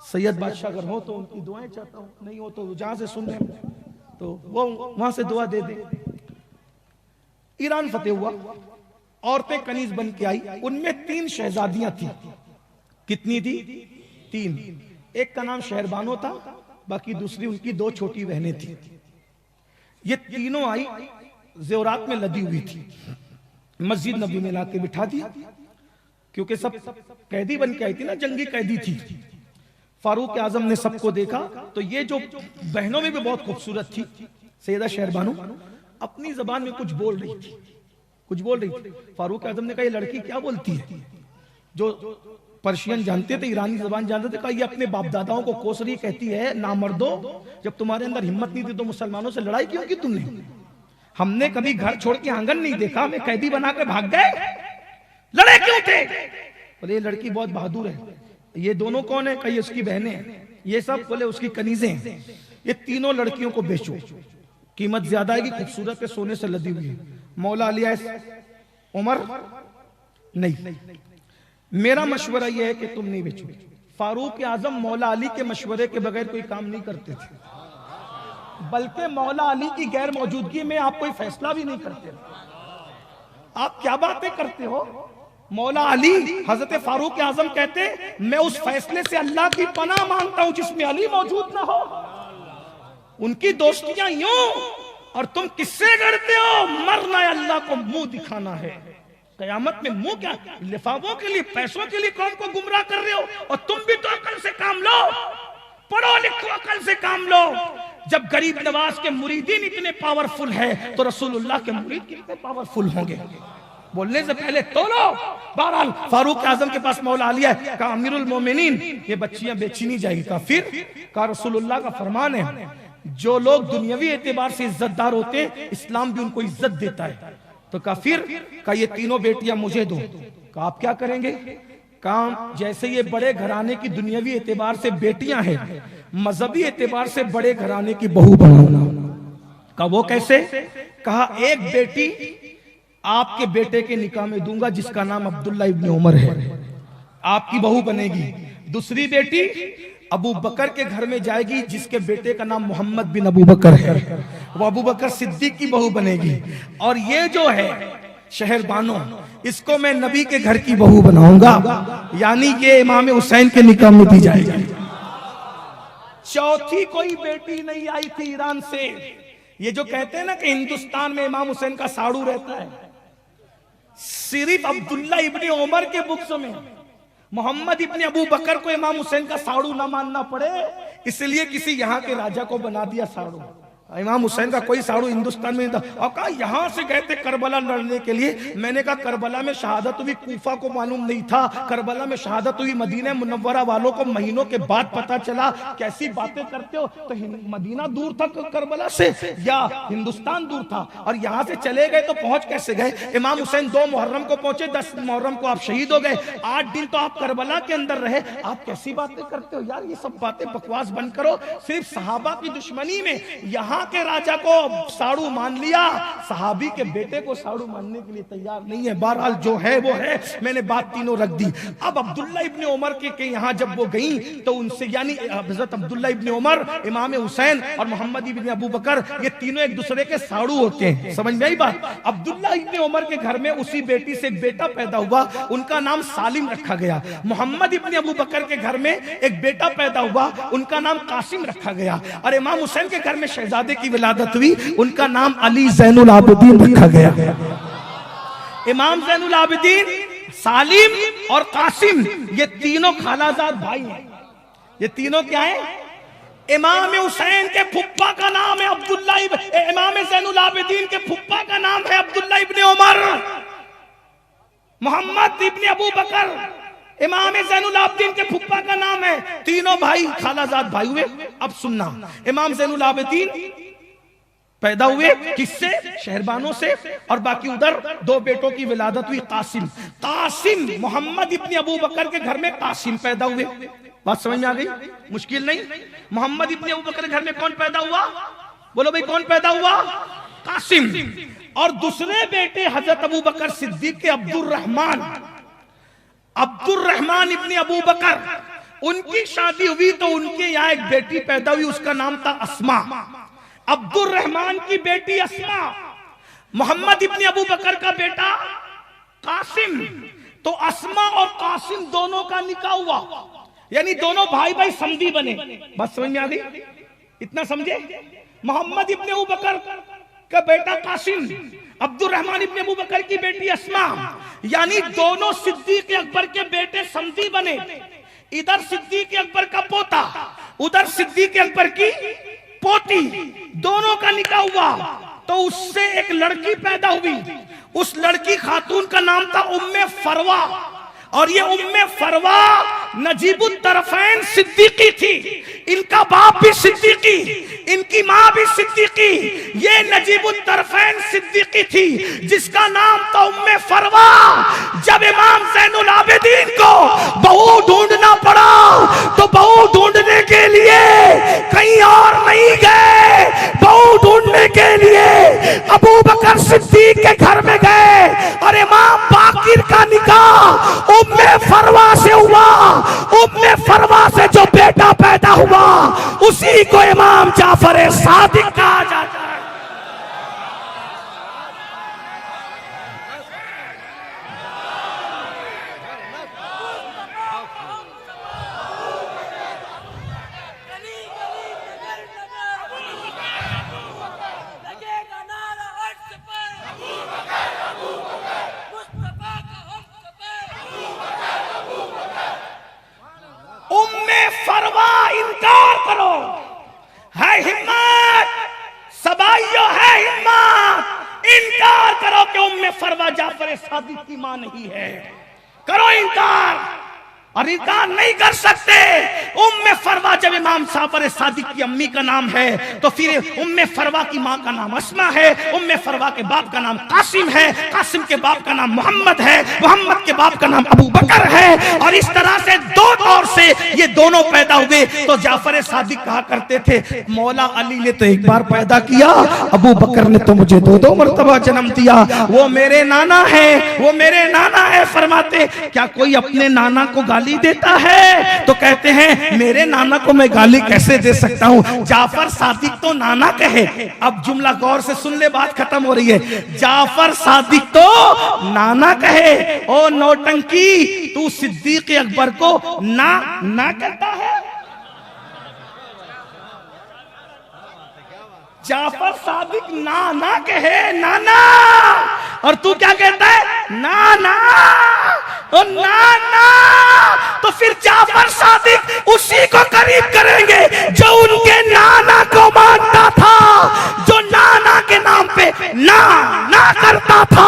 सैयद बादशाह अगर हो तो उनकी दुआएं चाहता हूं, नहीं हो तो जहां से सुन रहे तो वो वहां से दुआ दे दे। ईरान फतेह हुआ, औरतें कनीज बन के आई, उनमें 3 शहजादियां थी। कितनी थी? 3। एक का नाम शहरबानो था, बाकी दूसरी उनकी 2 छोटी बहनें थी। ये तीनों आई, ज़ेवरात में लदी हुई थी। मस्जिद नबी में लाके बिठा दिया, क्योंकि सब कैदी बन के आई थी ना, जंगी कैदी थी। फारूक आजम ने सबको देखा तो ये जो बहनों में भी बहुत खूबसूरत थी, सैयदा शहरबानो, अपनी जबान में कुछ बोल रही थी, कुछ बोल रही थी। फारूक आजम ने कहा ये लड़की क्या बोलती है? जो पर्शियन जानते थे, ईरानी जबान जानते थे, कहा ये अपने बाप दादाओं को कोस रही, कहती है नामर्दो, जब तुम्हारे अंदर हिम्मत नहीं थी तो मुसलमानों से लड़ाई क्यों की तुमने? हमने कभी घर छोड़ के आंगन नहीं देखा, हमें कैदी बना के भाग गए, लड़े क्यों थे? बोले ये लड़की बहुत बहादुर है। ये दोनों कौन है? कही उसकी बहनें हैं। ये सब बोले उसकी कनीजें हैं। ये तीनों लड़कियों को बेचो, कीमत ज्यादा आएगी, खूबसूरत है, सोने से लदी हुई है। मौला अली उमर नहीं, मेरा मशवरा यह है कि तुम नहीं बेचो। फारूक आजम मौला अली के मशवरे के बगैर कोई काम नहीं करते थे, बल्कि मौला अली की गैर मौजूदगी में आप कोई फैसला भी नहीं करते। आप क्या बातें करते हो? मौला अली, हजरत फारूक आजम कहते मैं उस फैसले से अल्लाह की पनाह मांगता हूं जिसमें अली मौजूद ना हो। उनकी दोस्तियां यूं, और तुम किससे डरते हो? मरना है, अल्लाह को मुंह दिखाना है। कयामत में मुंह क्या? लिफाफों के लिए, पैसों के लिए कौम को गुमराह कर रहे हो। और तुम भी तो अकल से काम लो, पढ़ो लिखो, अकल से काम लो। जब गरीब नवाज के मुरीदीन इतने पावरफुल है तो रसूलुल्लाह के मुरीद कितने पावरफुल होंगे? बोलने से पहले तोलो। बहरहाल फारूक आजम के पास मौला आलिया है, कहा अमीरुल मोमिनीन ये बच्चियां बेची नहीं जाएगी। कहा फिर? कहा रसूलुल्लाह का फरमान है जो लोग दुनियावी एतबार से इज्जतदार होते हैं इस्लाम भी उनको इज्जत देता है। तो कहा फिर? कहा ये तीनों बेटियां मुझे दो। कहा आप क्या करेंगे? कहा जैसे ये बड़े घराने की दुनियावी एतबार से बेटियां हैं, मजहबी एतबार से बड़े घराने की बहू बनाना। कहा वो कैसे? कहा एक बेटी आपके बेटे के निकाह में दूंगा जिसका नाम अब्दुल्ला इब्न उमर है, आपकी बहू बनेगी। दूसरी बेटी अबू बकर के घर में जाएगी जिसके बेटे का नाम मोहम्मद बिन अबू बकर है, वो अबू बकर सिद्दीक की बहू बनेगी। और ये जो है शहरबानो, इसको मैं नबी के घर की बहू बनाऊंगा, यानी ये इमाम हुसैन के निकाह में दी जाएगी। चौथी कोई बेटी नहीं आई थी ईरान से। ये जो कहते हैं ना कि हिंदुस्तान में इमाम हुसैन का साड़ू रहता है, सिर्फ अब्दुल्ला इब्ने उमर के बुक्स में मोहम्मद इब्ने अबू बकर को इमाम हुसैन का साड़ू ना मानना पड़े, इसलिए किसी यहाँ के राजा को बना दिया साड़ू। इमाम हुसैन का कोई साड़ू हिंदुस्तान में नहीं था। और कहा यहाँ से गए थे करबला लड़ने के लिए। मैंने कहा करबला में शहादत हुई, कूफा को मालूम नहीं था। करबला में शहादत हुई, मदीना मुनव्वरा वालों को महीनों के बाद पता चला। कैसी बातें करते हो? तो मदीना दूर था करबला से या हिंदुस्तान दूर था? और यहाँ से चले गए तो पहुंच कैसे गए? इमाम हुसैन 2 मुहर्रम को पहुंचे, 10 मुहर्रम को आप शहीद हो गए, 8 दिन तो आप करबला के अंदर रहे। आप कैसी बातें करते हो यार? ये सब बातें बकवास बंद करो। सिर्फ सहाबा की दुश्मनी में यहाँ के राजा को साड़ू मान लिया, सहाबी के बेटे को साड़ू मानने के लिए तैयार नहीं है। बहरहाल जो है वो है, मैंने बात तीनों रख दी। अब अब्दुल्ला इब्ने उमर के यहाँ जब वो गई तो उनसे, यानी हजरत अब्दुल्ला इब्ने उमर, इमाम हुसैन और मोहम्मद इब्ने अबू बकर, ये तीनों एक दूसरे के साड़ू होते हैं। समझ में आई बात? अब्दुल्ला इब्ने उमर के घर में उसी बेटी से एक बेटा पैदा हुआ, उनका नाम सालिम रखा गया। मोहम्मद इब्ने अबू बकर के घर में एक बेटा पैदा हुआ, उनका नाम कासिम रखा गया। और इमाम हुसैन के घर में शहजादे की विलादत हुई, उनका नाम अली ज़ैनुल आबिदीन रखा गया। इमाम ज़ैनुल आबिदीन, सालिम और कासिम, ये तीनों खालाजाद भाई हैं। ये तीनों क्या है? इमाम हुसैन के फुप्पा का नाम है अब्दुल्ला, इमाम ज़ैनुल आबिदीन के फुप्पा का नाम है अब्दुल्ला इब्ने उमर। मोहम्मद इब्ने अबू बकर इमाम ज़ैनुल आबिदीन के फुप्पा का नाम है। तीनों भाई खालाजाद भाई हुए। अब सुनना, इमाम ज़ैनुल आबिदीन पैदा हुए किससे? शहरबानों से। और बाकी उधर 2 बेटों की विलादत हुई। कासिम मोहम्मद इब्ने अबू बकर के घर में कासिम पैदा हुए। बात समझ में आ गई? मुश्किल नहीं। मोहम्मद इब्ने अबू बकर के घर में कौन पैदा हुआ? बोलो भाई, कौन पैदा हुआ? कासिम। और दूसरे बेटे हजरत अबू बकर सिद्दीक के अब्दुर्रहमान इब्ने अबू बकर, उनकी शादी हुई तो उनके यहाँ एक बेटी पैदा हुई, उसका नाम था अस्मा। अब्दुर्रहमान की बेटी अस्मा, मोहम्मद इब्ने अबू बकर का बेटा कासिम। तो अस्मा और कासिम दोनों का निकाह हुआ, यानी दोनों भाई भाई समधी बने। बस समझ में आ गई? इतना समझे? मोहम्मद इब्ने अबू बकर का बेटा कासिम, अब्दुर्रहमान इब्ने अबू बकर की बेटी अस्मा, यानी दोनों सिद्दीक अकबर के बेटे समधी बने। इधर सिद्दीक अकबर का पोता, उधर सिद्दीक अकबर की पोती, दोनों का निकाह हुआ। तो उससे एक लड़की पैदा हुई। उस लड़की खातून का नाम था उम्मे फरवा। और ये उम्मे फरवा नजीबुत तरफैन सिद्दीकी थी। इनका बाप भी सिद्दीकी, इनकी माँ भी सिद्दीकी। ये नजीबुत तरफैन सिद्दीकी थी जिसका नाम था उम्मे फरवा। जब इमाम ज़ैनुल आबिदीन को बहू ढूंढना पड़ा तो बहू ढूंढने के लिए कहीं और नहीं गए, बहू ढूंढने के लिए अबू बकर सिद्दीक के घर में गए। और इमाम बाकिर का निकाह उम्मे फरवा से हुआ। उम्मे फरवा से जो बेटा पैदा हुआ उसी को इमाम जाफर सादिक कहा जाता है। उम्मे फरवा, इनकार करो, है हिम्मत, सबाइयो है हिम्मत, इनकार करो कि उम्मे फरवा जाफर सादिक की मां नहीं है, करो इनकार। और इनकार नहीं कर सकते। उम्मे फरवा जब इमाम जाफर सादिक की अम्मी का नाम है तो फिर उम्मे फरवा की मां का नाम अस्मा है, उम्मे फरवा के बाप का नाम कासिम है, कासिम के बाप का नाम मोहम्मद है, मोहम्मद के बाप का नाम अबू बकर है। और इस तरह से दो तौर से ये दोनों पैदा हुए। तो जाफर सादिक कहा करते थे मौला अली ने तो एक बार पैदा किया, अबू बकर ने तो मुझे दो दो मर्तबा जन्म दिया, वो मेरे नाना है, वो मेरे नाना है। फरमाते क्या कोई अपने नाना को गाली देता है? तो कहते हैं मेरे नाना को मैं गाली कैसे दे सकता हूं? जाफर सादिक तो नाना कहे। अब जुमला गौर से सुन ले, बात खत्म हो रही है। जाफर सादिक तो नाना कहे। ओ नौटंकी, तू सिद्दीक अकबर को ना कहता है। जाफर सादिक नाना कहे, नाना, और तू क्या कहता है? नाना, ओ नाना। तो फिर जाफर सादिक उसी को करीब करेंगे जो उनके नाना को मानता था, जो नाना के नाम पे ना करता था,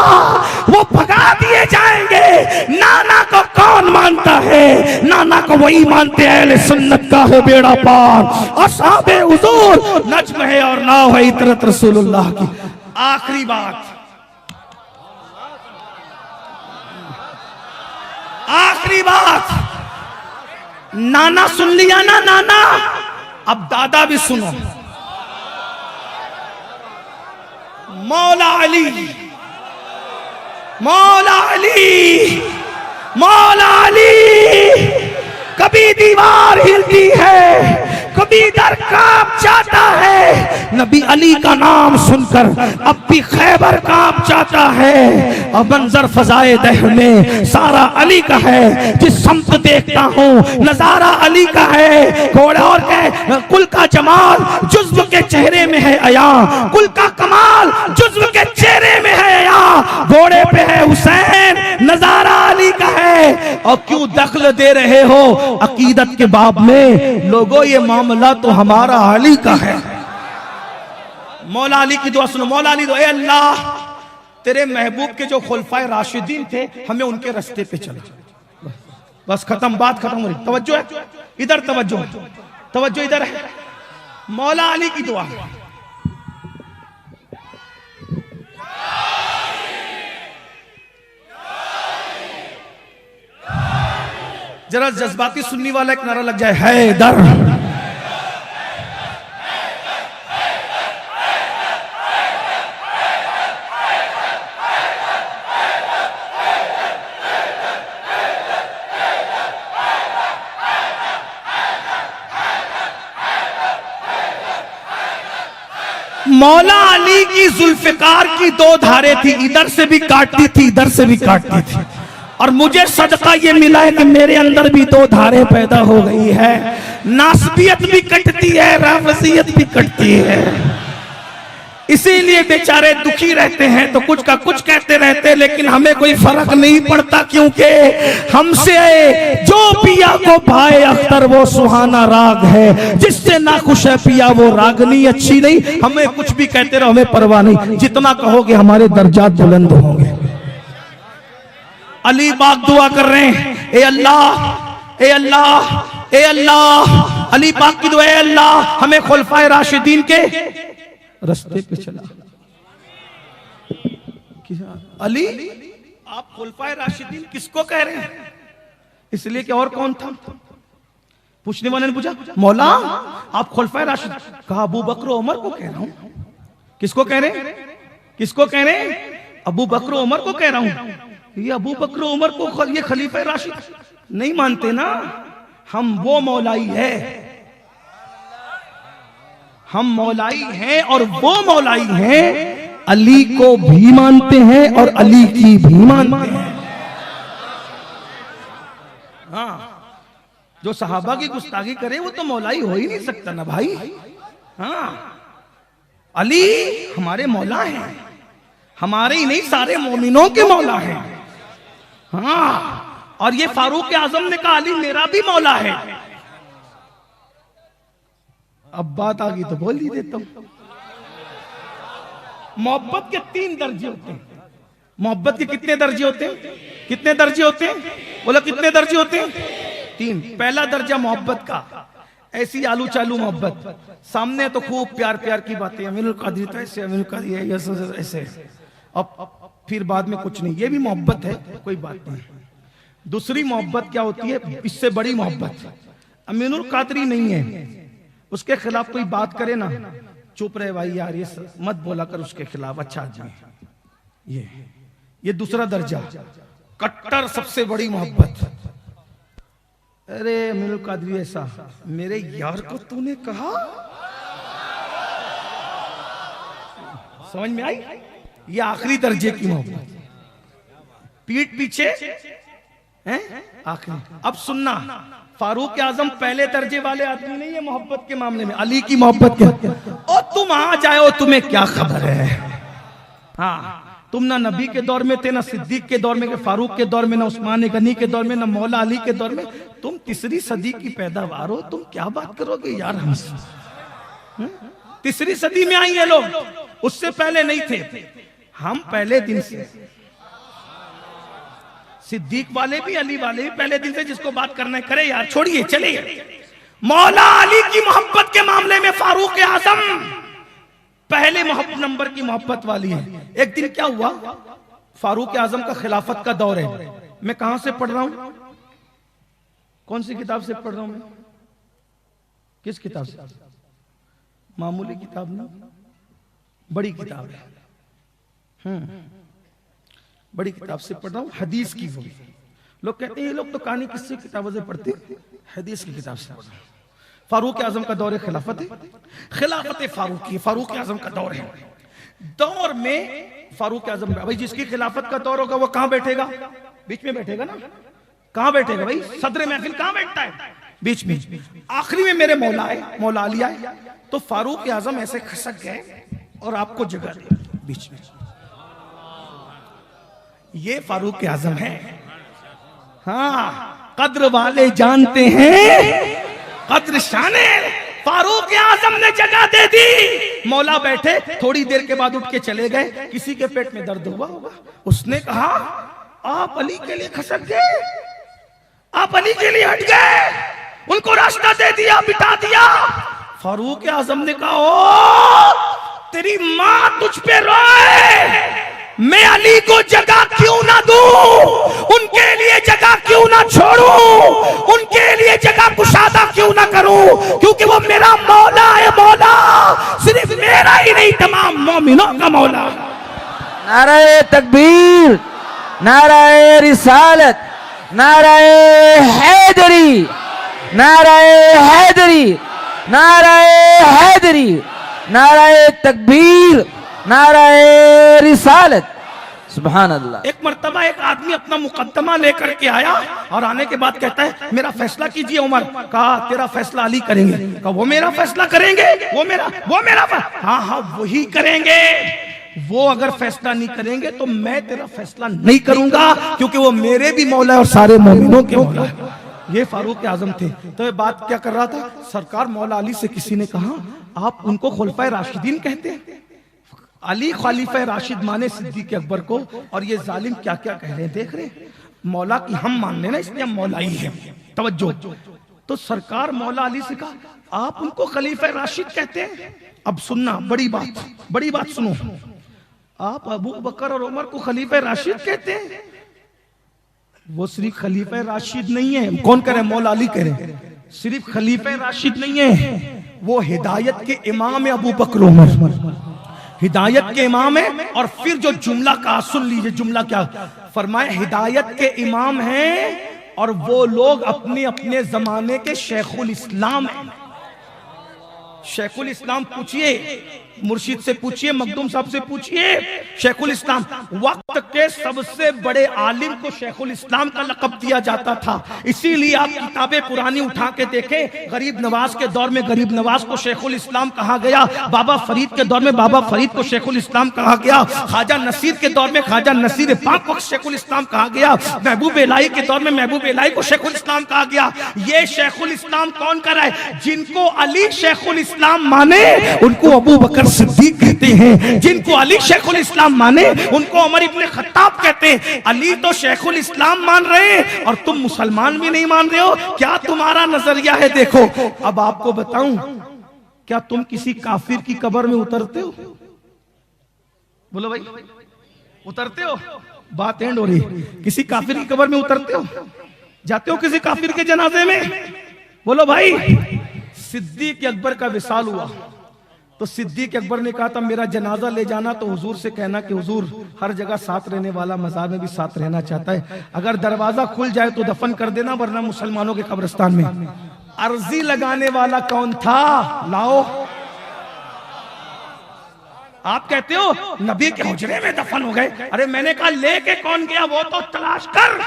वो भगा दिए जाएंगे। नाना को कौन मानता है? नाना को वही मानते हैं अहले सुन्नत का है बेड़ा पार, असहाबे हुजूर, नज्म है और नाव है इतरत रसूलुल्लाह की। आखिरी बात, आखिरी बात, नाना सुन लिया ना, नाना, अब दादा भी सुनो। मौला अली, मौला अली, मौला अली। कभी दीवार हिलती है, कभी दर कांप जाता है। नबी अली का नाम सुनकर अब भी खैबर कांप जाता है। और मंजर फजाए दह में सारा अली का है, जिस समत देखता हूँ नजारा अली का है। घोड़ा और कुल का जमाल जुज्व के चेहरे में है अया, कुल का कमाल जुज्व के चेहरे में है अया। घोड़े पे है हुसैन, नजारा अली का है। और क्यों दखल दे रहे हो अकीदत के बाब में? लोगों ये मामला तो हमारा अली का है। मौला अली की दुआ सुनो। मौला अली दुआ, ए अल्लाह तेरे महबूब के जो खुलफाए राशिदीन थे हमें उनके रास्ते पे चला। बस खत्म, बात खत्म हो रही। तवज्जो है इधर, तवज्जो, तवज्जो इधर है। मौला अली की दुआ। जरा जज्बाती सुनने वाला एक नारा लग जाए, हैदर। मौला अली की जुल्फिकार की दो धारे थी, इधर से भी काटती थी, इधर से भी काटती थी। और मुझे सदका ये मिला है कि मेरे अंदर भी दो धारे पैदा हो गई है। नासबियत भी कटती है, राफजियत भी कटती है। इसीलिए बेचारे दुखी रहते हैं तो कुछ का कुछ कहते रहते, लेकिन हमें कोई फर्क नहीं पड़ता, क्योंकि हमसे जो पिया को भाए अख्तर वो सुहाना राग है, जिससे ना खुश है पिया वो रागनी अच्छी नहीं। हमें कुछ भी कहते रहो, हमें परवाह नहीं, जितना कहोगे हमारे दर्जात बुलंद होंगे। अली पाक दुआ कर रहे हैं, ए अल्लाह, ए अल्लाह, ए अल्लाह। अली पाक की दुआ, ए अल्लाह हमें खुलफाए राशिदीन के रास्ते पे चला। अली, आप खुलफाए राशिदीन किसको कह रहे हैं? इसलिए कि और कौन था? पूछने वाले ने पूछा, मौला आप खुलफाए राशिदीन? कहा अबू बकर उमर को कह रहा हूं। किसको कह रहे हैं? किसको कह रहे हैं? अबू बकर उमर को कह रहा हूं। ये अबू बकर उमर को ये खलीफा राशिद नहीं मानते ना। हम वो मौलाई है, हम मौलाई हैं और वो मौलाई हैं अली को भी मानते हैं और अली की भी मानते हैं। हाँ, जो सहाबा की गुस्ताखी करे वो तो मौलाई हो ही नहीं सकता ना भाई। हाँ, अली हमारे मौला हैं, हमारे ही नहीं सारे मोमिनों के मौला हैं। हाँ, और ये फारूक आजम ने कहा अली मेरा भी मौला है। अब बात आ गई तो बोल ही देता हूं। मोहब्बत के 3 दर्जे होते हैं। मोहब्बत के कितने दर्जे होते हैं? कितने दर्जे होते हैं? बोलो कितने दर्जे होते हैं? 3। पहला दर्जा मोहब्बत का, ऐसी आलू चालू मोहब्बत, सामने तो खूब प्यार प्यार की बातें, अमीनुल कादरी तो ऐसे, अमीनुल कादरी ऐसे, अब फिर बाद में कुछ नहीं, ये भी मोहब्बत है, कोई बात नहीं। दूसरी मोहब्बत क्या होती है? इससे बड़ी मोहब्बत, अमीनुल कादरी नहीं है, उसके खिलाफ कोई बात करे ना, चुप रहे भाई यार, ये मत बोला कर उसके खिलाफ, अच्छा आदमी। ये दूसरा दर्जा, कट्टर सबसे बड़ी मोहब्बत। अरे अमीनुल कादरी ऐसा, मेरे यार को तूने कहा, समझ में आई? ये आखिरी दर्जे की मोहब्बत, पीठ पीछे हैं आखिरी। अब सुनना, फारूक आजम पहले दर्जे वाले आदमी नहीं है मोहब्बत के मामले में, अली की मोहब्बत के। और तुम आ जाओ, तुम्हें क्या खबर है? हाँ, तुम ना नबी के दौर में थे, ना सिद्दीक के दौर में, फारूक के दौर में, ना उस्मान गनी के दौर में, ना मौला अली के दौर में। तुम तीसरी सदी की पैदावार हो, तुम क्या बात करोगे यार हमसे? तीसरी सदी में आएंगे लोग, उससे पहले नहीं थे। हम पहले दिन से, सिद्दीक वाले भी, अली वाले भी पहले दिन से, जिसको बात करना है करे यार, छोड़िए चलिए। मौला अली की मोहब्बत के मामले में फारूक आजम पहले नंबर की मोहब्बत वाली है। एक दिन क्या हुआ, फारूक आजम का खिलाफत का दौर है। मैं कहां से पढ़ रहा हूं? कौन सी किताब से पढ़ रहा हूं मैं? किस किताब से? मामूली किताब ना, बड़ी किताब है। बड़ी किताब से पढ़ रहा हूं, हदीस की। वो लोग कहते हैं ये लोग तो कहानी किससे किताबों से पढ़ते, हदीस की किताब से पढ़ रहा हूं। फारूक आजम का दौर खिलाफत है, खिलाफत फारूकी, फारूक आजम का दौर है। दौर में फारूक आजम, भाई जिसकी खिलाफत का दौर होगा वो कहां बैठेगा? बीच में बैठेगा ना। कहां बैठेगा भाई? सदर महफिल कहां बैठता है? बीच में। आखिरी में मेरे मौला है, मौला अली आए, तो फारूक आजम ऐसे खसक गए और आपको जगह दी बीच में। ये फारूक आजम है। हाँ, कद्र वाले जानते हैं कद्र शाने। फारूक आजम ने जगह दे दी, मौला बैठे, थोड़ी देर के बाद उठ के चले गए। किसी के पेट में दर्द हुआ होगा, उसने कहा आप अली के लिए खसक गए, आप अली के लिए हट गए, उनको रास्ता दे दिया, बिठा दिया। फारूक आजम ने कहा ओ तेरी मां तुझ पे रोए, मैं अली को जगह क्यों ना दूं, उनके लिए जगह क्यों ना छोड़ूं, उनके लिए जगह कुशादा क्यों ना करूं, क्योंकि वो मेरा मौला है। मौला सिर्फ मेरा ही नहीं, तमाम मोमिनों का मौला। नाराए तकबीर, नाराए रिसालत, नाराए हैदरी, नाराए हैदरी, नाराए हैदरी, नाराए तकबीर, नाराए रिसालत। सुभान अल्लाह। एक मर्तबा एक आदमी अपना मुकद्दमा लेकर के आया और आने के बाद कहता है मेरा फैसला कीजिए उमर। कहा तेरा फैसला अली करेंगे। कहा वो मेरा फैसला करेंगे? वो मेरा हाँ हाँ वही करेंगे। वो अगर फैसला नहीं करेंगे तो मैं तेरा फैसला नहीं करूंगा, क्योंकि वो मेरे भी मौला है और सारे मोमिनों के मौला है। ये फारूक आजम थे। तो ये बात क्या कर रहा था, सरकार मौला अली से किसी ने कहा आप उनको खुलफाए राशिदीन कहते हैं। अली खलीफा राशिद माने सिद्दीक अकबर को, और ये जालिम क्या क्या कह रहे हैं, देख रहे हैं। मौला की हम मान लेना, इसलिए हम मौला ही हैं। तवज्जो। तो सरकार मौला अली से कहा आप उनको खलीफा राशिद कहते हैं। अब सुनना, बड़ी बात सुनो, आप अबू बकर और उमर को खलीफा राशिद कहते हैं। वो सिर्फ खलीफा राशिद नहीं है। कौन कह रहे हैं? मौला अली कह रहे हैं। सिर्फ खलीफा राशिद नहीं है, वो हिदायत के इमाम है। अबू बकर उमर हिदायत के इमाम है। और फिर जो जुमला कहा सुन लीजिए, जुमला क्या फरमाए, हिदायत के इमाम हैं और वो लोग अपने अपने जमाने के शेखुल इस्लाम हैं। शेखुल इस्लाम पूछिए, मुर्शिद से पूछिए, मखदूम साहब से पूछिए, शेखुल इस्लाम वक्त के सबसे बड़े आलिम को शेखुल इस्लाम का लक़ब दिया जाता था। इसीलिए आप किताबें पुरानी उठा के देखें, गरीब नवाज के दौर में गरीब नवाज को शेखुल इस्लाम कहा गया, बाबा फरीद के दौर में बाबा फरीद को शेखुल इस्लाम कहा गया, ख्वाजा नसीर के दौर में ख्वाजा नसीर पाक को शेखुल इस्लाम कहा गया, महबूब इलाही के दौर में महबूब इलाही को शेखुल इस्लाम कहा गया। ये शेखुल इस्लाम कौन कर रहा है? जिनको अली शेखुल इस्लाम माने उनको अबू बकर सिद्दीक कहते हैं। जिनको अली शेखुल इस्लाम माने उनको उमर इब्ने खत्ताब कहते हैं। अली तो शेखुल इस्लाम मान रहे हैं और तुम मुसलमान भी नहीं मान रहे हो, क्या तुम्हारा नजरिया है? देखो अब आपको बताऊं, क्या तुम किसी काफिर की कब्र में उतरते हो? बोलो भाई, उतरते हो? बात एंड हो रही। किसी काफिर की कब्र में उतरते हो? जाते हो किसी काफिर के जनाजे में? बोलो भाई। सिद्दीक अकबर का विसाल हुआ तो सिद्दीक अकबर ने कहा था मेरा जनाजा ले जाना तो हुजूर से कहना कि हुजूर हर जगह साथ रहने वाला मजार में भी साथ रहना चाहता है, अगर दरवाजा खुल जाए तो दफन कर देना, वरना मुसलमानों के कब्रिस्तान में। अर्जी लगाने वाला कौन था? लाओ। आप कहते हो नबी के हुजरे में दफन हो गए। अरे मैंने कहा लेके कौन गया वो तो तलाश कर।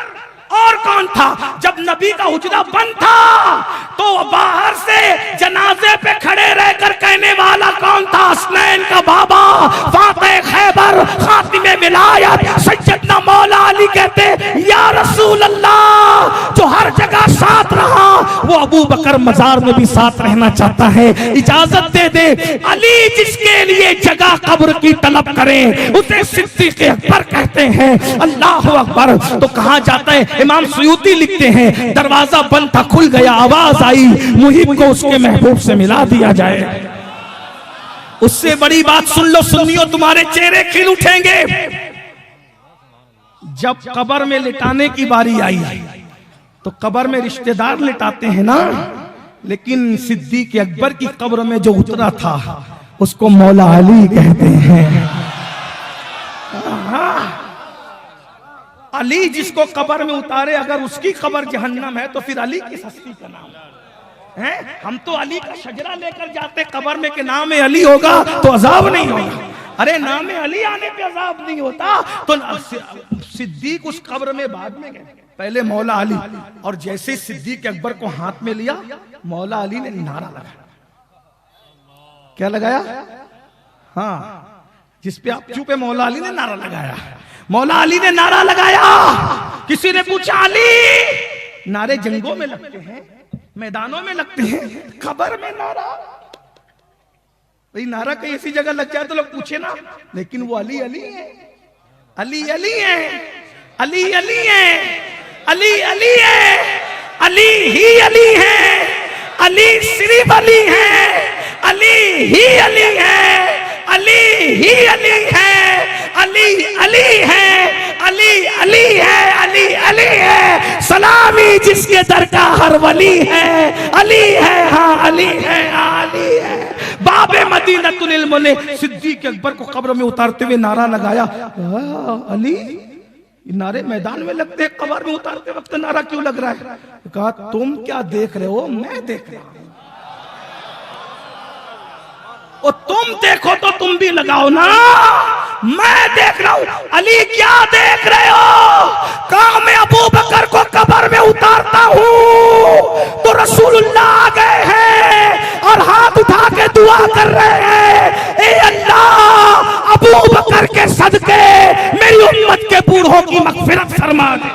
और कौन था? जब नबी का हुजरा बंद था तो बाहर से जनाजे पे खड़े रहकर कहने वाला कौन था? हसनैन का बाबा, फातिह खैबर, खातिमे विलायत सैयदना मौला अली कहते या रसूल अल्लाह, जो हर जगह साथ रहा वो अबू बकर मजार में भी साथ रहना चाहता है, इजाजत दे दे। अली जिसके लिए जगह कब्र की तलब करे उसे सिद्दीक अकबर कहते हैं। अल्लाह अकबर। तो कहा जाता है, इमाम सुयूती लिखते हैं दरवाजा बंद था, खुल गया, आवाज आई मुहिब को उसके महबूब से मिला दिया जाए। उससे बड़ी बात सुन लो सुन्नियों, तुम्हारे चेहरे खिल उठेंगे। जब कब्र में लिटाने की बारी आई तो कब्र में रिश्तेदार लिटाते हैं ना, लेकिन सिद्दीक अकबर की कब्र में जो उतरा था उसको मौला अली कहते हैं। अली जिसको कब्र में उतारे, अगर उसकी कब्र जहन्नम है तो फिर अली किस हस्ती का नाम है? हम तो अली का शजरा लेकर जाते कब्र में के नाम में अली होगा तो अजाब नहीं होगा। अरे नाम में अली आने पे अजाब नहीं होता। तो सिद्दीक उस कब्र में बाद में गए, पहले मौला अली। और जैसे सिद्दीक अकबर को हाथ में लिया मौला अली ने नारा लगाया। क्या लगाया? हाँ, जिसपे आप चुप है मौला अली ने नारा लगाया। मौला अली ने नारा लगाया। किसी ने पूछा अली, नारे जंगों में लगते हैं, मैदानों में लगते हैं, कब्र में नारा? भाई नारा कहीं ऐसी जगह लग जाए तो लोग पूछे ना, लेकिन वो अली अली है, अली अली है, अली अली है, अली अली है, अली ही अली है, अली सिर्फ अली है, अली ही अली है, अली ही अली है, अली अली है, अली अली है, अली अली है। सलामी जिसके दर का हर वली है, अली है, हाँ अली है, हाँ अली है। बाबे मदीनतुल इल्म ने सिद्दीक अकबर को कब्र में उतारते हुए नारा लगाया, अली। नारे मैदान में लगते हैं, कब्र में उतारते वक्त नारा क्यों लग रहा है? कहा तुम क्या देख रहे हो, मैं देख रहा हूं। और तुम देखो तो तुम भी लगाओ ना, मैं देख रहा हूं। अली क्या देख रहे हो? कहा मैं अबू बकर को कब्र में उतारता हूं तो रसूलुल्लाह आ गए हैं और हाथ उठा के दुआ कर रहे हैं, ए अल्लाह अबू बकर के सदके मेरी उम्मत के बूढ़ों की मगफिरत फरमा दे।